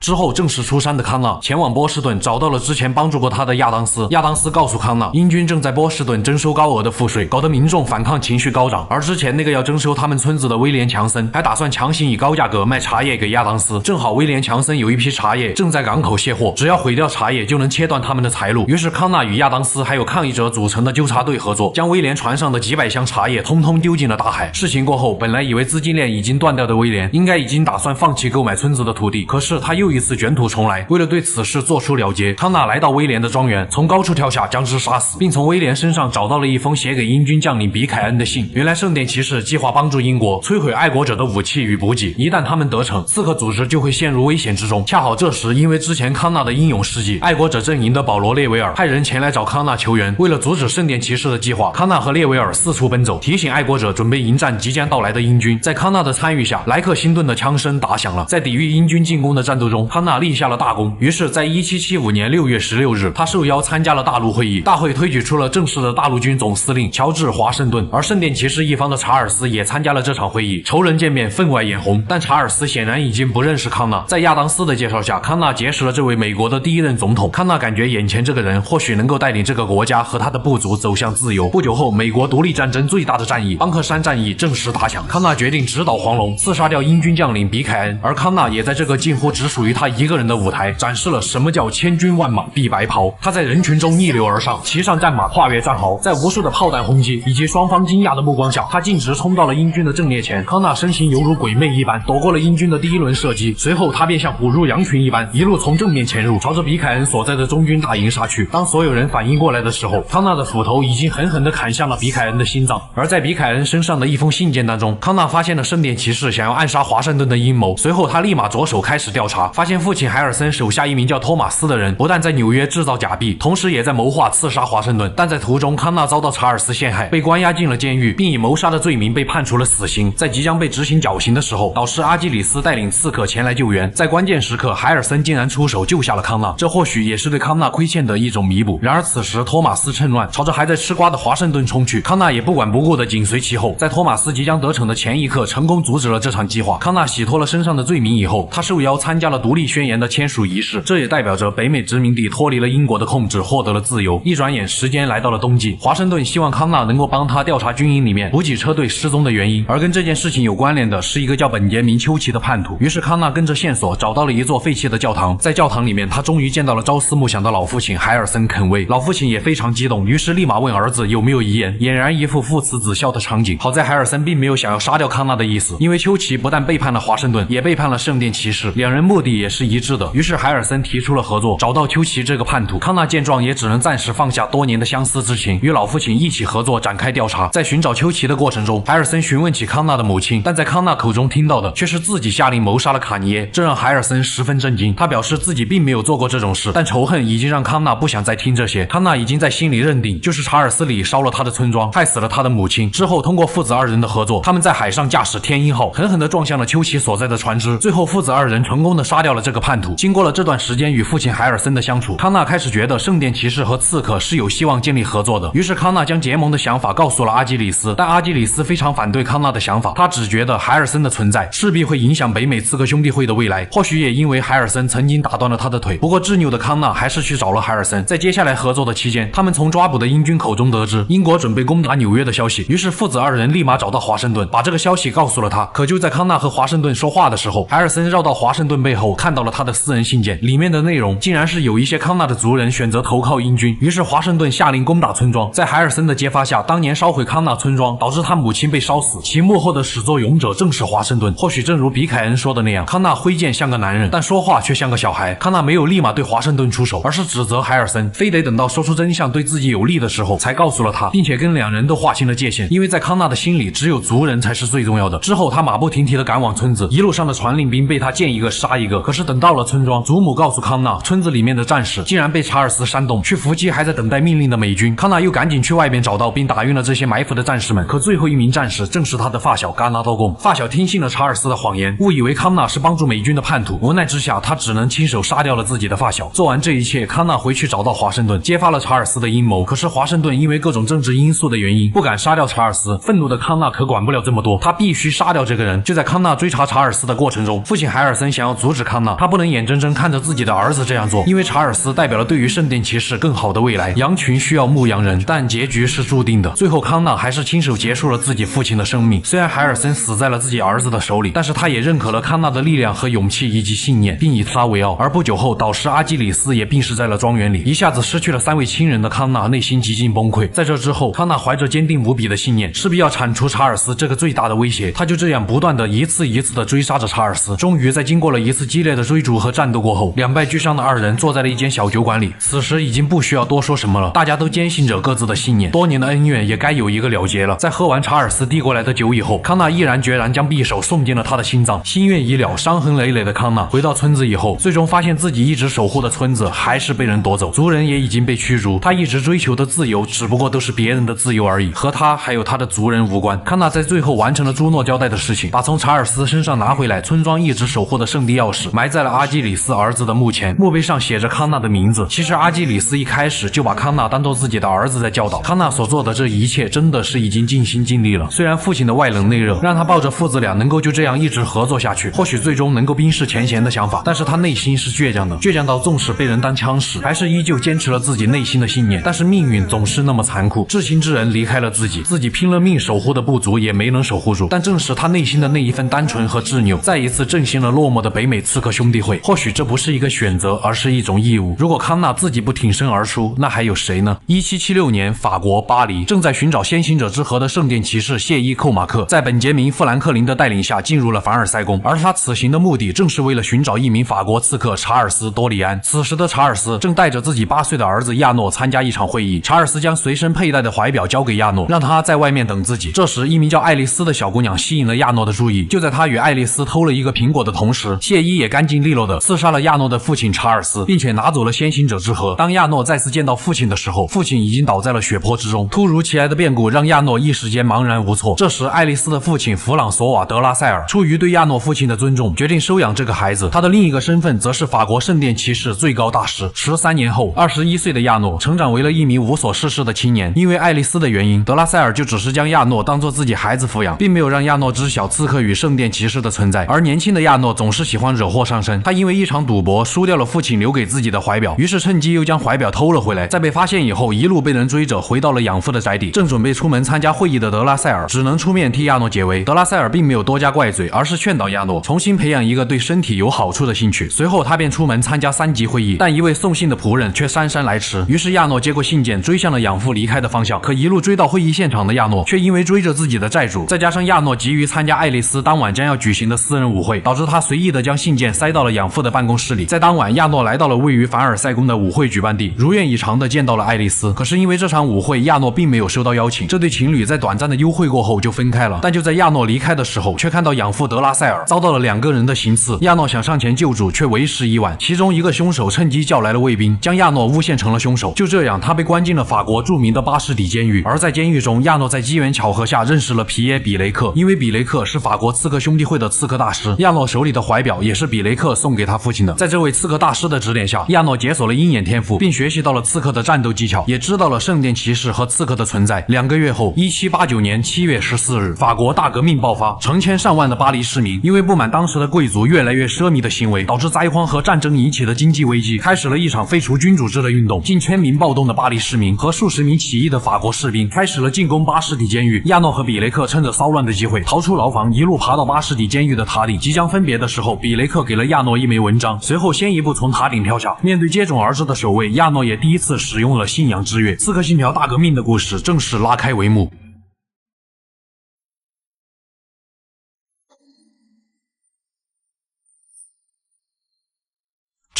之后正式出山的康纳前往波士顿，找到了之前帮助过他的亚当斯。亚当斯告诉康纳，英军正在波士顿征收高额的赋税，搞得民众反抗情绪高涨。而之前那个要征收他们村子的威廉·强森，还打算强行以高价格卖茶叶给亚当斯。正好威廉·强森有一批茶叶正在港口卸货，只要毁掉茶叶就能切断他们的财路。于是康纳与亚当斯还有抗议者组成的纠察队合作，将威廉船上的几百箱茶叶通通丢进了大海。事情过后，本来以为资金链已经断掉的威廉，应该已经打算放弃购买村子的土地，可是他又一次卷土重来。为了对此事做出了结，康纳来到威廉的庄园，从高处跳下将之杀死，并从威廉身上找到了一封写给英军将领比凯恩的信。原来圣殿骑士计划帮助英国摧毁爱国者的武器与补给，一旦他们得逞，刺客组织就会陷入危险之中。恰好这时，因为之前康纳的英勇事迹，爱国者阵营的保罗·列维尔派人前来找康纳求援。为了阻止圣殿骑士的计划，康纳和列维尔四处奔走，提醒爱国者准备迎战即将到来的英军。在康纳的参与下，莱克辛顿的枪声打响了。在抵御英军进攻的战斗中，康纳立下了大功。于是在1775年6月16日，他受邀参加了大陆会议。大会推举出了正式的大陆军总司令乔治·华盛顿，而圣殿骑士一方的查尔斯也参加了这场会议。仇人见面分外眼红，但查尔斯显然已经不认识康纳。在亚当斯的介绍下，康纳结识了这位美国的第一任总统。康纳感觉眼前这个人或许能够带领这个国家和他的部族走向自由。不久后，美国独立战争最大的战役邦克山战役正式打响。康纳决定直捣黄龙，刺杀掉英军将领比凯恩。而康纳也在这个近乎只属于他一个人的舞台展示了什么叫千军万马必白袍。他在人群中逆流而上，骑上战马，跨越战壕，在无数的炮弹轰击以及双方惊讶的目光下，他径直冲到了英军的阵列前。康纳身形犹如鬼魅一般，躲过了英军的第一轮射击。随后他便像虎入羊群一般，一路从正面潜入，朝着比凯恩所在的中军大营杀去。当所有人反应过来的时候，康纳的斧头已经狠狠地砍向了比凯恩的心脏。而在比凯恩身上的一封信件当中，康纳发现了圣殿骑士想要暗杀华盛顿的阴谋。随后他立马着手开始调查，发现父亲海尔森手下一名叫托马斯的人不但在纽约制造假币，同时也在谋划刺杀华盛顿。但在途中，康纳遭到查尔斯陷害，被关押进了监狱，并以谋杀的罪名被判处了死刑。在即将被执行绞刑的时候，导师阿基里斯带领刺客前来救援。在关键时刻，海尔森竟然出手救下了康纳，这或许也是对康纳亏欠的一种弥补。然而此时托马斯趁乱朝着还在吃瓜的华盛顿冲去，康纳也不管不顾的紧随其后。在托马斯即将得逞的前一刻，成功阻止了这场计划。康纳洗脱了身上的罪名以后，他受邀参加了独立宣言的签署仪式，这也代表着北美殖民地脱离了英国的控制，获得了自由。一转眼，时间来到了冬季，华盛顿希望康纳能够帮他调查军营里面补给车队失踪的原因，而跟这件事情有关联的是一个叫本杰明·丘奇的叛徒。于是康纳跟着线索找到了一座废弃的教堂，在教堂里面，他终于见到了朝思暮想的老父亲海尔森·肯威。老父亲也非常激动，于是立马问儿子有没有遗言，俨然一副父慈子孝的场景。好在海尔森并没有想要杀掉康纳的意思，因为丘奇不但背叛了华盛顿，也背叛了圣殿骑士，两人目的也是一致的。于是海尔森提出了合作，找到丘奇这个叛徒。康纳见状也只能暂时放下多年的相思之情，与老父亲一起合作展开调查。在寻找丘奇的过程中，海尔森询问起康纳的母亲，但在康纳口中听到的却是自己下令谋杀了卡尼耶，这让海尔森十分震惊。他表示自己并没有做过这种事，但仇恨已经让康纳不想再听这些。康纳已经在心里认定，就是查尔斯里烧了他的村庄，害死了他的母亲。之后通过父子二人的合作，他们在海上驾驶天鹰号，狠狠地撞向了丘奇所在的船只。最后父子二人成功地杀掉了这个叛徒。经过了这段时间与父亲海尔森的相处，康纳开始觉得圣殿骑士和刺客是有希望建立合作的。于是康纳将结盟的想法告诉了阿基里斯，但阿基里斯非常反对康纳的想法，他只觉得海尔森的存在势必会影响北美刺客兄弟会的未来。或许也因为海尔森曾经打断了他的腿，不过执拗的康纳还是去找了海尔森。在接下来合作的期间，他们从抓捕的英军口中得知英国准备攻打纽约的消息，于是父子二人立马找到华盛顿，把这个消息告诉了他。可就在康纳和华盛顿说话的时候，海尔森绕到华盛顿背后，看到了他的私人信件，里面的内容竟然是有一些康纳的族人选择投靠英军。于是华盛顿下令攻打村庄。在海尔森的揭发下，当年烧毁康纳村庄导致他母亲被烧死，其幕后的始作俑者正是华盛顿。或许正如比凯恩说的那样，康纳挥剑像个男人，但说话却像个小孩。康纳没有立马对华盛顿出手，而是指责海尔森，非得等到说出真相对自己有利的时候才告诉了他，并且跟两人都划清了界限。因为在康纳的心里，只有族人才是最重要的。之后他马不停蹄地赶往村子，一路上的传令兵被他见一个杀一个。可是等到了村庄，祖母告诉康纳，村子里面的战士竟然被查尔斯煽动去伏击还在等待命令的美军。康纳又赶紧去外边找到并打晕了这些埋伏的战士们，可最后一名战士正是他的发小嘎纳多贡。发小听信了查尔斯的谎言，误以为康纳是帮助美军的叛徒，无奈之下他只能亲手杀掉了自己的发小。做完这一切，康纳回去找到华盛顿，揭发了查尔斯的阴谋。可是华盛顿因为各种政治因素的原因不敢杀掉查尔斯，愤怒的康纳可管不了这么多，他必须杀掉这个人。就在康纳追查查尔斯的过程中，父亲海尔森想要阻止康纳，他不能眼睁睁看着自己的儿子这样做，因为查尔斯代表了对于圣殿骑士更好的未来。羊群需要牧羊人，但结局是注定的。最后康纳还是亲手结束了自己父亲的生命。虽然海尔森死在了自己儿子的手里，但是他也认可了康纳的力量和勇气以及信念，并以他为傲。而不久后，导师阿基里斯也病逝在了庄园里。一下子失去了3位亲人的康纳内心极尽崩溃。在这之后，康纳怀着坚定无比的信念，势必要铲除查尔斯这个最大的威胁。他就这样不断的一次一次的追杀着查尔斯。终于在经过了一次激烈的追逐和战斗过后，两败俱伤的二人坐在了一间小酒馆里。此时已经不需要多说什么了，大家都坚信着各自的信念，多年的恩怨也该有一个了结了。在喝完查尔斯递过来的酒以后，康纳毅然决然将匕首送进了他的心脏。心愿已了，伤痕累累的康纳回到村子以后，最终发现自己一直守护的村子还是被人夺走，族人也已经被驱逐。他一直追求的自由只不过都是别人的自由而已，和他还有他的族人无关。康纳在最后完成了朱诺交代的事情，把从查尔斯身上拿回来村庄一直守护的圣地钥匙埋在了阿基里斯儿子的墓前，墓碑上写着康纳的名字。其实阿基里斯一开始就把康纳当做自己的儿子在教导，康纳所做的这一切真的是已经尽心尽力了。虽然父亲的外冷内热让他抱着父子俩能够就这样一直合作下去，或许最终能够冰释前嫌的想法，但是他内心是倔强的，倔强到纵使被人当枪使，还是依旧坚持了自己内心的信念。但是命运总是那么残酷，至亲之人离开了自己，自己拼了命守护的部族也没能守护住。但正是他内心的那一份单纯和执拗，再一次振兴了落寞的北美刺客兄弟会。或许这不是一个选择，而是一种义务。如果康纳自己不挺身而出，那还有谁呢？1776年，法国巴黎，正在寻找先行者之河的圣殿骑士谢伊寇马克，在本杰明·富兰克林的带领下进入了凡尔赛宫，而他此行的目的正是为了寻找一名法国刺客查尔斯·多里安。此时的查尔斯正带着自己8岁的儿子亚诺参加一场会议，查尔斯将随身佩戴的怀表交给亚诺，让他在外面等自己。这时，一名叫爱丽丝的小姑娘吸引了亚诺的注意。就在他与爱丽丝偷了一个苹果的同时，谢伊也干净利落地刺杀了亚诺的父亲查尔斯，并且拿走了先行者之河。当亚诺再次见到父亲的时候，父亲已经倒在了血泊之中。突如其来的变故让亚诺一时间茫然无措。这时，爱丽丝的父亲弗朗索瓦·德拉塞尔出于对亚诺父亲的尊重，决定收养这个孩子。他的另一个身份则是法国圣殿骑士最高大师。13年后，21岁的亚诺成长为了一名无所事事的青年。因为爱丽丝的原因，德拉塞尔就只是将亚诺当作自己孩子抚养，并没有让亚诺知晓刺客与圣殿骑士的存在。而年轻的亚诺总是喜欢惹祸上身。他因为一场赌博输掉了父亲留给自己的怀表，于是趁机又将怀表偷了回来。在被发现以后，一路被人追着回到了养父的宅邸。正准备出门参加会议的德拉塞尔只能出面替亚诺解围。德拉塞尔并没有多加怪罪，而是劝导亚诺重新培养一个对身体有好处的兴趣。随后他便出门参加3级会议，但一位送信的仆人却姗姗来迟。于是亚诺接过信件，追向了养父离开的方向。可一路追到会议现场的亚诺，却因为追着自己的债主，再加上亚诺急于参加爱丽丝当晚将要举行的私人舞会，导致他随意的将信件塞到了养父的办公室里。在当晚，亚诺来到了位于凡尔赛宫的舞会举办地，如愿以偿的见到了爱丽丝。可是因为这场舞会，亚诺并没有收到邀请，这对情侣在短暂的幽会过后就分开了。但就在亚诺离开的时候，却看到养父德拉塞尔遭到了2个人的行刺。亚诺想上前救助，却为时已晚。其中一个凶手趁机叫来了卫兵，将亚诺诬陷成了凶手。就这样，他被关进了法国著名的巴士底监狱。而在监狱中，亚诺在机缘巧合下认识了皮耶·比雷克，因为比雷克是法国刺客兄弟会的刺客大师，亚诺手里的怀表也是比雷克送给他父亲的。在这位刺客大师的指点下，亚诺解锁了鹰眼天赋，并学习到了刺客的战斗技巧，也知道了圣殿骑士和刺客的存在。2个月后，1789年7月14日，法国大革命爆发，成千上万的巴黎市民因为不满当时的贵族越来越奢靡的行为，导致灾荒和战争引起的经济危机，开始了一场废除君主制的运动。近千名暴动的巴黎市民和数十名起义的法国士兵开始了进攻巴士底监狱。亚诺和比雷克趁着骚乱的机会逃出牢房，一路爬到巴士底监狱的塔顶。即将分别的时候，比雷克给了亚诺一枚文章，随后先一步从塔顶跳下。面对接踵而至的守卫，亚诺也第一次使用了信仰之跃。刺客信条大革命的故事正式拉开帷幕。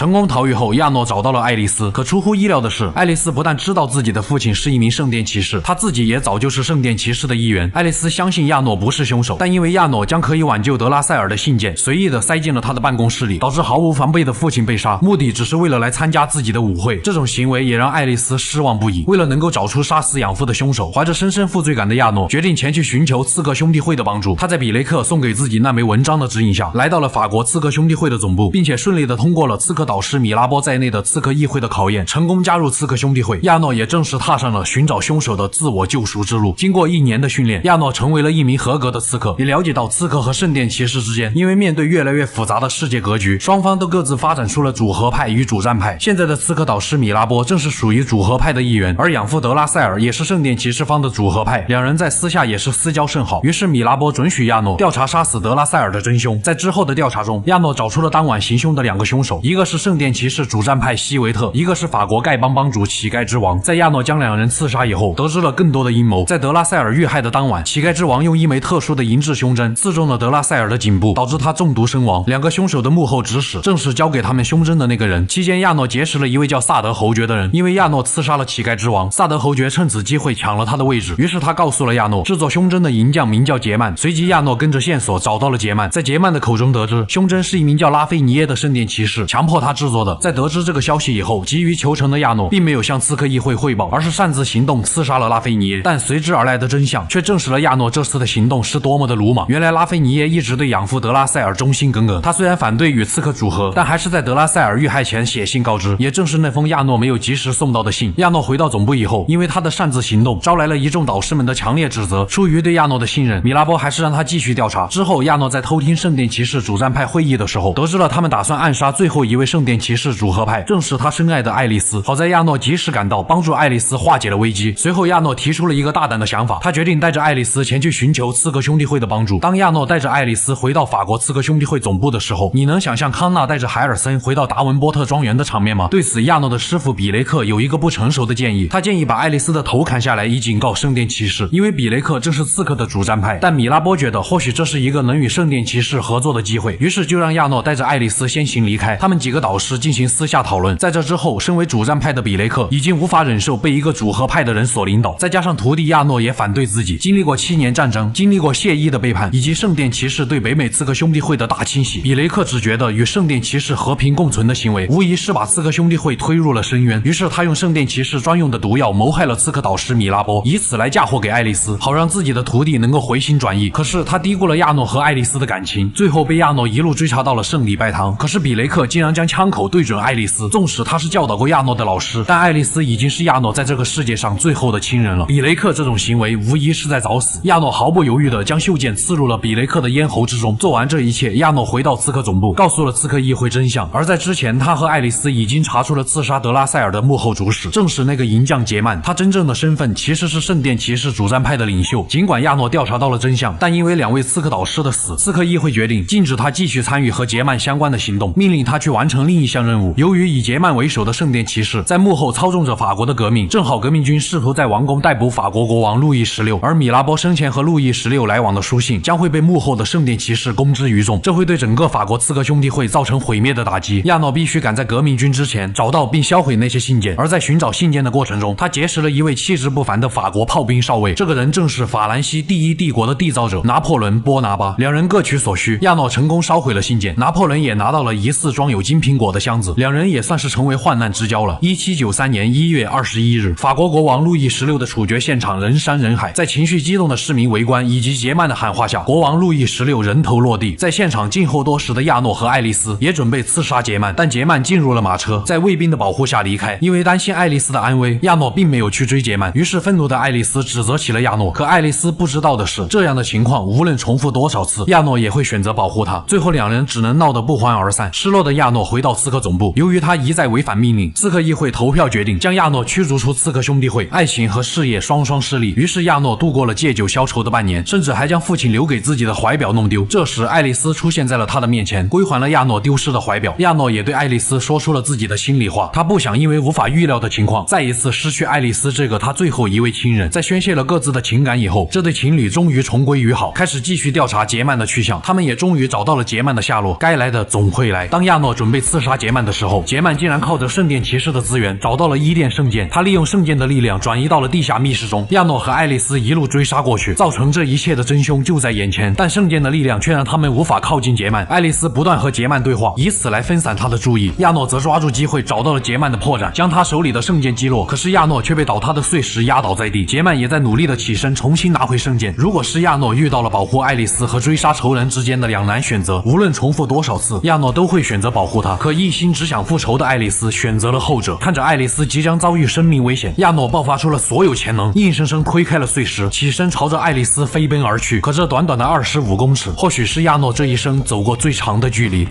成功逃狱后，亚诺找到了爱丽丝。可出乎意料的是，爱丽丝不但知道自己的父亲是一名圣殿骑士，她自己也早就是圣殿骑士的一员。爱丽丝相信亚诺不是凶手，但因为亚诺将可以挽救德拉塞尔的信件随意的塞进了他的办公室里，导致毫无防备的父亲被杀，目的只是为了来参加自己的舞会。这种行为也让爱丽丝失望不已。为了能够找出杀死养父的凶手，怀着深深负罪感的亚诺决定前去寻求刺客兄弟会的帮助。他在比雷克送给自己那枚文章的指引下，来到了法国刺客兄弟会的总部，并且顺利的通过了刺客导师米拉波在内的刺客议会的考验，成功加入刺客兄弟会。亚诺也正式踏上了寻找凶手的自我救赎之路。经过1年的训练，亚诺成为了一名合格的刺客，也了解到刺客和圣殿骑士之间因为面对越来越复杂的世界格局，双方都各自发展出了主和派与主战派。现在的刺客导师米拉波正是属于主和派的一员，而养父德拉塞尔也是圣殿骑士方的主和派，两人在私下也是私交甚好。于是米拉波准许亚诺调查杀死德拉塞尔的真凶。在之后的调查中，亚诺找出了当晚行凶的2个凶手，一个是圣殿骑士主战派西维特，一个是法国丐帮帮主乞丐之王。在亚诺将2人刺杀以后，得知了更多的阴谋。在德拉塞尔遇害的当晚，乞丐之王用一枚特殊的银质胸针刺中了德拉塞尔的颈部，导致他中毒身亡。2个凶手的幕后指使正是交给他们胸针的那个人。期间，亚诺结识了一位叫萨德侯爵的人，因为亚诺刺杀了乞丐之王，萨德侯爵趁此机会抢了他的位置。于是他告诉了亚诺，制作胸针的银匠名叫杰曼。随即亚诺跟着线索找到了杰曼，在杰曼的口中得知，胸针是一名叫拉菲尼耶的圣殿骑士强迫他制作的。在得知这个消息以后，急于求成的亚诺并没有向刺客议会汇报，而是擅自行动刺杀了拉菲尼耶。但随之而来的真相却证实了亚诺这次的行动是多么的鲁莽。原来拉菲尼耶一直对养父德拉塞尔忠心耿耿，他虽然反对与刺客组合，但还是在德拉塞尔遇害前写信告知。也正是那封亚诺没有及时送到的信，亚诺回到总部以后，因为他的擅自行动招来了一众导师们的强烈指责。出于对亚诺的信任，米拉波还是让他继续调查。之后亚诺在偷听圣殿骑士主战派会议的时候，得知了他们打算暗杀最后一位圣殿骑士主和派，正是他深爱的爱丽丝。好在亚诺及时赶到，帮助爱丽丝化解了危机。随后亚诺提出了一个大胆的想法，他决定带着爱丽丝前去寻求刺客兄弟会的帮助。当亚诺带着爱丽丝回到法国刺客兄弟会总部的时候，你能想象康纳带着海尔森回到达文波特庄园的场面吗？对此，亚诺的师傅比雷克有一个不成熟的建议，他建议把爱丽丝的头砍下来，以警告圣殿骑士，因为比雷克正是刺客的主战派。但米拉波觉得或许这是一个能与圣殿骑士合作的机会，于是就让亚诺带着爱丽丝先行离开，他们几个导师进行私下讨论。在这之后，身为主战派的比雷克已经无法忍受被一个主和派的人所领导，再加上徒弟亚诺也反对自己，经历过7年战争，经历过谢伊的背叛，以及圣殿骑士对北美刺客兄弟会的大清洗，比雷克只觉得与圣殿骑士和平共存的行为无疑是把刺客兄弟会推入了深渊。于是他用圣殿骑士专用的毒药谋害了刺客导师米拉波，以此来嫁祸给爱丽丝，好让自己的徒弟能够回心转意。可是他低估了亚诺和爱丽丝的感情，最后被亚诺一路追查到了圣礼拜堂。可是比雷克竟然将枪口对准爱丽丝。纵使他是教导过亚诺的老师，但爱丽丝已经是亚诺在这个世界上最后的亲人了。比雷克这种行为无疑是在找死。亚诺毫不犹豫地将袖剑刺入了比雷克的咽喉之中。做完这一切，亚诺回到刺客总部，告诉了刺客议会真相。而在之前，他和爱丽丝已经查出了刺杀德拉塞尔的幕后主使，正是那个银匠杰曼。他真正的身份其实是圣殿骑士主战派的领袖。尽管亚诺调查到了真相，但因为2位刺客导师的死，刺客议会决定禁止他继续参与和杰曼相关的行动，命令他去完成另一项任务。由于以杰曼为首的圣殿骑士在幕后操纵着法国的革命，正好革命军试图在王宫逮捕法国国王路易16，而米拉波生前和路易16来往的书信将会被幕后的圣殿骑士公之于众，这会对整个法国刺客兄弟会造成毁灭的打击。亚诺必须赶在革命军之前找到并销毁那些信件，而在寻找信件的过程中，他结识了一位气质不凡的法国炮兵少尉，这个人正是法兰西第一帝国的缔造者拿破仑·波拿巴。两人各取所需，亚诺成功烧毁了信件，拿破仑也拿到了疑似装有金苹果的箱子，两人也算是成为患难之交了。1793年1月21日，法国国王路易16的处决现场人山人海，在情绪激动的市民围观以及杰曼的喊话下，国王路易16人头落地。在现场静候多时的亚诺和爱丽丝也准备刺杀杰曼，但杰曼进入了马车，在卫兵的保护下离开。因为担心爱丽丝的安危，亚诺并没有去追杰曼，于是愤怒的爱丽丝指责起了亚诺。可爱丽丝不知道的是，这样的情况无论重复多少次，亚诺也会选择保护她。最后两人只能闹得不欢而散。失落的亚诺回到刺客总部，由于他一再违反命令，刺客议会投票决定将亚诺驱逐出刺客兄弟会。爱情和事业双双失利，于是亚诺度过了借酒消愁的半年，甚至还将父亲留给自己的怀表弄丢。这时爱丽丝出现在了他的面前，归还了亚诺丢失的怀表。亚诺也对爱丽丝说出了自己的心里话，他不想因为无法预料的情况再一次失去爱丽丝这个他最后一位亲人。在宣泄了各自的情感以后，这对情侣终于重归于好，开始继续调查杰曼的去向。他们也终于找到了杰曼的下落，该来的总会来。当亚诺准备刺杀杰曼的时候，杰曼竟然靠着圣殿骑士的资源找到了伊甸圣剑，他利用圣剑的力量转移到了地下密室中。亚诺和爱丽丝一路追杀过去，造成这一切的真凶就在眼前，但圣剑的力量却让他们无法靠近杰曼。爱丽丝不断和杰曼对话，以此来分散他的注意。亚诺则抓住机会找到了杰曼的破绽，将他手里的圣剑击落。可是亚诺却被倒塌的碎石压倒在地，杰曼也在努力的起身重新拿回圣剑。如果是亚诺遇到了保护爱丽丝和追杀仇人之间的两难选择，无论重复多少次，亚诺都会选择保护她。可一心只想复仇的爱丽丝选择了后者。看着爱丽丝即将遭遇生命危险，亚诺爆发出了所有潜能，硬生生推开了碎石，起身朝着爱丽丝飞奔而去。可这短短的25公尺，或许是亚诺这一生走过最长的距离。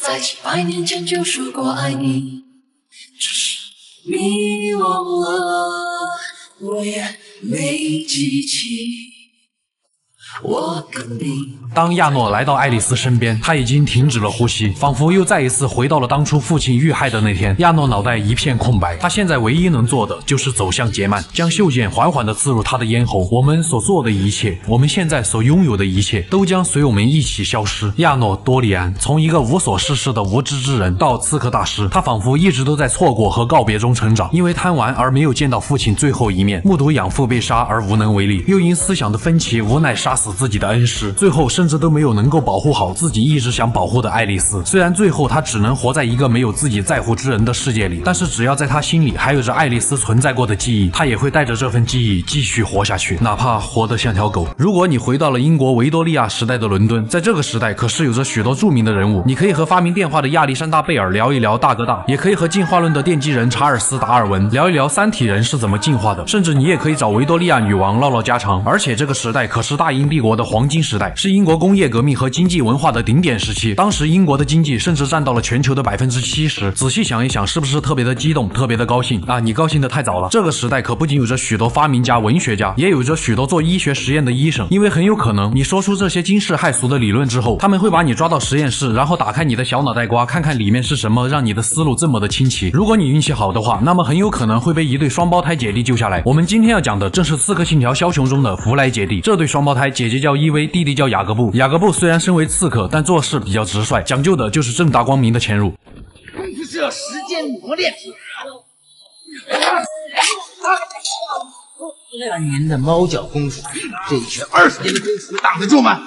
在几百年前就说过爱你，只是你忘了，我也没记起。我跟你。当亚诺来到爱丽丝身边，他已经停止了呼吸，仿佛又再一次回到了当初父亲遇害的那天。亚诺脑袋一片空白，他现在唯一能做的就是走向杰曼，将袖剑缓缓地刺入他的咽喉。我们所做的一切，我们现在所拥有的一切，都将随我们一起消失。亚诺·多利安从一个无所事事的无知之人到刺客大师，他仿佛一直都在错过和告别中成长。因为贪玩而没有见到父亲最后一面，目睹养父被杀而无能为力，又因思想的分歧无奈杀死自己的恩师，最后甚至都没有能够保护好自己一直想保护的爱丽丝。虽然最后他只能活在一个没有自己在乎之人的世界里，但是只要在他心里还有着爱丽丝存在过的记忆，他也会带着这份记忆继续活下去，哪怕活得像条狗。如果你回到了英国维多利亚时代的伦敦，在这个时代可是有着许多著名的人物，你可以和发明电话的亚历山大贝尔聊一聊大哥大，也可以和进化论的奠基人查尔斯达尔文聊一聊三体人是怎么进化的，甚至你也可以找维多利亚女王唠唠家常。而且这个时代可是大英帝国的黄金时代，是英国工业革命和经济文化的顶点时期，当时英国的经济甚至占到了全球的70%。仔细想一想，是不是特别的激动，特别的高兴啊？你高兴的太早了。这个时代可不仅有着许多发明家、文学家，也有着许多做医学实验的医生，因为很有可能你说出这些惊世骇俗的理论之后，他们会把你抓到实验室，然后打开你的小脑袋瓜，看看里面是什么，让你的思路这么的清奇。如果你运气好的话，那么很有可能会被一对双胞胎姐弟救下来。我们今天要讲的正是《刺客信条：枭雄》中的弗莱姐弟。这对双胞胎，姐姐叫伊薇，弟弟叫雅各布。雅各布虽然身为刺客，但做事比较直率，讲究的就是正大光明的潜入。功夫是要时间磨练出来的。3年的猫脚功夫，这一拳20年的功夫挡得住吗？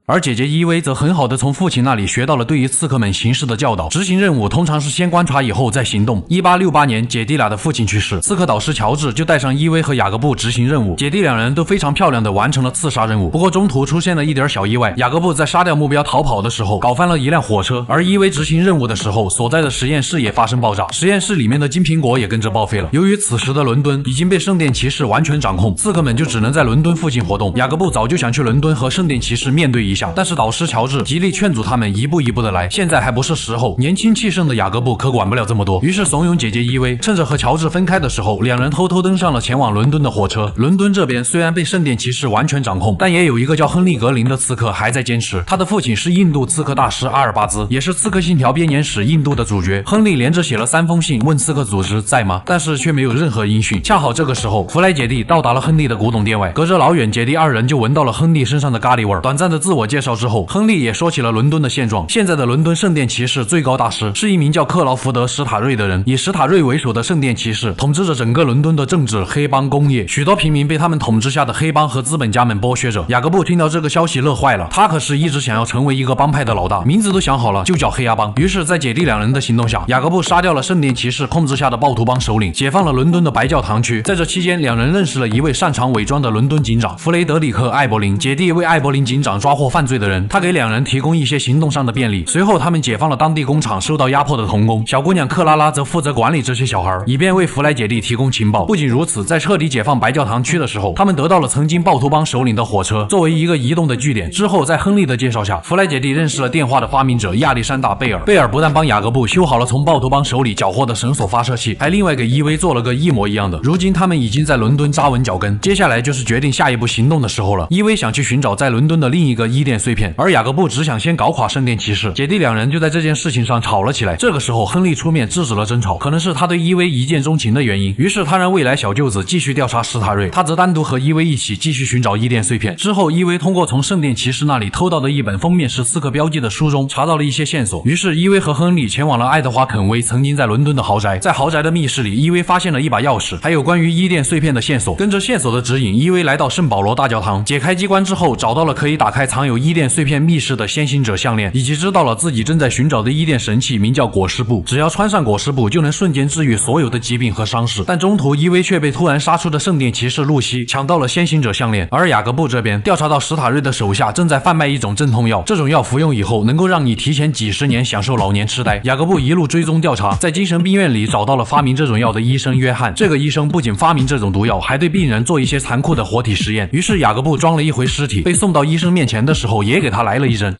而姐姐伊薇则很好的从父亲那里学到了对于刺客们行事的教导。执行任务通常是先观察以后再行动。1868年，姐弟俩的父亲去世，刺客导师乔治就带上伊薇和雅各布执行任务。姐弟两人都非常漂亮的完成了刺杀任务。不过中途出现了一点小意外，雅各布在杀掉目标逃跑的时候搞翻了一辆火车，而伊薇执行任务的时候所在的实验室也发生爆炸，实验室里面的金苹果也跟着报废了。由于此时的伦敦已经被圣殿骑士完全掌控，刺客们就只能在伦敦附近活动。雅各布早就想去伦敦和圣殿骑士面对一下，但是导师乔治极力劝阻他们一步一步的来，现在还不是时候。年轻气盛的雅各布可管不了这么多，于是怂恿姐姐伊薇，趁着和乔治分开的时候，两人偷偷登上了前往伦敦的火车。伦敦这边虽然被圣殿骑士完全掌控，但也有一个叫亨利·格林的刺客还在坚持。他的父亲是印度刺客大师阿尔巴兹，也是《刺客信条》编年史印度的主角。亨利连着写了3封信问刺客组织在吗，但是却没有任何音讯。恰好这个时候，弗莱姐弟到达了亨利的古董店外，隔着老远，姐弟二人就闻到了亨利身上的咖喱味。短暂的自我介绍之后，亨利也说起了伦敦的现状。现在的伦敦圣殿骑士最高大师是一名叫克劳福德·史塔瑞的人，以史塔瑞为首的圣殿骑士统治着整个伦敦的政治、黑帮、工业，许多平民被他们统治下的黑帮和资本家们剥削着。雅各布听到这个消息乐坏了，他可是一直想要成为一个帮派的老大，名字都想好了，就叫黑鸭帮。于是，在姐弟两人的行动下，雅各布杀掉了圣殿骑士控制下的暴徒帮首领，解放了伦敦的白教堂区。在这期间，两人认识了一位擅长伪装的伦敦警长弗雷德里克·艾伯林。姐弟为艾伯林警长抓获犯罪的人，他给两人提供一些行动上的便利。随后，他们解放了当地工厂受到压迫的童工，小姑娘克拉拉则负责管理这些小孩，以便为弗莱姐弟提供情报。不仅如此，在彻底解放白教堂区的时候，他们得到了曾经暴徒帮首领的火车，作为一个移动的据点。之后，在亨利的介绍下，弗莱姐弟认识了电话的发明者亚历山大·贝尔。贝尔不但帮雅各布修好了从暴徒帮手里缴获的绳索发射器，还另外给伊薇做了个一模一样的。如今他们已经在伦敦扎稳脚跟，接下来就是决定下一步行动的时候了。伊薇想去寻找在伦敦的另一个伊甸碎片，而雅各布只想先搞垮圣殿骑士。姐弟两人就在这件事情上吵了起来。这个时候，亨利出面制止了争吵，可能是他对伊薇一见钟情的原因。于是他让未来小舅子继续调查史塔瑞，他则单独和伊薇一起继续寻找伊甸碎片。之后，伊薇通过从圣殿骑士那里偷到的一本封面是刺客标记的书中查到了一些线索。于是伊薇和亨利前往了爱德华·肯威曾经在伦敦的豪宅。在豪宅的密室里，伊薇发现了一把钥匙，还有关于伊甸碎片的线索。跟着线索的指引，伊薇来到圣保罗大教堂，解开机关之后，找到了可以打开藏有伊甸碎片密室的先行者项链，以及知道了自己正在寻找的伊甸神器名叫裹尸布，只要穿上裹尸布就能瞬间治愈所有的疾病和伤势。但中途伊薇却被突然杀出的圣殿骑士露西抢到了先行者项链。而雅各布这边调查到史塔瑞的手下正在贩卖一种镇痛药，这种药服用以后能够让你提前几十年享受老年痴呆。雅各布一路追踪调查，在精神病院里找到了发明这种药的医生约翰。这个医生不仅发明这种毒药，还对病人做一些残酷的活体实验。于是雅各布装了一回尸体，被送到医生面前的时候也给他来了一针。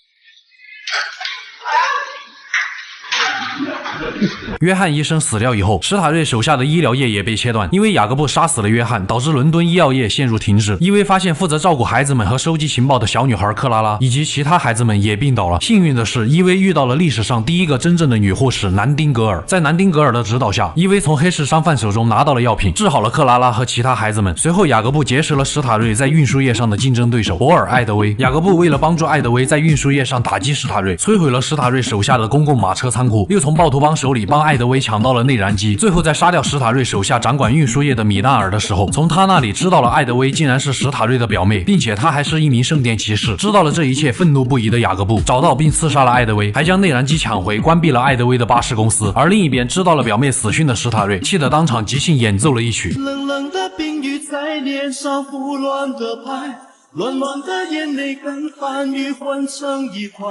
约翰医生死掉以后，史塔瑞手下的医疗业也被切断，因为雅各布杀死了约翰，导致伦敦医药业陷入停滞。伊薇发现负责照顾孩子们和收集情报的小女孩克拉拉以及其他孩子们也病倒了。幸运的是，伊薇遇到了历史上第一个真正的女护士南丁格尔。在南丁格尔的指导下，伊薇从黑市商贩手中拿到了药品，治好了克拉拉和其他孩子们。随后，雅各布结识了史塔瑞在运输业上的竞争对手博尔·艾德威。雅各布为了帮助艾德威在运输业上打击史塔瑞，摧毁了史塔瑞手下的公共马车仓库，又从暴徒帮手里帮艾德威抢到了内燃机。最后在杀掉史塔瑞手下掌管运输业的米纳尔的时候，从他那里知道了艾德威竟然是史塔瑞的表妹，并且他还是一名圣殿骑士。知道了这一切，愤怒不已的雅各布找到并刺杀了艾德威，还将内燃机抢回，关闭了艾德威的巴士公司。而另一边知道了表妹死讯的史塔瑞气得当场即兴演奏了一曲。冷冷的冰雨在脸上胡乱的拍，乱乱的眼泪跟寒雨混成一块，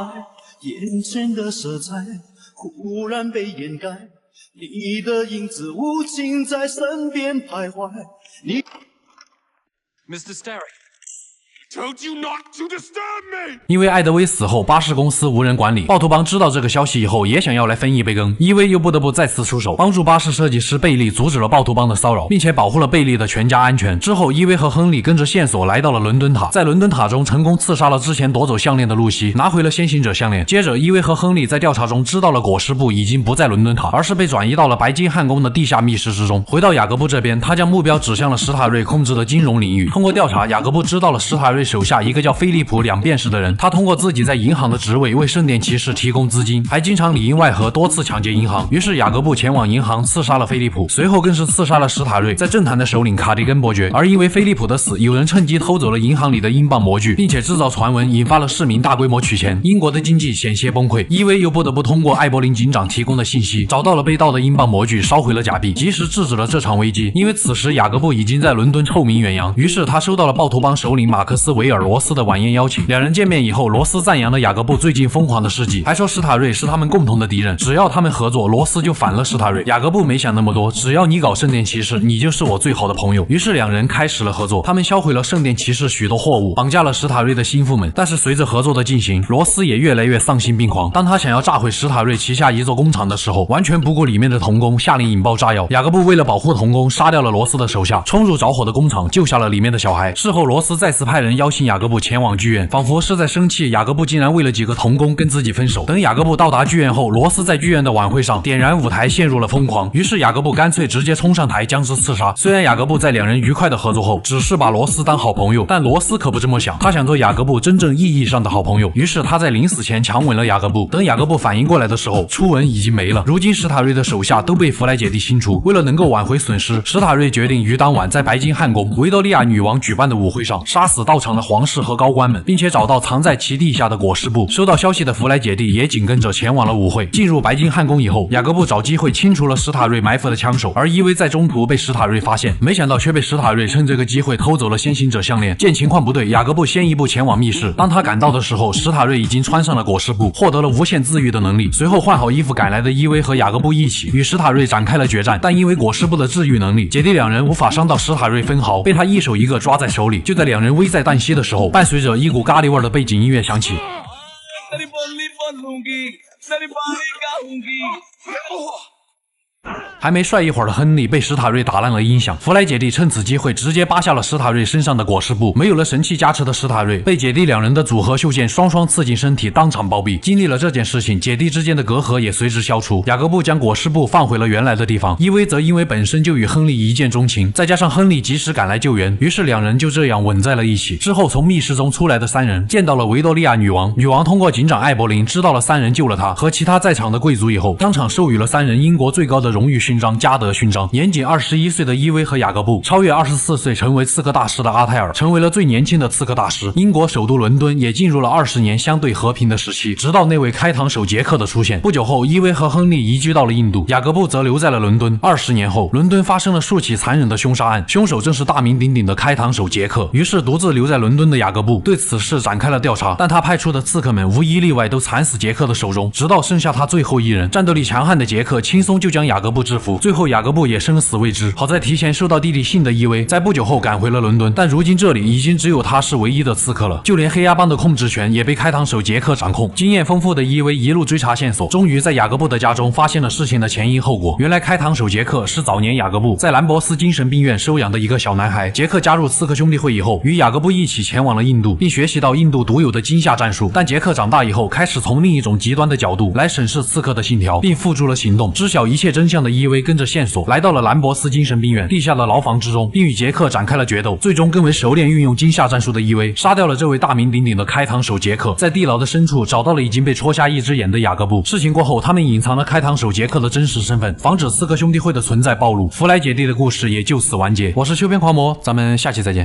眼前的色彩忽然被掩盖，你的影子无情在身边徘徊。Mr. Starry. Told you not to disturb me! 因为艾德威死后，巴士公司无人管理，暴徒帮知道这个消息以后，也想要来分一杯羹。伊薇又不得不再次出手，帮助巴士设计师贝利阻止了暴徒帮的骚扰，并且保护了贝利的全家安全。之后，伊薇和亨利跟着线索来到了伦敦塔，在伦敦塔中成功刺杀了之前夺走项链的露西，拿回了先行者项链。接着，伊薇和亨利在调查中知道了裹尸布已经不在伦敦塔，而是被转移到了白金汉宫的地下密室之中。回到雅各布这边，他将目标指向了史塔瑞控制的金融领域。通过调查，雅各布知道了史塔瑞瑞手下一个叫菲利普两便士的人，他通过自己在银行的职位为圣殿骑士提供资金，还经常里应外合多次抢劫银行。于是雅各布前往银行刺杀了菲利普，随后更是刺杀了史塔瑞在政坛的首领卡迪根伯爵。而因为菲利普的死，有人趁机偷走了银行里的英镑模具，并且制造传闻，引发了市民大规模取钱，英国的经济险些崩溃。伊维又不得不通过艾伯林警长提供的信息，找到了被盗的英镑模具，烧毁了假币，及时制止了这场危机。因为此时雅各布已经在伦敦臭名远扬，于是他收到了暴徒帮首领马克思维尔罗斯的晚宴邀请。两人见面以后，罗斯赞扬了雅各布最近疯狂的事迹，还说史塔瑞是他们共同的敌人，只要他们合作，罗斯就反了史塔瑞。雅各布没想那么多，只要你搞圣殿骑士，你就是我最好的朋友。于是两人开始了合作，他们销毁了圣殿骑士许多货物，绑架了史塔瑞的心腹们。但是随着合作的进行，罗斯也越来越丧心病狂。当他想要炸毁史塔瑞旗下一座工厂的时候，完全不顾里面的童工，下令引爆炸药。雅各布为了保护童工，杀掉了罗斯的手下，冲入着火的工厂，救下了里面的小孩。事后罗斯再次派人邀请雅各布前往剧院，仿佛是在生气雅各布竟然为了几个童工跟自己分手。等雅各布到达剧院后，罗斯在剧院的晚会上点燃舞台，陷入了疯狂。于是雅各布干脆直接冲上台将之刺杀。虽然雅各布在两人愉快的合作后，只是把罗斯当好朋友，但罗斯可不这么想，他想做雅各布真正意义上的好朋友。于是他在临死前强吻了雅各布。等雅各布反应过来的时候，初吻已经没了。如今史塔瑞的手下都被弗莱姐弟清除。为了能够挽回损失，史塔瑞决定于当晚在白金汉宫维多利亚女王举办的舞会上杀死到场的皇室和高官们，并且找到藏在其地下的裹尸布。收到消息的弗莱姐弟也紧跟着前往了舞会。进入白金汉宫以后，雅各布找机会清除了史塔瑞埋伏的枪手，而伊薇在中途被史塔瑞发现，没想到却被史塔瑞趁这个机会偷走了先行者项链。见情况不对，雅各布先一步前往密室。当他赶到的时候，史塔瑞已经穿上了裹尸布，获得了无限自愈的能力。随后换好衣服赶来的伊薇和雅各布一起与史塔瑞展开了决战，但因为裹尸布的治愈能力，姐弟两人无法伤到史塔瑞分毫，被他一手一个抓在手里。就在两人危在旦夕的时候，伴随着一股咖喱味的背景音乐响起。还没帅一会儿的亨利被史塔瑞打烂了音响，弗莱姐弟趁此机会直接扒下了史塔瑞身上的裹尸布。没有了神器加持的史塔瑞被姐弟两人的组合袖剑双双刺进身体，当场暴毙。经历了这件事情，姐弟之间的隔阂也随之消除。雅各布将裹尸布放回了原来的地方，伊薇则因为本身就与亨利一见钟情，再加上亨利及时赶来救援，于是两人就这样吻在了一起。之后从密室中出来的三人见到了维多利亚女王，女王通过警长艾伯林知道了三人救了她和其他在场的贵族以后，当场授予了三人英国最高的荣誉勋章嘉德勋章。年仅21岁的伊薇和雅各布超越24岁成为刺客大师的阿泰尔成为了最年轻的刺客大师。英国首都伦敦也进入了20年相对和平的时期，直到那位开膛手杰克的出现。不久后，伊薇和亨利移居到了印度，雅各布则留在了伦敦。20年后，伦敦发生了数起残忍的凶杀案，凶手正是大名鼎鼎的开膛手杰克。于是独自留在伦敦的雅各布对此事展开了调查，但他派出的刺客们无一例外都惨死杰克的手中，直到剩下他最后一人。战斗力强悍的杰克轻松就将雅各布制服，最后雅各布也生死未知。好在提前收到弟弟信的伊薇在不久后赶回了伦敦，但如今这里已经只有他是唯一的刺客了，就连黑鸭帮的控制权也被开膛手杰克掌控。经验丰富的伊薇一路追查线索，终于在雅各布的家中发现了事情的前因后果。原来开膛手杰克是早年雅各布在兰博斯精神病院收养的一个小男孩。杰克加入刺客兄弟会以后，与雅各布一起前往了印度，并学习到印度独有的惊吓战术。但杰克长大以后，开始从另一种极端的角度来审视刺客的信条，并付诸了行动。知晓一切真相的伊薇跟着线索来到了兰博斯精神病院地下的牢房之中，并与杰克展开了决斗。最终更为熟练运用惊吓战术的伊薇杀掉了这位大名鼎鼎的开膛手杰克，在地牢的深处找到了已经被戳瞎一只眼的雅各布。事情过后，他们隐藏了开膛手杰克的真实身份，防止刺客兄弟会的存在暴露。弗莱姐弟的故事也就此完结。我是修边狂魔，咱们下期再见。